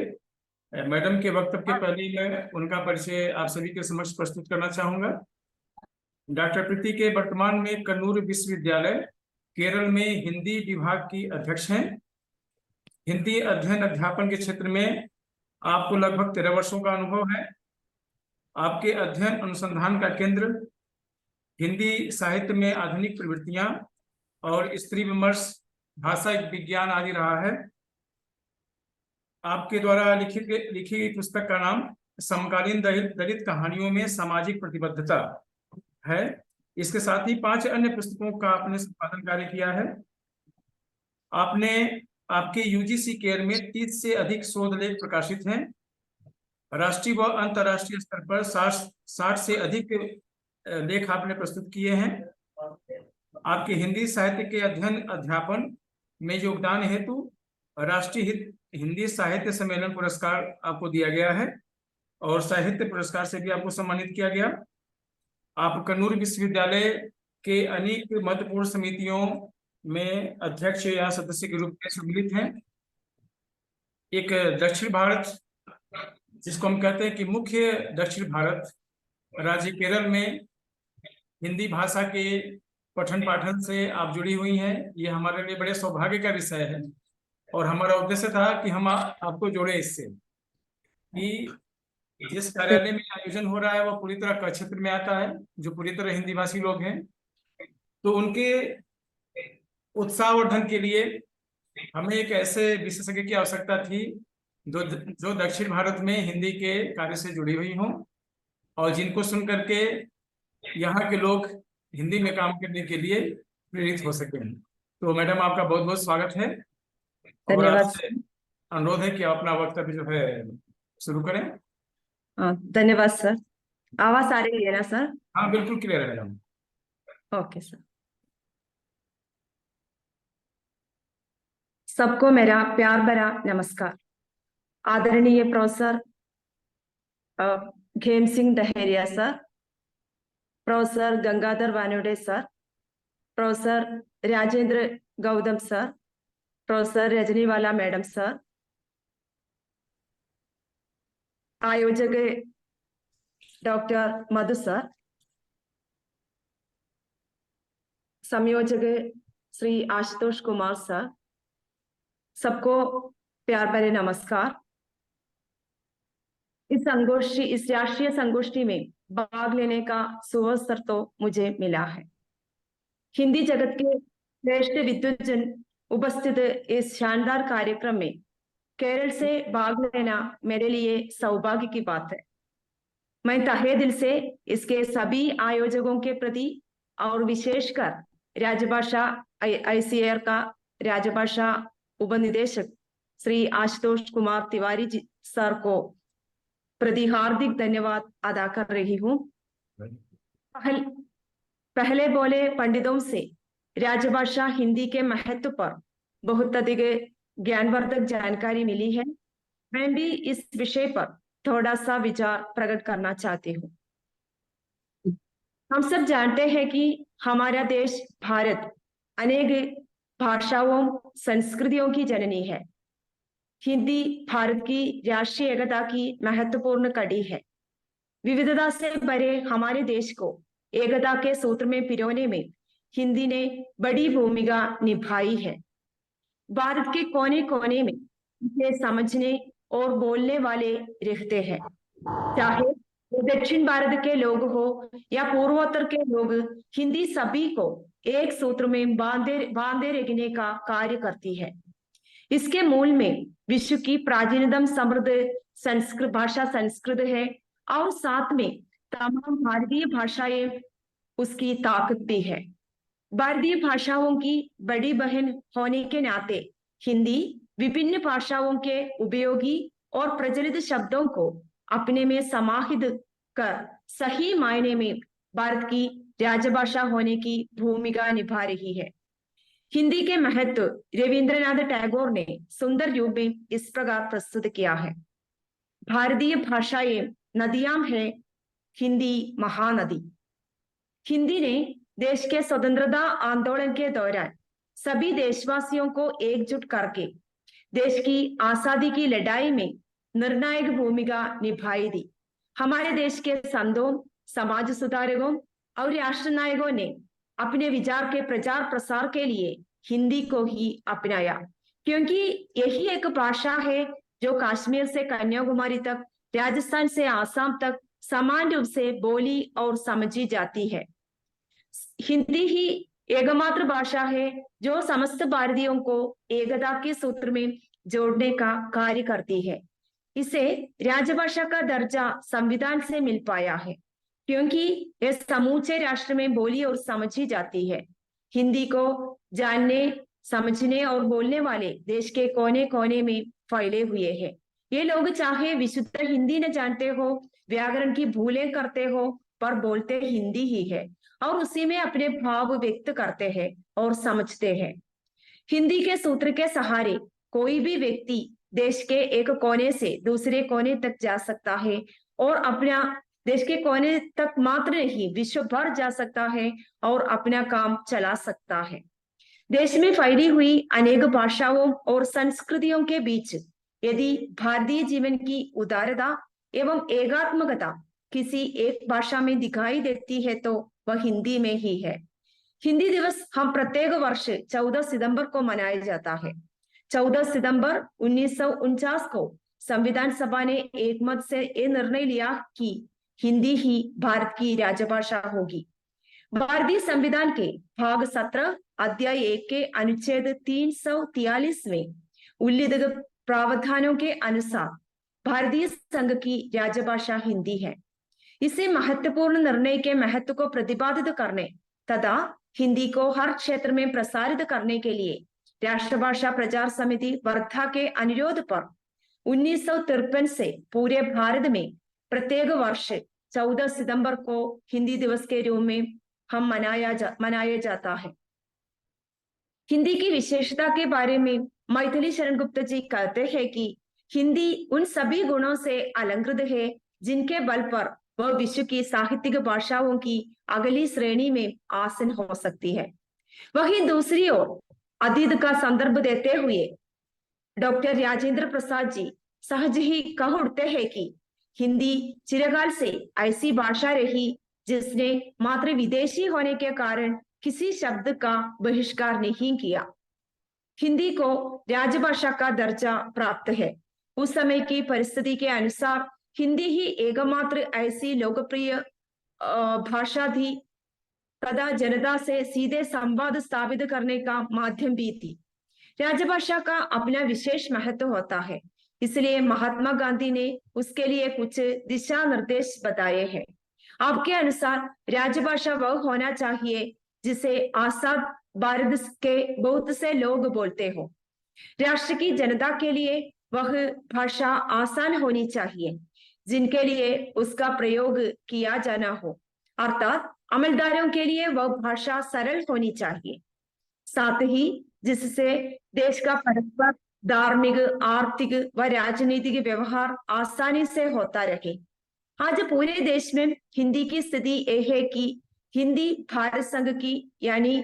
मैडम के वक्तव्य के पहले मैं उनका परिचय आप सभी के समक्ष प्रस्तुत करना चाहूंगा। डॉक्टर प्रीति के वर्तमान में कन्नूर विश्वविद्यालय केरल में हिंदी विभाग की अध्यक्ष हैं। हिंदी अध्ययन अध्यापन के क्षेत्र में आपको लगभग 13 वर्षों का अनुभव है। आपके अध्ययन अनुसंधान का केंद्र हिंदी साहित्य में आधुनिक प्रवृत्तियां और स्त्री विमर्श, भाषा विज्ञान आदि रहा है। आपके द्वारा लिखी गई पुस्तक का नाम समकालीन दलित कहानियों में सामाजिक प्रतिबद्धता है। इसके साथ ही 5 अन्य पुस्तकों का आपने संपादन कार्य किया है। आपने आपके UGC केयर में 30 से अधिक शोध लेख प्रकाशित हैं। राष्ट्रीय व अंतर्राष्ट्रीय स्तर पर 60 से अधिक लेख आपने प्रस्तुत किए हैं। आपके हिंदी साहित्य के अध्ययन अध्यापन में योगदान हेतु राष्ट्रीय हिंदी साहित्य सम्मेलन पुरस्कार आपको दिया गया है और साहित्य पुरस्कार से भी आपको सम्मानित किया गया। आप कन्नूर विश्वविद्यालय के अनेक महत्वपूर्ण समितियों में अध्यक्ष या सदस्य के रूप में सम्मिलित हैं। एक दक्षिण भारत, जिसको हम कहते हैं कि मुख्य दक्षिण भारत राज्य केरल में हिंदी भाषा के पठन पाठन से आप जुड़ी हुई हैं, ये हमारे लिए बड़े सौभाग्य का विषय है। और हमारा उद्देश्य था कि हम आपको जोड़े इससे कि जिस कार्यालय में आयोजन हो रहा है वो पूरी तरह कच्छ क्षेत्र में आता है, जो पूरी तरह हिंदी भाषी लोग हैं, तो उनके उत्साहवर्धन के लिए हमें एक ऐसे विशेषज्ञ की आवश्यकता थी जो दक्षिण भारत में हिंदी के कार्य से जुड़ी हुई हों और जिनको सुन करके यहाँ के लोग हिंदी में काम करने के लिए प्रेरित हो सकें। तो मैडम, आपका बहुत बहुत स्वागत है और धन्यवाद। आपसे अनुरोध है कि आप अपना वक्तव्य जो है शुरू करें। धन्यवाद सर। आवाज आ रही है ना सर? हाँ, बिल्कुल क्लियर है मैडम। Okay sir. सबको मेरा प्यार भरा नमस्कार। आदरणीय professor Khem Singh Daheriya sir, professor Gangadhar Wanude sir, professor Rajendra Gautam sir, professor Rajniwala madam sir, आयोजक डॉक्टर मधु सर, संयोजक श्री आशुतोष कुमार सर, सबको प्यार भरे नमस्कार। इस राष्ट्रीय संगोष्ठी में भाग लेने का सुअवसर तो मुझे मिला है। हिंदी जगत के श्रेष्ठ विद्वजन उपस्थित इस शानदार कार्यक्रम में केरल से भाग लेना मेरे लिए सौभाग्य की बात है। मैं तहे दिल से इसके सभी आयोजकों के प्रति और विशेषकर राजभाषा ICAR का राजभाषा उपनिदेशक श्री आशुतोष कुमार तिवारी जी सर को प्रति हार्दिक धन्यवाद अदा कर रही हूँ। पहले बोले पंडितों से राजभाषा हिंदी के महत्व पर बहुत अधिक ज्ञानवर्धक जानकारी मिली है। मैं भी इस विषय पर थोड़ा सा विचार प्रकट करना चाहती हूँ। हम सब जानते हैं कि हमारा देश भारत अनेक भाषाओं संस्कृतियों की जननी है। हिंदी भारत की राष्ट्रीय एकता की महत्वपूर्ण कड़ी है। विविधता से भरे हमारे देश को एकता के सूत्र में पिरोने में हिंदी ने बड़ी भूमिका निभाई है। भारत के कोने कोने में इसे समझने और बोलने वाले रहते हैं, चाहे वो दक्षिण भारत के लोग हो या पूर्वोत्तर के लोग। हिंदी सभी को एक सूत्र में बांधे रखने का कार्य करती है। इसके मूल में विश्व की प्राचीनतम समृद्ध भाषा संस्कृत है और साथ में तमाम भारतीय भाषाएं उसकी ताकत भी है। भारतीय भाषाओं की बड़ी बहन होने के नाते हिंदी विभिन्न भाषाओं के उपयोगी और प्रचलित शब्दों को अपने में समाहित कर सही मायने में भारत की राजभाषा होने की भूमिका निभा रही है। हिंदी के महत्व रविंद्रनाथ टैगोर ने सुंदर रूप में इस प्रकार प्रस्तुत किया है। भारतीय भाषाएं नदियां हैं, हिंदी महानदी। हिंदी ने देश के स्वतंत्रता आंदोलन के दौरान सभी देशवासियों को एकजुट करके देश की आजादी की लड़ाई में निर्णायक भूमिका निभाई थी। हमारे देश के संतों, समाज सुधारकों और राष्ट्र नायकों ने अपने विचार के प्रचार प्रसार के लिए हिंदी को ही अपनाया, क्योंकि यही एक भाषा है जो कश्मीर से कन्याकुमारी तक, राजस्थान से आसाम तक समान रूप से बोली और समझी जाती है। हिंदी ही एकमात्र भाषा है जो समस्त भारतीयों को एकता के सूत्र में जोड़ने का कार्य करती है। इसे राजभाषा का दर्जा संविधान से मिल पाया है, क्योंकि यह समूचे राष्ट्र में बोली और समझी जाती है। हिंदी को जानने, समझने और बोलने वाले देश के कोने कोने में फैले हुए हैं। ये लोग चाहे विशुद्ध हिंदी न जानते हो, व्याकरण की भूलें करते हो, पर बोलते हिंदी ही है और उसी में अपने भाव व्यक्त करते हैं और समझते हैं। हिंदी के सूत्र के सहारे कोई भी व्यक्ति देश के एक कोने से दूसरे कोने तक जा सकता है और अपना देश के कोने तक मात्र नहीं विश्व भर जा सकता है और अपना काम चला सकता है। देश में फैली हुई अनेक भाषाओं और संस्कृतियों के बीच यदि भारतीय जीवन की उदारता एवं एकात्मकता किसी एक भाषा में दिखाई देती है तो वह हिंदी में ही है। हिंदी दिवस हम प्रत्येक वर्ष 14 सितंबर को मनाया जाता है। 14 सितंबर 1949 को संविधान सभा ने एकमत से ये निर्णय लिया कि हिंदी ही भारत की राजभाषा होगी। भारतीय संविधान के भाग 17 अध्याय 1 के अनुच्छेद 343 में उल्लिखित प्रावधानों के अनुसार भारतीय संघ की राजभाषा हिंदी है। इसे महत्वपूर्ण निर्णय के महत्व को प्रतिपादित करने तथा हिंदी को हर क्षेत्र में प्रसारित करने के लिए राष्ट्रभाषा प्रचार समिति वर्धा के अनुरोध पर 1953 से पूरे भारत में प्रत्येक वर्ष 14 सितंबर को हिंदी दिवस के रूप में हम मनाया जाता है। हिंदी की विशेषता के बारे में मैथिली शरण गुप्ता जी कहते हैं कि हिंदी उन सभी गुणों से अलंकृत है जिनके बल पर वह विश्व की साहित्यिक भाषाओं की अगली श्रेणी में आसीन हो सकती है। वहीं दूसरी ओर अतीत का संदर्भ देते हुए डॉक्टर राजेंद्र प्रसाद जी सहज ही कह उठते हैं कि हिंदी चिरकाल से ऐसी भाषा रही जिसने मात्र विदेशी होने के कारण किसी शब्द का बहिष्कार नहीं किया। हिंदी को राजभाषा का दर्जा प्राप्त है। उस समय की परिस्थिति के अनुसार हिंदी ही एकमात्र ऐसी लोकप्रिय भाषा थी तथा जनता से सीधे संवाद स्थापित करने का माध्यम भी थी। राजभाषा का अपना विशेष महत्व होता है, इसलिए महात्मा गांधी ने उसके लिए कुछ दिशा निर्देश बताए हैं। आपके अनुसार राजभाषा वह होना चाहिए जिसे आजाद भारत के बहुत से लोग बोलते हो। राष्ट्र की जनता के लिए वह भाषा आसान होनी चाहिए जिनके लिए उसका प्रयोग किया जाना हो, अर्थात अमलदारों के लिए वह भाषा सरल होनी चाहिए, साथ ही जिससे देश का परस्पर धार्मिक, आर्थिक व राजनीतिक व्यवहार आसानी से होता रहे। आज पूरे देश में हिंदी की स्थिति यह है कि हिंदी भारत संघ की यानी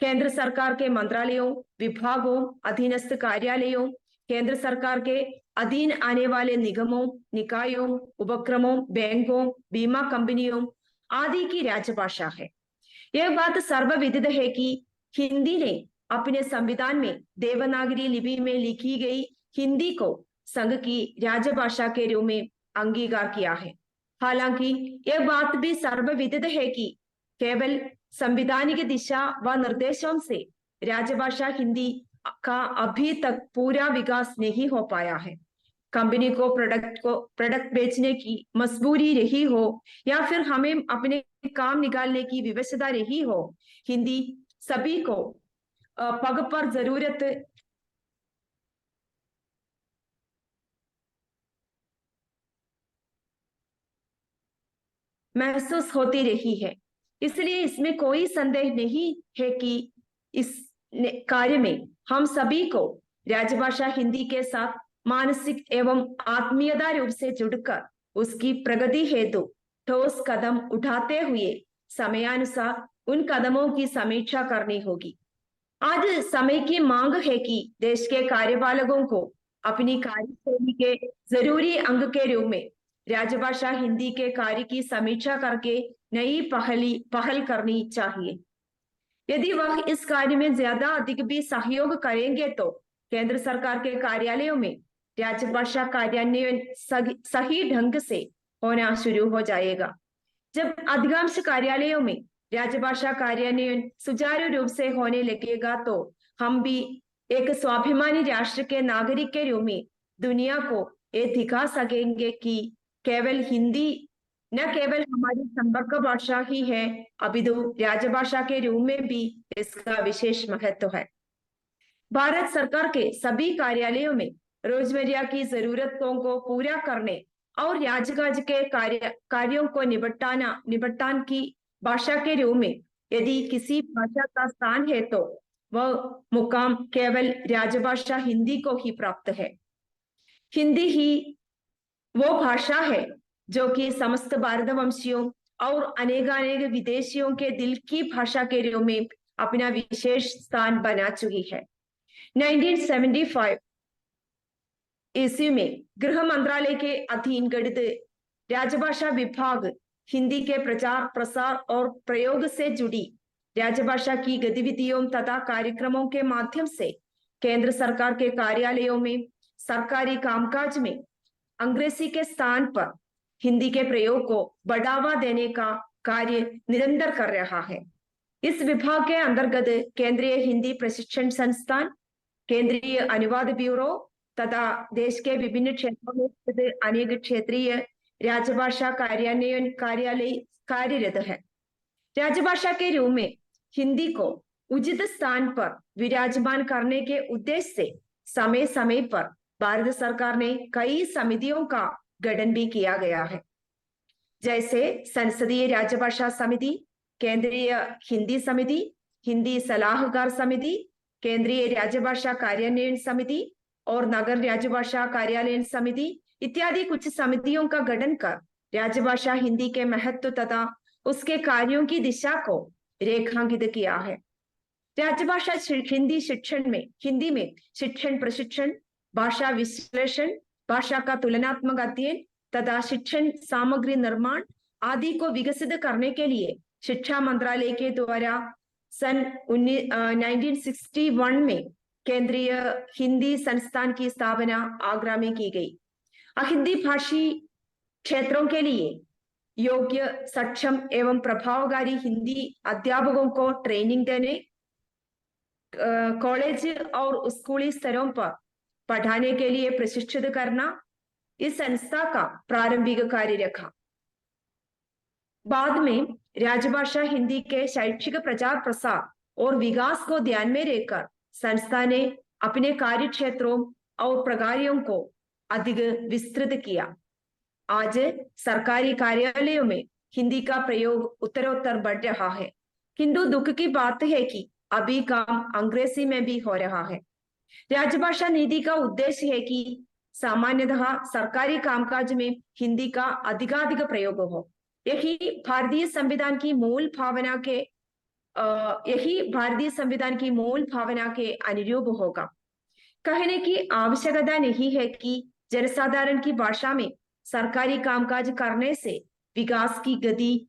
केंद्र सरकार के मंत्रालयों, विभागों, अधीनस्थ कार्यालयों, केंद्र सरकार के अधीन आने वाले निगमों, निकायों, उपक्रमों, बैंकों, बीमा कंपनियों आदि की राजभाषा है। यह बात सर्वविदित है कि हिंदी ने अपने संविधान में देवनागरी लिपि में लिखी गई हिंदी को संघ की राजभाषा के रूप में अंगीकार किया है। हालांकि यह बात भी सर्वविदित है कि केवल संविधानिक दिशा व निर्देशों से राजभाषा हिंदी का अभी तक पूरा विकास नहीं हो पाया है। कंपनी को प्रोडक्ट बेचने की मजबूरी रही हो या फिर हमें अपने काम निकालने की विवशता रही हो, हिंदी सभी को पग पर जरूरत महसूस होती रही है। इसलिए इसमें कोई संदेह नहीं है कि इस कार्य में हम सभी को राजभाषा हिंदी के साथ मानसिक एवं आत्मीयता रूप से जुड़कर उसकी प्रगति हेतु ठोस कदम उठाते हुए समयानुसार उन कदमों की समीक्षा करनी होगी। आज समय की मांग है कि देश के कार्यपालकों को अपनी कार्यशैली के जरूरी अंग के रूप में राजभाषा हिंदी के कार्य की समीक्षा करके नई पहल करनी चाहिए। यदि वह इस कार्य में ज्यादा अधिक भी सहयोग करेंगे तो केंद्र सरकार के कार्यालयों में राजभाषा कार्यान्वयन सही ढंग से होना शुरू हो जाएगा। जब अधिकांश कार्यालयों में राजभाषा कार्यान्वयन सुचारू रूप से होने लगेगा तो हम भी एक स्वाभिमानी राष्ट्र के नागरिक के रूप में दुनिया को ये दिखा सकेंगे कि केवल हिंदी न केवल हमारी संपर्क भाषा ही है, अपितु राजभाषा के रूप में भी इसका विशेष महत्व है। भारत सरकार के सभी कार्यालयों में रोजमर्रा की जरूरतों को पूरा करने और राजकाज के कार्यों को निपटान की भाषा के रूप में यदि किसी भाषा का स्थान है तो वह मुकाम केवल राजभाषा हिंदी को ही प्राप्त है। हिंदी ही वो भाषा है जो कि समस्त भारतवंशियों और अनेक विदेशियों के दिल की भाषा के रूप में अपना विशेष स्थान बना चुकी है। 1975 ईस्वी में गृह मंत्रालय के अधीन गठित राजभाषा विभाग हिंदी के प्रचार, प्रसार और प्रयोग से जुड़ी राजभाषा की गतिविधियों तथा कार्यक्रमों के माध्यम से केंद्र सरकार के कार्यालयों में, सरकारी कामकाज में अंग्रेजी के स्थान पर हिंदी के प्रयोग को बढ़ावा देने का कार्य निरंतर कर रहा है। इस विभाग के अंतर्गत केंद्रीय हिंदी प्रशिक्षण संस्थान, केंद्रीय अनुवाद ब्यूरो तथा देश के विभिन्न क्षेत्रों में स्थित अनेक क्षेत्रीय राजभाषा कार्यालय कार्यरत है। राजभाषा के रूप में हिंदी को उचित स्थान पर विराजमान करने के उद्देश्य से समय समय पर भारत सरकार ने कई समितियों का गठन भी किया गया है, जैसे संसदीय राजभाषा समिति, केंद्रीय हिंदी समिति, हिंदी सलाहकार समिति, केंद्रीय राजभाषा कार्यान्वयन समिति और नगर राजभाषा कार्यालय समिति इत्यादि कुछ समितियों का गठन कर राजभाषा हिंदी के महत्व तथा उसके कार्यों की दिशा को रेखांकित किया है। राजभाषा हिंदी में शिक्षण प्रशिक्षण, भाषा विश्लेषण, भाषा का तुलनात्मक अध्ययन तथा शिक्षण सामग्री निर्माण आदि को विकसित करने के लिए शिक्षा मंत्रालय के द्वारा सन 1961 में केंद्रीय हिंदी संस्थान की स्थापना आगरा में की गई। हिंदी भाषी क्षेत्रों के लिए योग्य, सक्षम एवं प्रभावकारी हिंदी अध्यापकों को ट्रेनिंग देने, कॉलेज और स्कूली स्तरों पर पढ़ाने के लिए प्रशिक्षित करना इस संस्था का प्रारंभिक कार्य रखा। बाद में राजभाषा हिंदी के शैक्षिक प्रचार प्रसार और विकास को ध्यान में रखकर संस्था ने अपने कार्य क्षेत्रों और प्रकारों को अधिक विस्तृत किया। आज सरकारी कार्यालयों में हिंदी का प्रयोग उत्तरोत्तर बढ़ रहा है, किंतु दुख की बात है कि अभी काम अंग्रेजी में भी हो रहा है। राजभाषा नीति का उद्देश्य है कि सामान्यतः सरकारी कामकाज में हिंदी का अधिकाधिक प्रयोग हो। यही भारतीय संविधान की मूल भावना के अनुरूप होगा। कहने की आवश्यकता नहीं है कि जनसाधारण की भाषा में सरकारी कामकाज करने से विकास की गति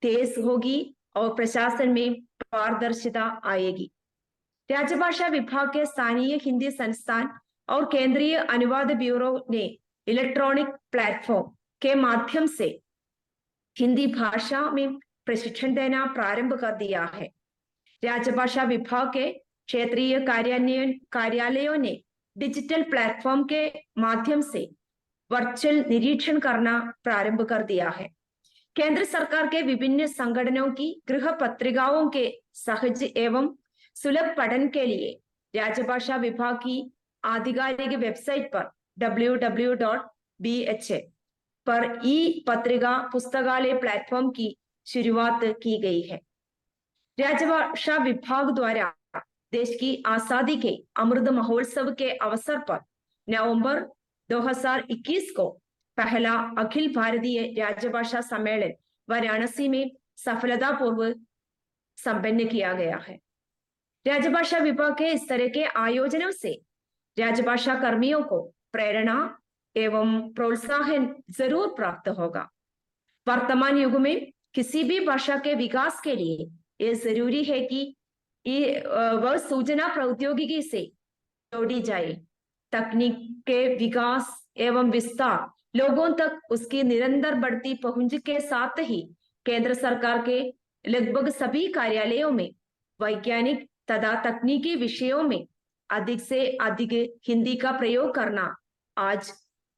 तेज होगी और प्रशासन में पारदर्शिता आएगी। राजभाषा विभाग के स्थानीय हिंदी संस्थान और केंद्रीय अनुवाद ब्यूरो ने इलेक्ट्रॉनिक प्लेटफॉर्म के माध्यम से हिंदी भाषा में प्रशिक्षण देना प्रारंभ कर दिया है। राजभाषा विभाग के क्षेत्रीय कार्यालयों ने डिजिटल प्लेटफॉर्म के माध्यम से वर्चुअल निरीक्षण करना प्रारंभ कर दिया है। केंद्र सरकार के विभिन्न संगठनों की गृह पत्रिकाओं के सहज एवं सुलभ पठन के लिए राजभाषा विभाग की आधिकारिक वेबसाइट पर www.bha पर ई पत्रिका पुस्तकालय प्लेटफॉर्म की शुरुआत की गई है। राजभाषा विभाग द्वारा देश की आजादी के अमृत महोत्सव के अवसर पर नवंबर 2021 को पहला अखिल भारतीय राजभाषा सम्मेलन वाराणसी में सफलतापूर्वक संपन्न किया गया है। राजभाषा विभाग के इस तरह के आयोजनों से राजभाषा कर्मियों को प्रेरणा एवं प्रोत्साहन जरूर प्राप्त होगा। वर्तमान युग में किसी भी भाषा के विकास के लिए यह जरूरी है कि वह सूचना प्रौद्योगिकी से जोड़ी जाए। तकनीक के विकास एवं विस्तार लोगों तक उसकी निरंतर बढ़ती पहुंच के साथ ही केंद्र सरकार के लगभग सभी कार्यालयों में वैज्ञानिक तथा तकनीकी विषयों में अधिक से अधिक हिंदी का प्रयोग करना आज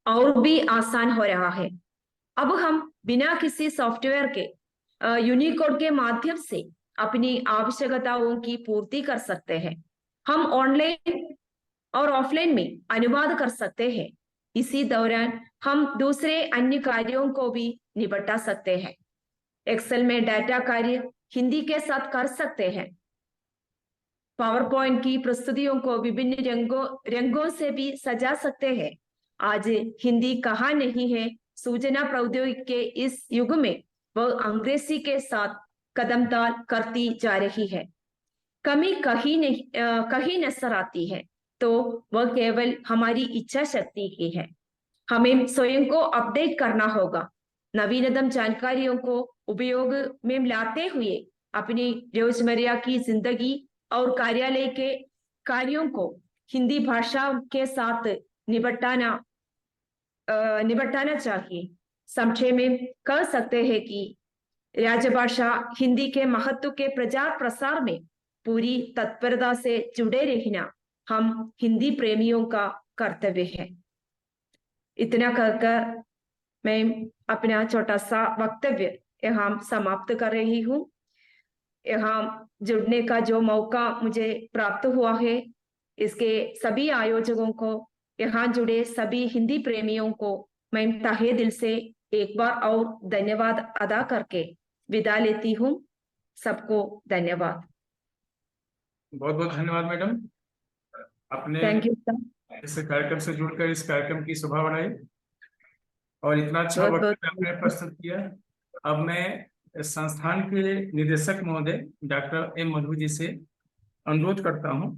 और भी आसान हो रहा है। अब हम बिना किसी सॉफ्टवेयर के यूनिकोड के माध्यम से अपनी आवश्यकताओं की पूर्ति कर सकते हैं। हम ऑनलाइन और ऑफलाइन में अनुवाद कर सकते हैं। इसी दौरान हम दूसरे अन्य कार्यों को भी निपटा सकते हैं। एक्सेल में डाटा कार्य हिंदी के साथ कर सकते हैं। पावर पॉइंट की प्रस्तुतियों को विभिन्न रंगों से भी सजा सकते हैं। आज हिंदी कहाँ नहीं है, सूचना प्रौद्योगिकी के इस युग में वह अंग्रेजी के साथ कदम ताल करती जा रही है। कमी कहीं नजर आती है तो वह केवल हमारी इच्छा शक्ति की है। हमें स्वयं को अपडेट करना होगा। नवीनतम जानकारियों को उपयोग में लाते हुए अपनी रोजमर्रा की जिंदगी और कार्यालय के कार्यों को हिंदी भाषा के साथ निपटाना निपटाना चाहिए। संक्षेप में कह सकते हैं कि राजभाषा हिंदी के महत्व के प्रचार प्रसार में पूरी तत्परता से जुड़े रहना हम हिंदी प्रेमियों का कर्तव्य है। इतना कहकर मैं अपना छोटा सा वक्तव्य यहाँ समाप्त कर रही हूँ। यहाँ जुड़ने का जो मौका मुझे प्राप्त हुआ है, इसके सभी आयोजकों को, यहाँ जुड़े सभी हिंदी प्रेमियों को मैं तहे दिल से एक बार और धन्यवाद अदा करके विदा लेती हूँ। सबको धन्यवाद। बहुत बहुत धन्यवाद मैडम, अपने थैंक यू सर। इस कार्यक्रम से जुड़कर इस कार्यक्रम की शोभा बढ़ाई और इतना अच्छा बहुत वक्तव्य बहुत आपने प्रस्तुत किया। अब मैं संस्थान के निदेशक महोदय डॉक्टर एम मधु जी से अनुरोध करता हूं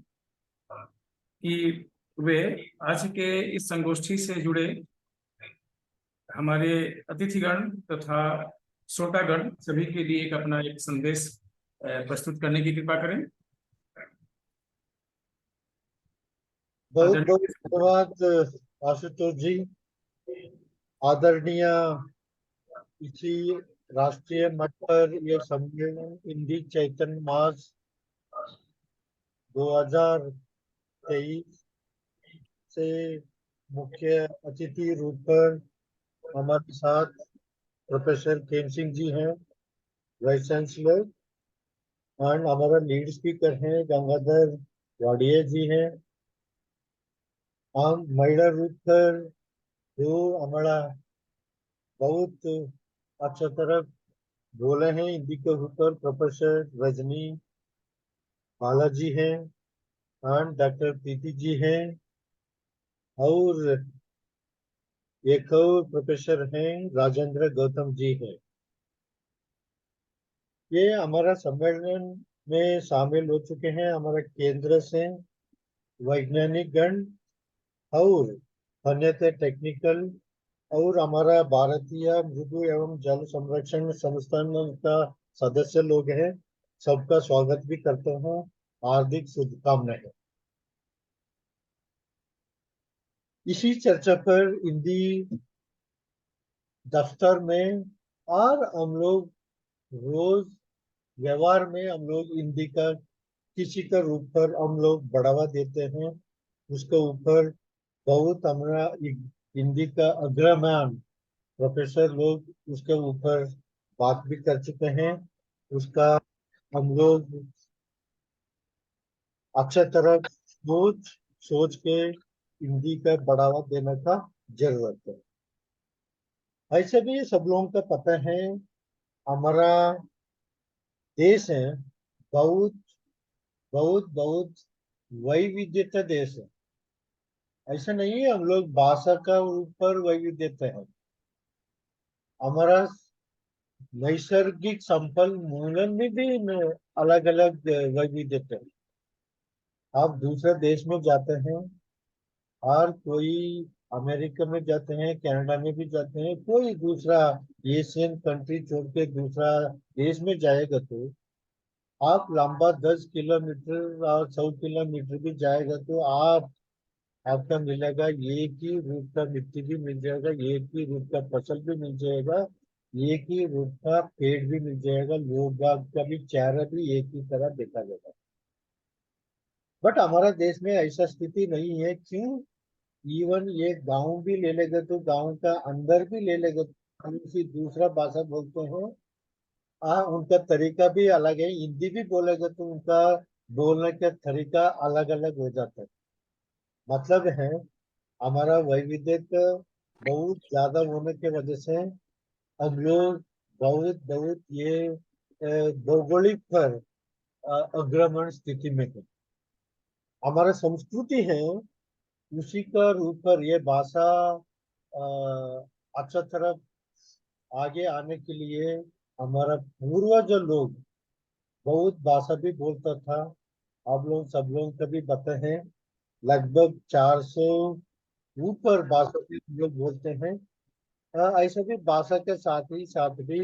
कि वे आज के इस संगोष्ठी से जुड़े हमारे अतिथिगण तथा श्रोतागण सभी के लिए एक अपना एक संदेश प्रस्तुत करने की कृपा करें। बहुत बहुत धन्यवाद आशुतोष जी। आदरणीय इसी राष्ट्रीय मठ पर यह सम्मेलन हिंदी चैतन्य मास 2023 से मुख्य अतिथि रूप पर हमारे साथ प्रोफेसर खेम सिंह जी हैं, वाइस चांसलर, एंड हमारा लीड स्पीकर हैं गंगाधर वाडिया जी हैं। हम महिला रूप पर जो हमारा बहुत अच्छा तरह बोले हैं हिंदी के ऊपर प्रोफेसर रजनी बालाजी हैं एंड डॉक्टर प्रीति जी हैं, और एक और प्रोफेसर हैं राजेंद्र गौतम जी हैं। ये हमारा सम्मेलन में शामिल हो चुके हैं हमारा केंद्र से वैज्ञानिक गण और अन्य टेक्निकल और हमारा भारतीय मृदु एवं जल संरक्षण संस्थान का सदस्य लोग हैं। सबका स्वागत भी करते हैं, हार्दिक शुभकामनाएं। इसी चर्चा पर हिंदी दफ्तर में और हम लोग रोज व्यवहार में हम लोग हिंदी का किसी का रूप पर हम लोग बढ़ावा देते हैं। उसके ऊपर बहुत हमारा हिंदी का अग्रमान प्रोफेसर लोग उसके ऊपर बात भी कर चुके हैं। उसका हम लोग अच्छा तरह सोच के हिंदी का बढ़ावा देने का जरूरत है। ऐसे भी सब लोगों का पता है हमारा देश है बहुत बहुत बहुत वैविध्यता देश है। ऐसा नहीं है हम लोग भाषा का ऊपर वैविध्यता है। हमारा नैसर्गिक संपन्मूलन में भी अलग अलग वैविध्यता है। आप दूसरे देश में जाते हैं, और कोई अमेरिका में जाते हैं, कनाडा में भी जाते हैं, कोई दूसरा एशियन कंट्री छोड़ के दूसरा देश में जाएगा तो आप लंबा 10 किलोमीटर और 100 किलोमीटर भी जाएगा तो आपका मिलेगा एक ही रूप का मिट्टी भी मिल जाएगा, एक ही रूप का फसल भी मिल जाएगा, एक ही रूप का पेड़ भी मिल जाएगा, लोग का भी चेहरा भी एक ही तरह देखा जाएगा। बट हमारा देश में ऐसा स्थिति नहीं है। क्यों? इवन ये गांव भी ले लेगा तो गांव का अंदर भी ले लेगा हम किसी दूसरा भाषा बोलते हैं। उनका तरीका भी अलग है। हिंदी भी बोलेगा तो उनका बोलने का तरीका अलग अलग हो जाता है। मतलब है हमारा वैविध्यता बहुत ज्यादा होने की वजह से हम लोग बहुत बहुत ये भौगोलिक पर अग्रमण स्थिति में है। हमारा संस्कृति है उसी का रूप पर ये भाषा अच्छा तरह आगे आने के लिए हमारा पूर्वज लोग बहुत भाषा भी बोलता था। आप लोग सब लोग कभी पता है लगभग 400 ऊपर भाषा भी लोग बोलते हैं। ऐसा भी भाषा के साथ ही साथ भी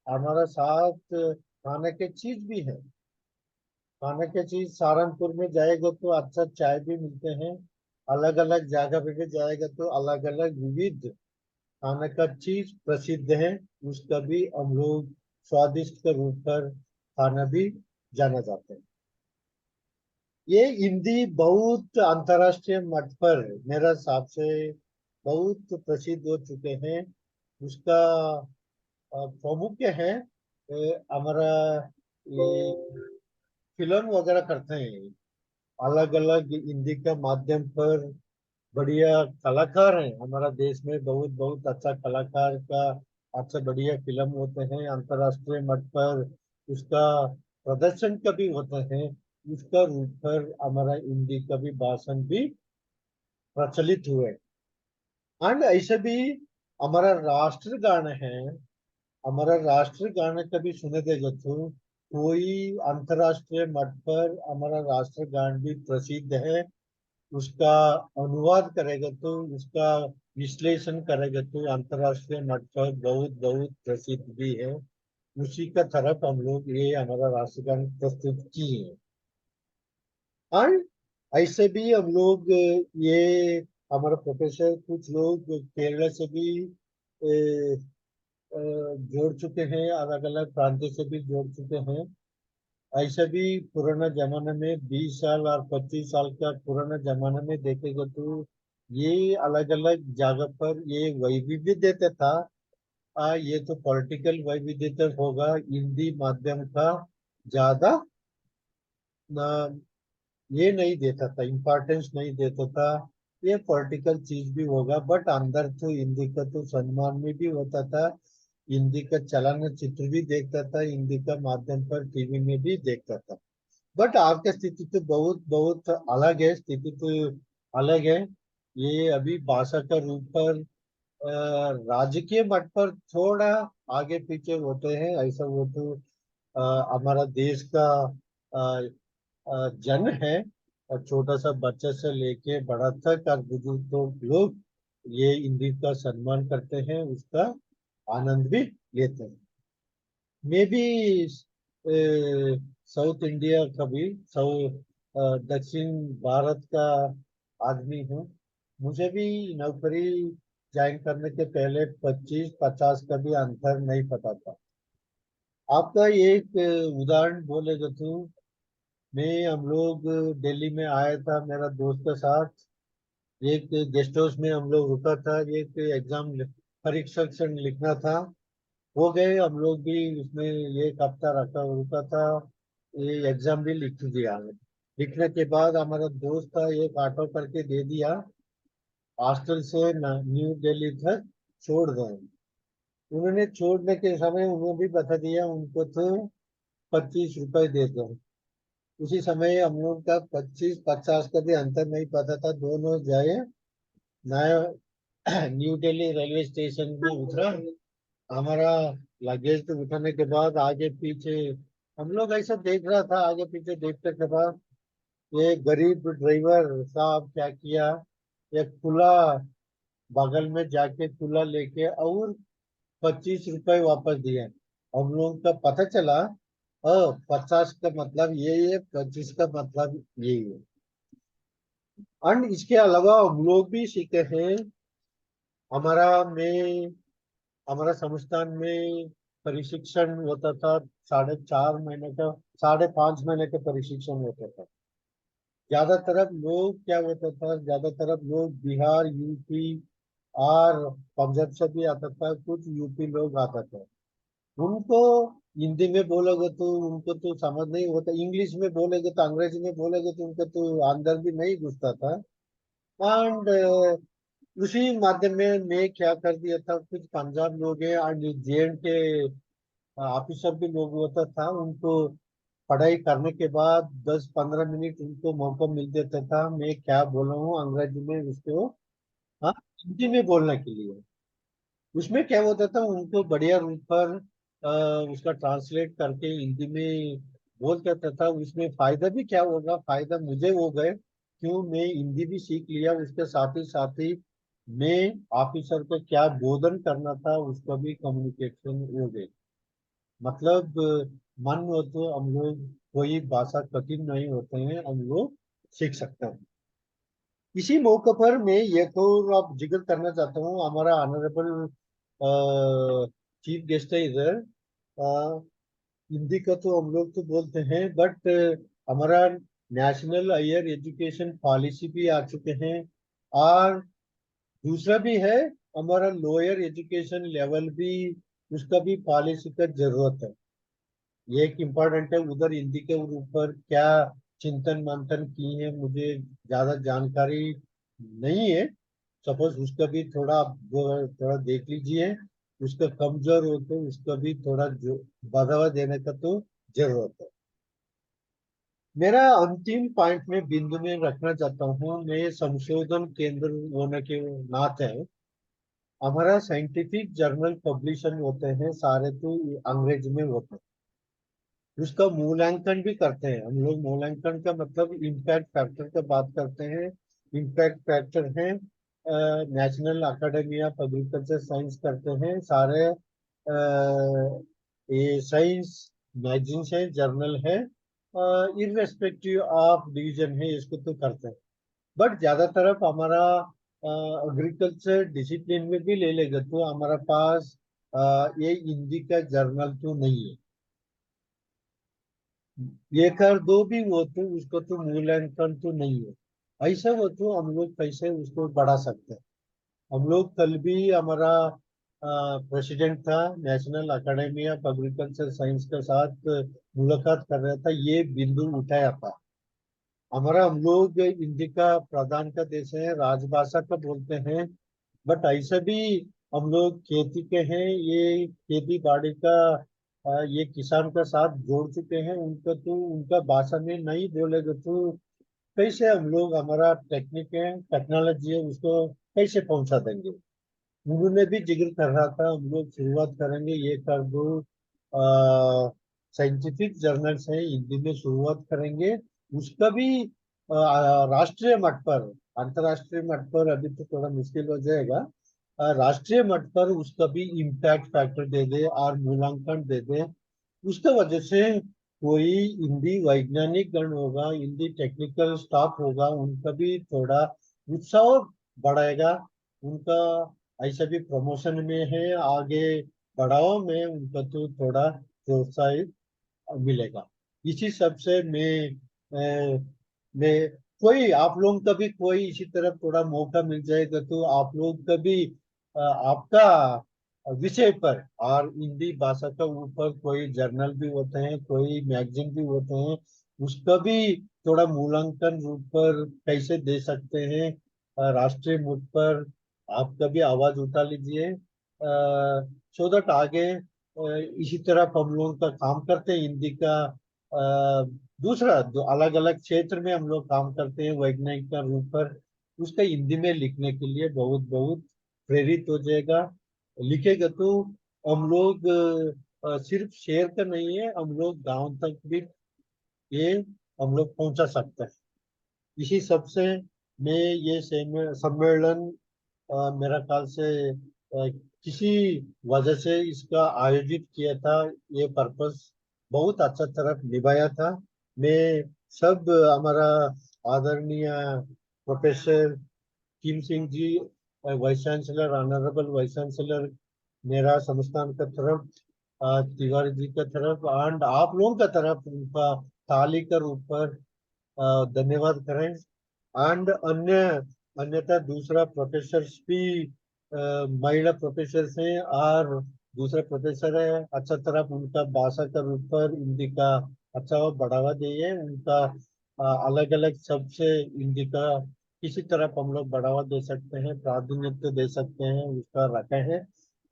हमारा साथ खाने के चीज भी है। खाने के चीज सहारनपुर में जाएगा तो अच्छा चाय भी मिलते हैं। अलग अलग जगह पे भी जाएगा तो अलग अलग विविध खाने का चीज प्रसिद्ध है। उसका भी हम लोग स्वादिष्ट के रूप पर खाना भी जाना जाते हैं। ये हिंदी बहुत अंतर्राष्ट्रीय मट पर मेरे हिसाब से बहुत प्रसिद्ध हो चुके हैं। उसका प्रमुख है हमारा ये फिल्म वगैरह करते हैं। अलग अलग हिंदी का माध्यम पर बढ़िया कलाकार हैं हमारा देश में। बहुत बहुत अच्छा कलाकार का अच्छा बढ़िया फिल्म होते हैं अंतर्राष्ट्रीय मट पर। उसका प्रदर्शन कभी होते हैं। उसका रूप पर हमारा हिंदी का भी भाषण भी प्रचलित हुए। एंड ऐसे भी हमारा राष्ट्रगान है। हमारा राष्ट्रगान कभी सुने देगा तो कोई अंतर्राष्ट्रीय मट पर हमारा राष्ट्रगान भी प्रसिद्ध है। उसका अनुवाद करेगा तो उसका विश्लेषण करेगा तो अंतर्राष्ट्रीय मट पर बहुत बहुत प्रसिद्ध भी है। उसी का तरफ हम लोग ये हमारा राष्ट्रगान प्रस्तुत किए हैं। और ऐसे भी हम लोग ये हमारा प्रोफेसर कुछ लोग केरला से भी जोड़ चुके हैं। अलग अलग प्रांतों से भी जोड़ चुके हैं। ऐसा भी पुराना जमाने में 20 साल और 25 साल का पुराना जमाने में देखेगा तो ये अलग अलग जगह पर ये वैविध्यता था। ये तो पॉलिटिकल वैविध्यता होगा हिंदी माध्यम का ज्यादा न, ये नहीं देता था इम्पोर्टेंस नहीं देता था। ये पॉलिटिकल चीज भी होगा बट अंदर तो हिंदी का तो सम्मान में भी होता था। हिंदी का चलनचित्र भी देखता था। हिंदी का माध्यम पर टीवी में भी देखता था। बट आपकी स्थिति तो बहुत बहुत अलग है। स्थिति तो अलग है। ये अभी भाषा का रूप पर राजकीय मट पर थोड़ा आगे पीछे होते हैं। ऐसा वो तो हमारा देश का जन है। और छोटा सा बच्चे से लेके बड़ा तक और बुजुर्ग तो लोग ये हिंदी का सम्मान करते हैं। उसका आनंद भी लेते हैं। मैं भी साउथ इंडिया का भी दक्षिण भारत का आदमी हूँ। मुझे भी नौकरी ज्वाइन करने के पहले 25-50 का भी अंतर नहीं पता था। आपका एक उदाहरण बोलेगा तो मैं हम लोग दिल्ली में आया था मेरा दोस्त के साथ। एक गेस्ट हाउस में हम लोग रुका था। एक एग्जाम परीक्षा लिखना था। हो गए हम लोग भी उसमें एक हफ्ता रखा रुका था। ये एग्जाम भी लिख दिया। लिखने के बाद हमारा दोस्त था एक ऑटो करके दे दिया। हॉस्टल से न्यू दिल्ली तक छोड़ गए। उन्होंने छोड़ने के समय उन्होंने भी बता दिया उनको तो 25 रुपए दे दो। उसी समय हम लोग का 25-50 का भी अंतर नहीं पता था। दोनों जाए नया न्यू दिल्ली रेलवे स्टेशन में उतरा। हमारा लगेज तो उठाने के बाद आगे पीछे हम लोग ऐसा देख रहा था। आगे पीछे देखने के बाद ये गरीब ड्राइवर साहब क्या किया एक खुला बगल में जाके खुला लेके और 25 रुपए वापस दिए। हम लोग का पता चला 50 का मतलब ये है 25 का मतलब यही है। और इसके अलावा हम लोग भी सीखे हैं। हमारा में हमारा संस्थान में प्रशिक्षण होता था। 4.5 महीने का 5.5 महीने का प्रशिक्षण होता था। ज्यादातर अब लोग क्या होता था ज्यादातर अब लोग बिहार यूपी और पंजाब से भी आता था। कुछ यूपी लोग आता था। उनको हिंदी में बोलोगे तो उनको तो समझ नहीं होता। इंग्लिश में बोलेगे तो अंग्रेजी में बोलेगे तो उनको तो अंदर भी नहीं घुसता था। एंड उसी माध्यम में मैं क्या कर दिया था कुछ पंजाब लोग हैं और जेएंड के ऑफिसर भी लोग होता था। उनको पढ़ाई करने के बाद 10-15 मिनट उनको मौका मिल जाता था मैं क्या बोला हूँ अंग्रेजी में उसको हाँ हिंदी में बोलने के लिए। उसमें क्या होता था उनको बढ़िया रूप पर उसका ट्रांसलेट करके हिंदी में बोल करता था। उसमें फायदा भी क्या होगा फायदा मुझे हो गए क्यों मैं हिंदी भी सीख लिया। उसके साथ ही मैं ऑफिसर को क्या बोधन करना था उसका भी कम्युनिकेशन हो गई। मतलब मन हो तो हम लोग कोई भाषा कठिन नहीं होते हैं, हम लोग सीख सकते हैं। इसी मौके पर मैं ये तो अब जिक्र करना चाहता हूँ, हमारा ऑनरेबल चीफ गेस्ट है इधर। हिंदी का तो हम लोग तो बोलते हैं, बट हमारा नेशनल हायर एजुकेशन पॉलिसी भी आ चुके हैं, और दूसरा भी है, हमारा लोअर एजुकेशन लेवल भी, उसका भी पॉलिसी का जरूरत है। ये एक इम्पोर्टेंट है। उधर हिंदी के ऊपर क्या चिंतन मंथन की है, मुझे ज्यादा जानकारी नहीं है। सपोज उसका भी थोड़ा आप थोड़ा देख लीजिए, उसका कमजोर हो तो उसका भी थोड़ा जो बढ़ावा देने का तो जरूरत है। मेरा अंतिम पॉइंट में बिंदु में रखना चाहता हूँ, मैं संशोधन केंद्र होने के नाते हमारा साइंटिफिक जर्नल पब्लिशन होते हैं सारे तो अंग्रेजी में होते हैं। उसका मूल्यांकन भी करते हैं हम लोग। मूल्यांकन का मतलब इम्पैक्ट फैक्टर का बात करते हैं। इम्पैक्ट फैक्टर है national academy of agriculture science करते हैं सारे। ये साइंस मैगजीन्स है, जर्नल है, इररेस्पेक्टिव ऑफ डिवीजन है, इसको तो करते हैं। बट ज्यादा तरफ हमारा एग्रीकल्चर डिसिप्लिन में भी ले लेगा तो हमारा पास ये हिंदी का जर्नल तो नहीं है। ये कर दो भी वो तो उसको तो मूल्यांकन तो नहीं है। ऐसा वो तो हम लोग कैसे उसको बढ़ा सकते हैं। हम लोग कल भी हमारा प्रेसिडेंट था national academy of agriculture science के साथ मुलाकात कर रहा था, ये बिंदु उठाया था। हमारा हम लोग हिंदी का प्रधान का देश है, राजभाषा का बोलते हैं, बट ऐसे भी हम लोग खेती के हैं, ये खेती बाड़ी का ये किसान का साथ जोड़ चुके हैं। उनका तो उनका भाषा में नहीं बोलेगा तो कैसे हम लोग हमारा टेक्निक है, टेक्नोलॉजी है, उसको कैसे पहुंचा देंगे। उन्होंने भी जिक्र कर रहा था हम लोग शुरुआत करेंगे ये कर दो साइंटिफिक जर्नल्स है हिंदी में शुरुआत करेंगे। उसका भी राष्ट्रीय मट पर, अंतर्राष्ट्रीय मट पर अभी तो थोड़ा मुश्किल हो जाएगा। राष्ट्रीय मट पर उसका भी इम्पैक्ट फैक्टर दे दे और मूल्यांकन दे दे। उसके वजह से कोई हिंदी वैज्ञानिक गण होगा, हिंदी टेक्निकल स्टाफ होगा, उनका भी थोड़ा उत्साह बढ़ेगा। उनका ऐसा भी प्रमोशन में है, आगे बढ़ाव में उनका तो थोड़ा प्रोत्साहित मिलेगा। इसी सब से मैं कोई आप लोग का भी कोई इसी तरह थोड़ा मौका मिल जाएगा तो आप लोग का भी आपका विषय पर और हिंदी भाषा का ऊपर कोई जर्नल भी होते हैं, कोई मैगजीन भी होते हैं, उसका भी थोड़ा मूल्यांकन रूप पर कैसे दे सकते हैं राष्ट्रीय मुद्दे पर आपका भी आवाज उठा लीजिए, सो दैट आगे इसी तरफ हम लोग का काम करते हैं। हिंदी का दूसरा जो अलग अलग क्षेत्र में हम लोग काम करते हैं वैज्ञानिक का रूप पर, उसका हिंदी में लिखने के लिए बहुत बहुत प्रेरित हो जाएगा। लिखेगा तो हम लोग सिर्फ शहर का नहीं है, हम लोग गांव तक भी ये हम लोग पहुंचा सकते हैं। इसी सबसे मैं ये सम्मेलन मेरा ख्याल से किसी वजह से इसका आयोजित किया था, ये पर्पस बहुत अच्छा तरफ निभाया था। मैं सब हमारा आदरणीय professor Kim Singh ji, vice chancellor, honourable vice chancellor मेरा संस्थान का तरफ, तिवारी जी का तरफ एंड आप लोगों का तरफ उनका ताली कर ऊपर धन्यवाद करें। एंड अन्यथा दूसरा प्रोफेसर भी महिला प्रोफेसर हैं और दूसरे प्रोफेसर है, अच्छा तरफ उनका भाषा का रूप पर हिंदी का अच्छा बढ़ावा दिए, उनका अलग अलग शब्द से हिंदी का किसी तरफ हम लोग बढ़ावा दे सकते हैं, प्राधान्यता दे सकते हैं, उसका रखे हैं।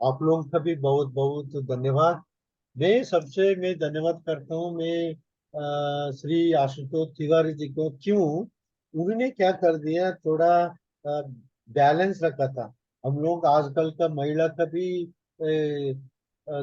आप लोगों का भी बहुत बहुत धन्यवाद। मैं धन्यवाद करता हूँ मैं श्री आशुतोष तिवारी जी को। क्यों उन्होंने क्या कर दिया, थोड़ा बैलेंस रखा था। हम लोग आजकल का महिला का भी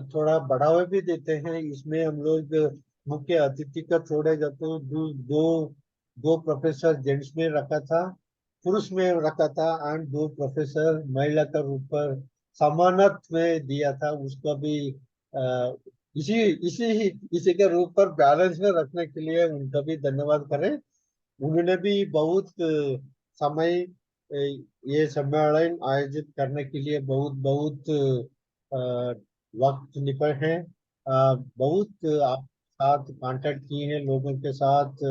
थोड़ा बढ़ावा भी देते हैं इसमें। हम लोग मुख्य अतिथि का छोड़ेगा तो दो दो प्रोफेसर जेंट्स में रखा था, पुरुष में रखा था, एंड दो प्रोफेसर महिला का रूप पर समानत्व में दिया था। उसका भी इसी इसी के रूप पर बैलेंस में रखने के लिए उनका भी धन्यवाद करें। उन्होंने भी बहुत समय ये सम्मेलन आयोजित करने के लिए बहुत बहुत वक्त निकले हैं। बहुत आप साथ कांटेक्ट किए हैं, लोगों के साथ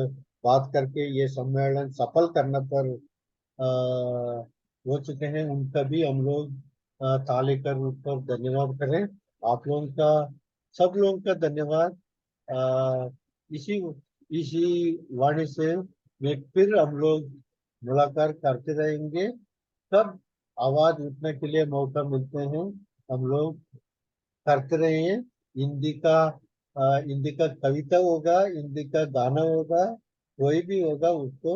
बात करके ये सम्मेलन सफल करने पर हो चुके हैं। उनका भी हम लोग ताली कर रूप पर धन्यवाद करें। आप लोगों का, सब लोगों का धन्यवाद। अ, इसी इसी वाणी से में फिर हम लोग मुलाकात करते रहेंगे। सब आवाज उठने के लिए मौका मिलते हैं, हम लोग करते रहिए। हिंदी का कविता होगा, हिंदी का गाना होगा, कोई भी होगा उसको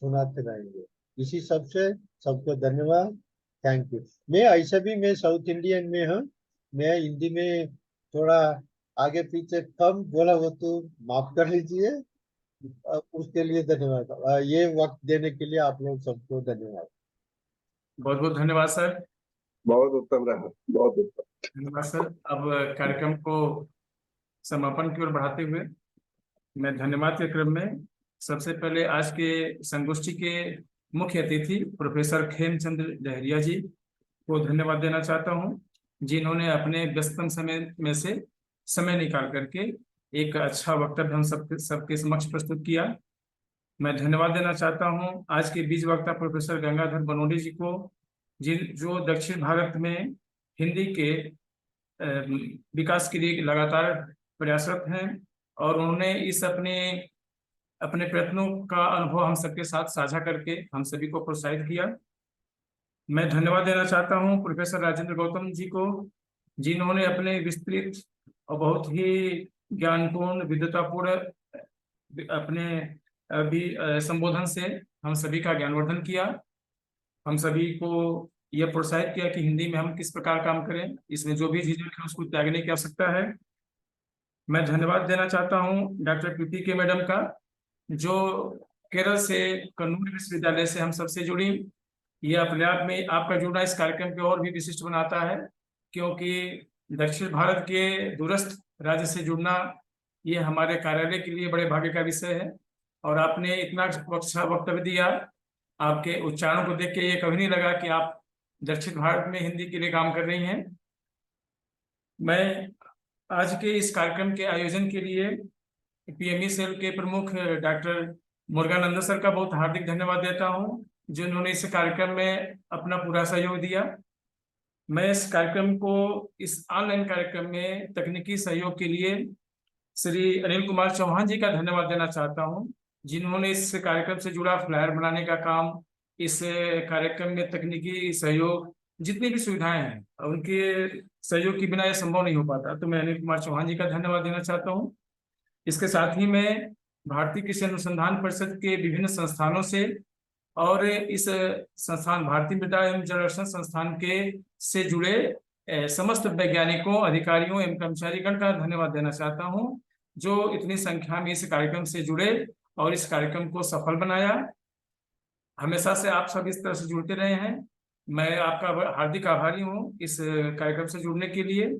सुनाते रहेंगे। इसी सबसे सबको धन्यवाद। Thank you. मैं ऐसा भी मैं साउथ इंडियन में हूँ, मैं हिंदी में थोड़ा आगे पीछे कम बोला हो तो माफ कर लीजिए। उसके लिए धन्यवाद। ये वक्त देने के लिए आप लोग सबको धन्यवाद। बहुत बहुत धन्यवाद सर। बहुत उत्तम रहा, बहुत उत्तम। धन्यवाद सर। अब कार्यक्रम को समापन की ओर बढ़ाते हुए मैं धन्यवाद के क्रम में सबसे पहले आज के संगोष्ठी के मुख्य अतिथि प्रोफेसर खेमचंद लहरिया जी को धन्यवाद देना चाहता हूं, जिन्होंने अपने व्यस्तम समय में से समय निकाल करके एक अच्छा वक्तव्य हम सबके समक्ष प्रस्तुत किया। मैं धन्यवाद देना चाहता हूं आज के बीज वक्ता प्रोफेसर गंगाधर बनोडे जी को, जो दक्षिण भारत में हिंदी के विकास के लिए लगातार प्रयासरत हैं और उन्होंने इस अपने प्रयत्नों का अनुभव हम सबके साथ साझा करके हम सभी को प्रोत्साहित किया। मैं धन्यवाद देना चाहता हूं प्रोफेसर राजेंद्र गौतम जी को, जिन्होंने अपने विस्तृत और बहुत ही ज्ञानपूर्ण विद्वतापूर्ण अपने अभी संबोधन से हम सभी का ज्ञानवर्धन किया, हम सभी को यह प्रोत्साहित किया कि हिंदी में हम किस प्रकार काम करें, इसमें जो भी झिझक है उसको त्यागने की आवश्यकता है। मैं धन्यवाद देना चाहता हूं डॉक्टर पीपी के मैडम का, जो केरल से कन्नूर विश्वविद्यालय से हम सबसे जुड़ी। ये अपने आप में आपका जुड़ना इस कार्यक्रम को और भी विशिष्ट बनाता है, क्योंकि दक्षिण भारत के दूरस्थ राज्य से जुड़ना ये हमारे कार्यालय के लिए बड़े भाग्य का विषय है। और आपने इतना अच्छा वक्तव्य दिया, आपके उच्चारण को देख के ये कभी नहीं लगा कि आप दक्षिण भारत में हिंदी के लिए काम कर रही हैं। मैं आज के इस कार्यक्रम के आयोजन के लिए पीएमई सेल के प्रमुख डॉक्टर मुरुगानंद सर का बहुत हार्दिक धन्यवाद देता हूं, जिन्होंने इस कार्यक्रम में अपना पूरा सहयोग दिया। मैं इस कार्यक्रम को, इस ऑनलाइन कार्यक्रम में तकनीकी सहयोग के लिए श्री अनिल कुमार चौहान जी का धन्यवाद देना चाहता हूं, जिन्होंने इस कार्यक्रम से जुड़ा फ्लायर बनाने का काम, इस कार्यक्रम में तकनीकी सहयोग, जितनी भी सुविधाएं हैं, उनके सहयोग के बिना यह संभव नहीं हो पाता। तो मैं अनिल कुमार चौहान जी का धन्यवाद देना चाहता हूँ। इसके साथ ही मैं भारतीय कृषि अनुसंधान परिषद के विभिन्न संस्थानों से और इस संस्थान भारतीय मृदा एवं जल संरक्षण संस्थान के से जुड़े समस्त वैज्ञानिकों, अधिकारियों एवं कर्मचारीगण का धन्यवाद देना चाहता हूं, जो इतनी संख्या में इस कार्यक्रम से जुड़े और इस कार्यक्रम को सफल बनाया। हमेशा से आप सब इस तरह से जुड़ते रहे हैं। मैं आपका हार्दिक आभारी हूं इस कार्यक्रम से जुड़ने के लिए।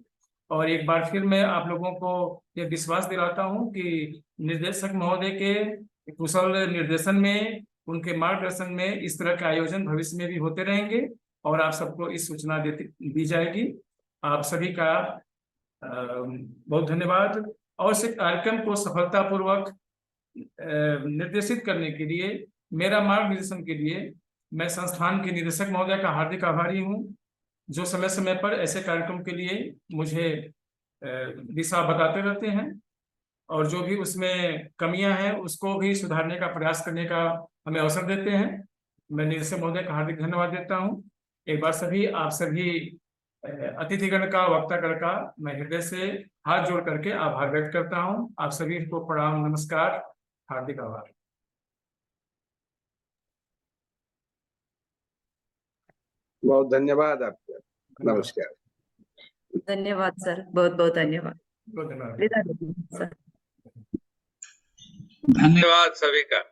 और एक बार फिर मैं आप लोगों को यह विश्वास दिलाता हूं कि निर्देशक महोदय के कुशल निर्देशन में, उनके मार्गदर्शन में इस तरह के आयोजन भविष्य में भी होते रहेंगे और आप सबको इस सूचना दी जाएगी। आप सभी का बहुत धन्यवाद। और इस कार्यक्रम को सफलतापूर्वक निर्देशित करने के लिए, मेरा मार्गदर्शन के लिए मैं संस्थान के निदेशक महोदय का हार्दिक आभारी हूं, जो समय समय पर ऐसे कार्यक्रम के लिए मुझे दिशा बताते रहते हैं और जो भी उसमें कमियां हैं उसको भी सुधारने का प्रयास करने का हमें अवसर देते हैं। मैं निदेशक महोदय का हार्दिक धन्यवाद देता हूं। एक बार आप सभी अतिथिगण का, वक्तागण का मैं हृदय से हाथ जोड़ करके आभार व्यक्त करता हूं। आप सभी को प्रणाम, नमस्कार, हार्दिक आभार। बहुत धन्यवाद आपका। नमस्कार। धन्यवाद सर, बहुत बहुत धन्यवाद। बहुत धन्यवाद विदा दीजिए सर। धन्यवाद सभी का।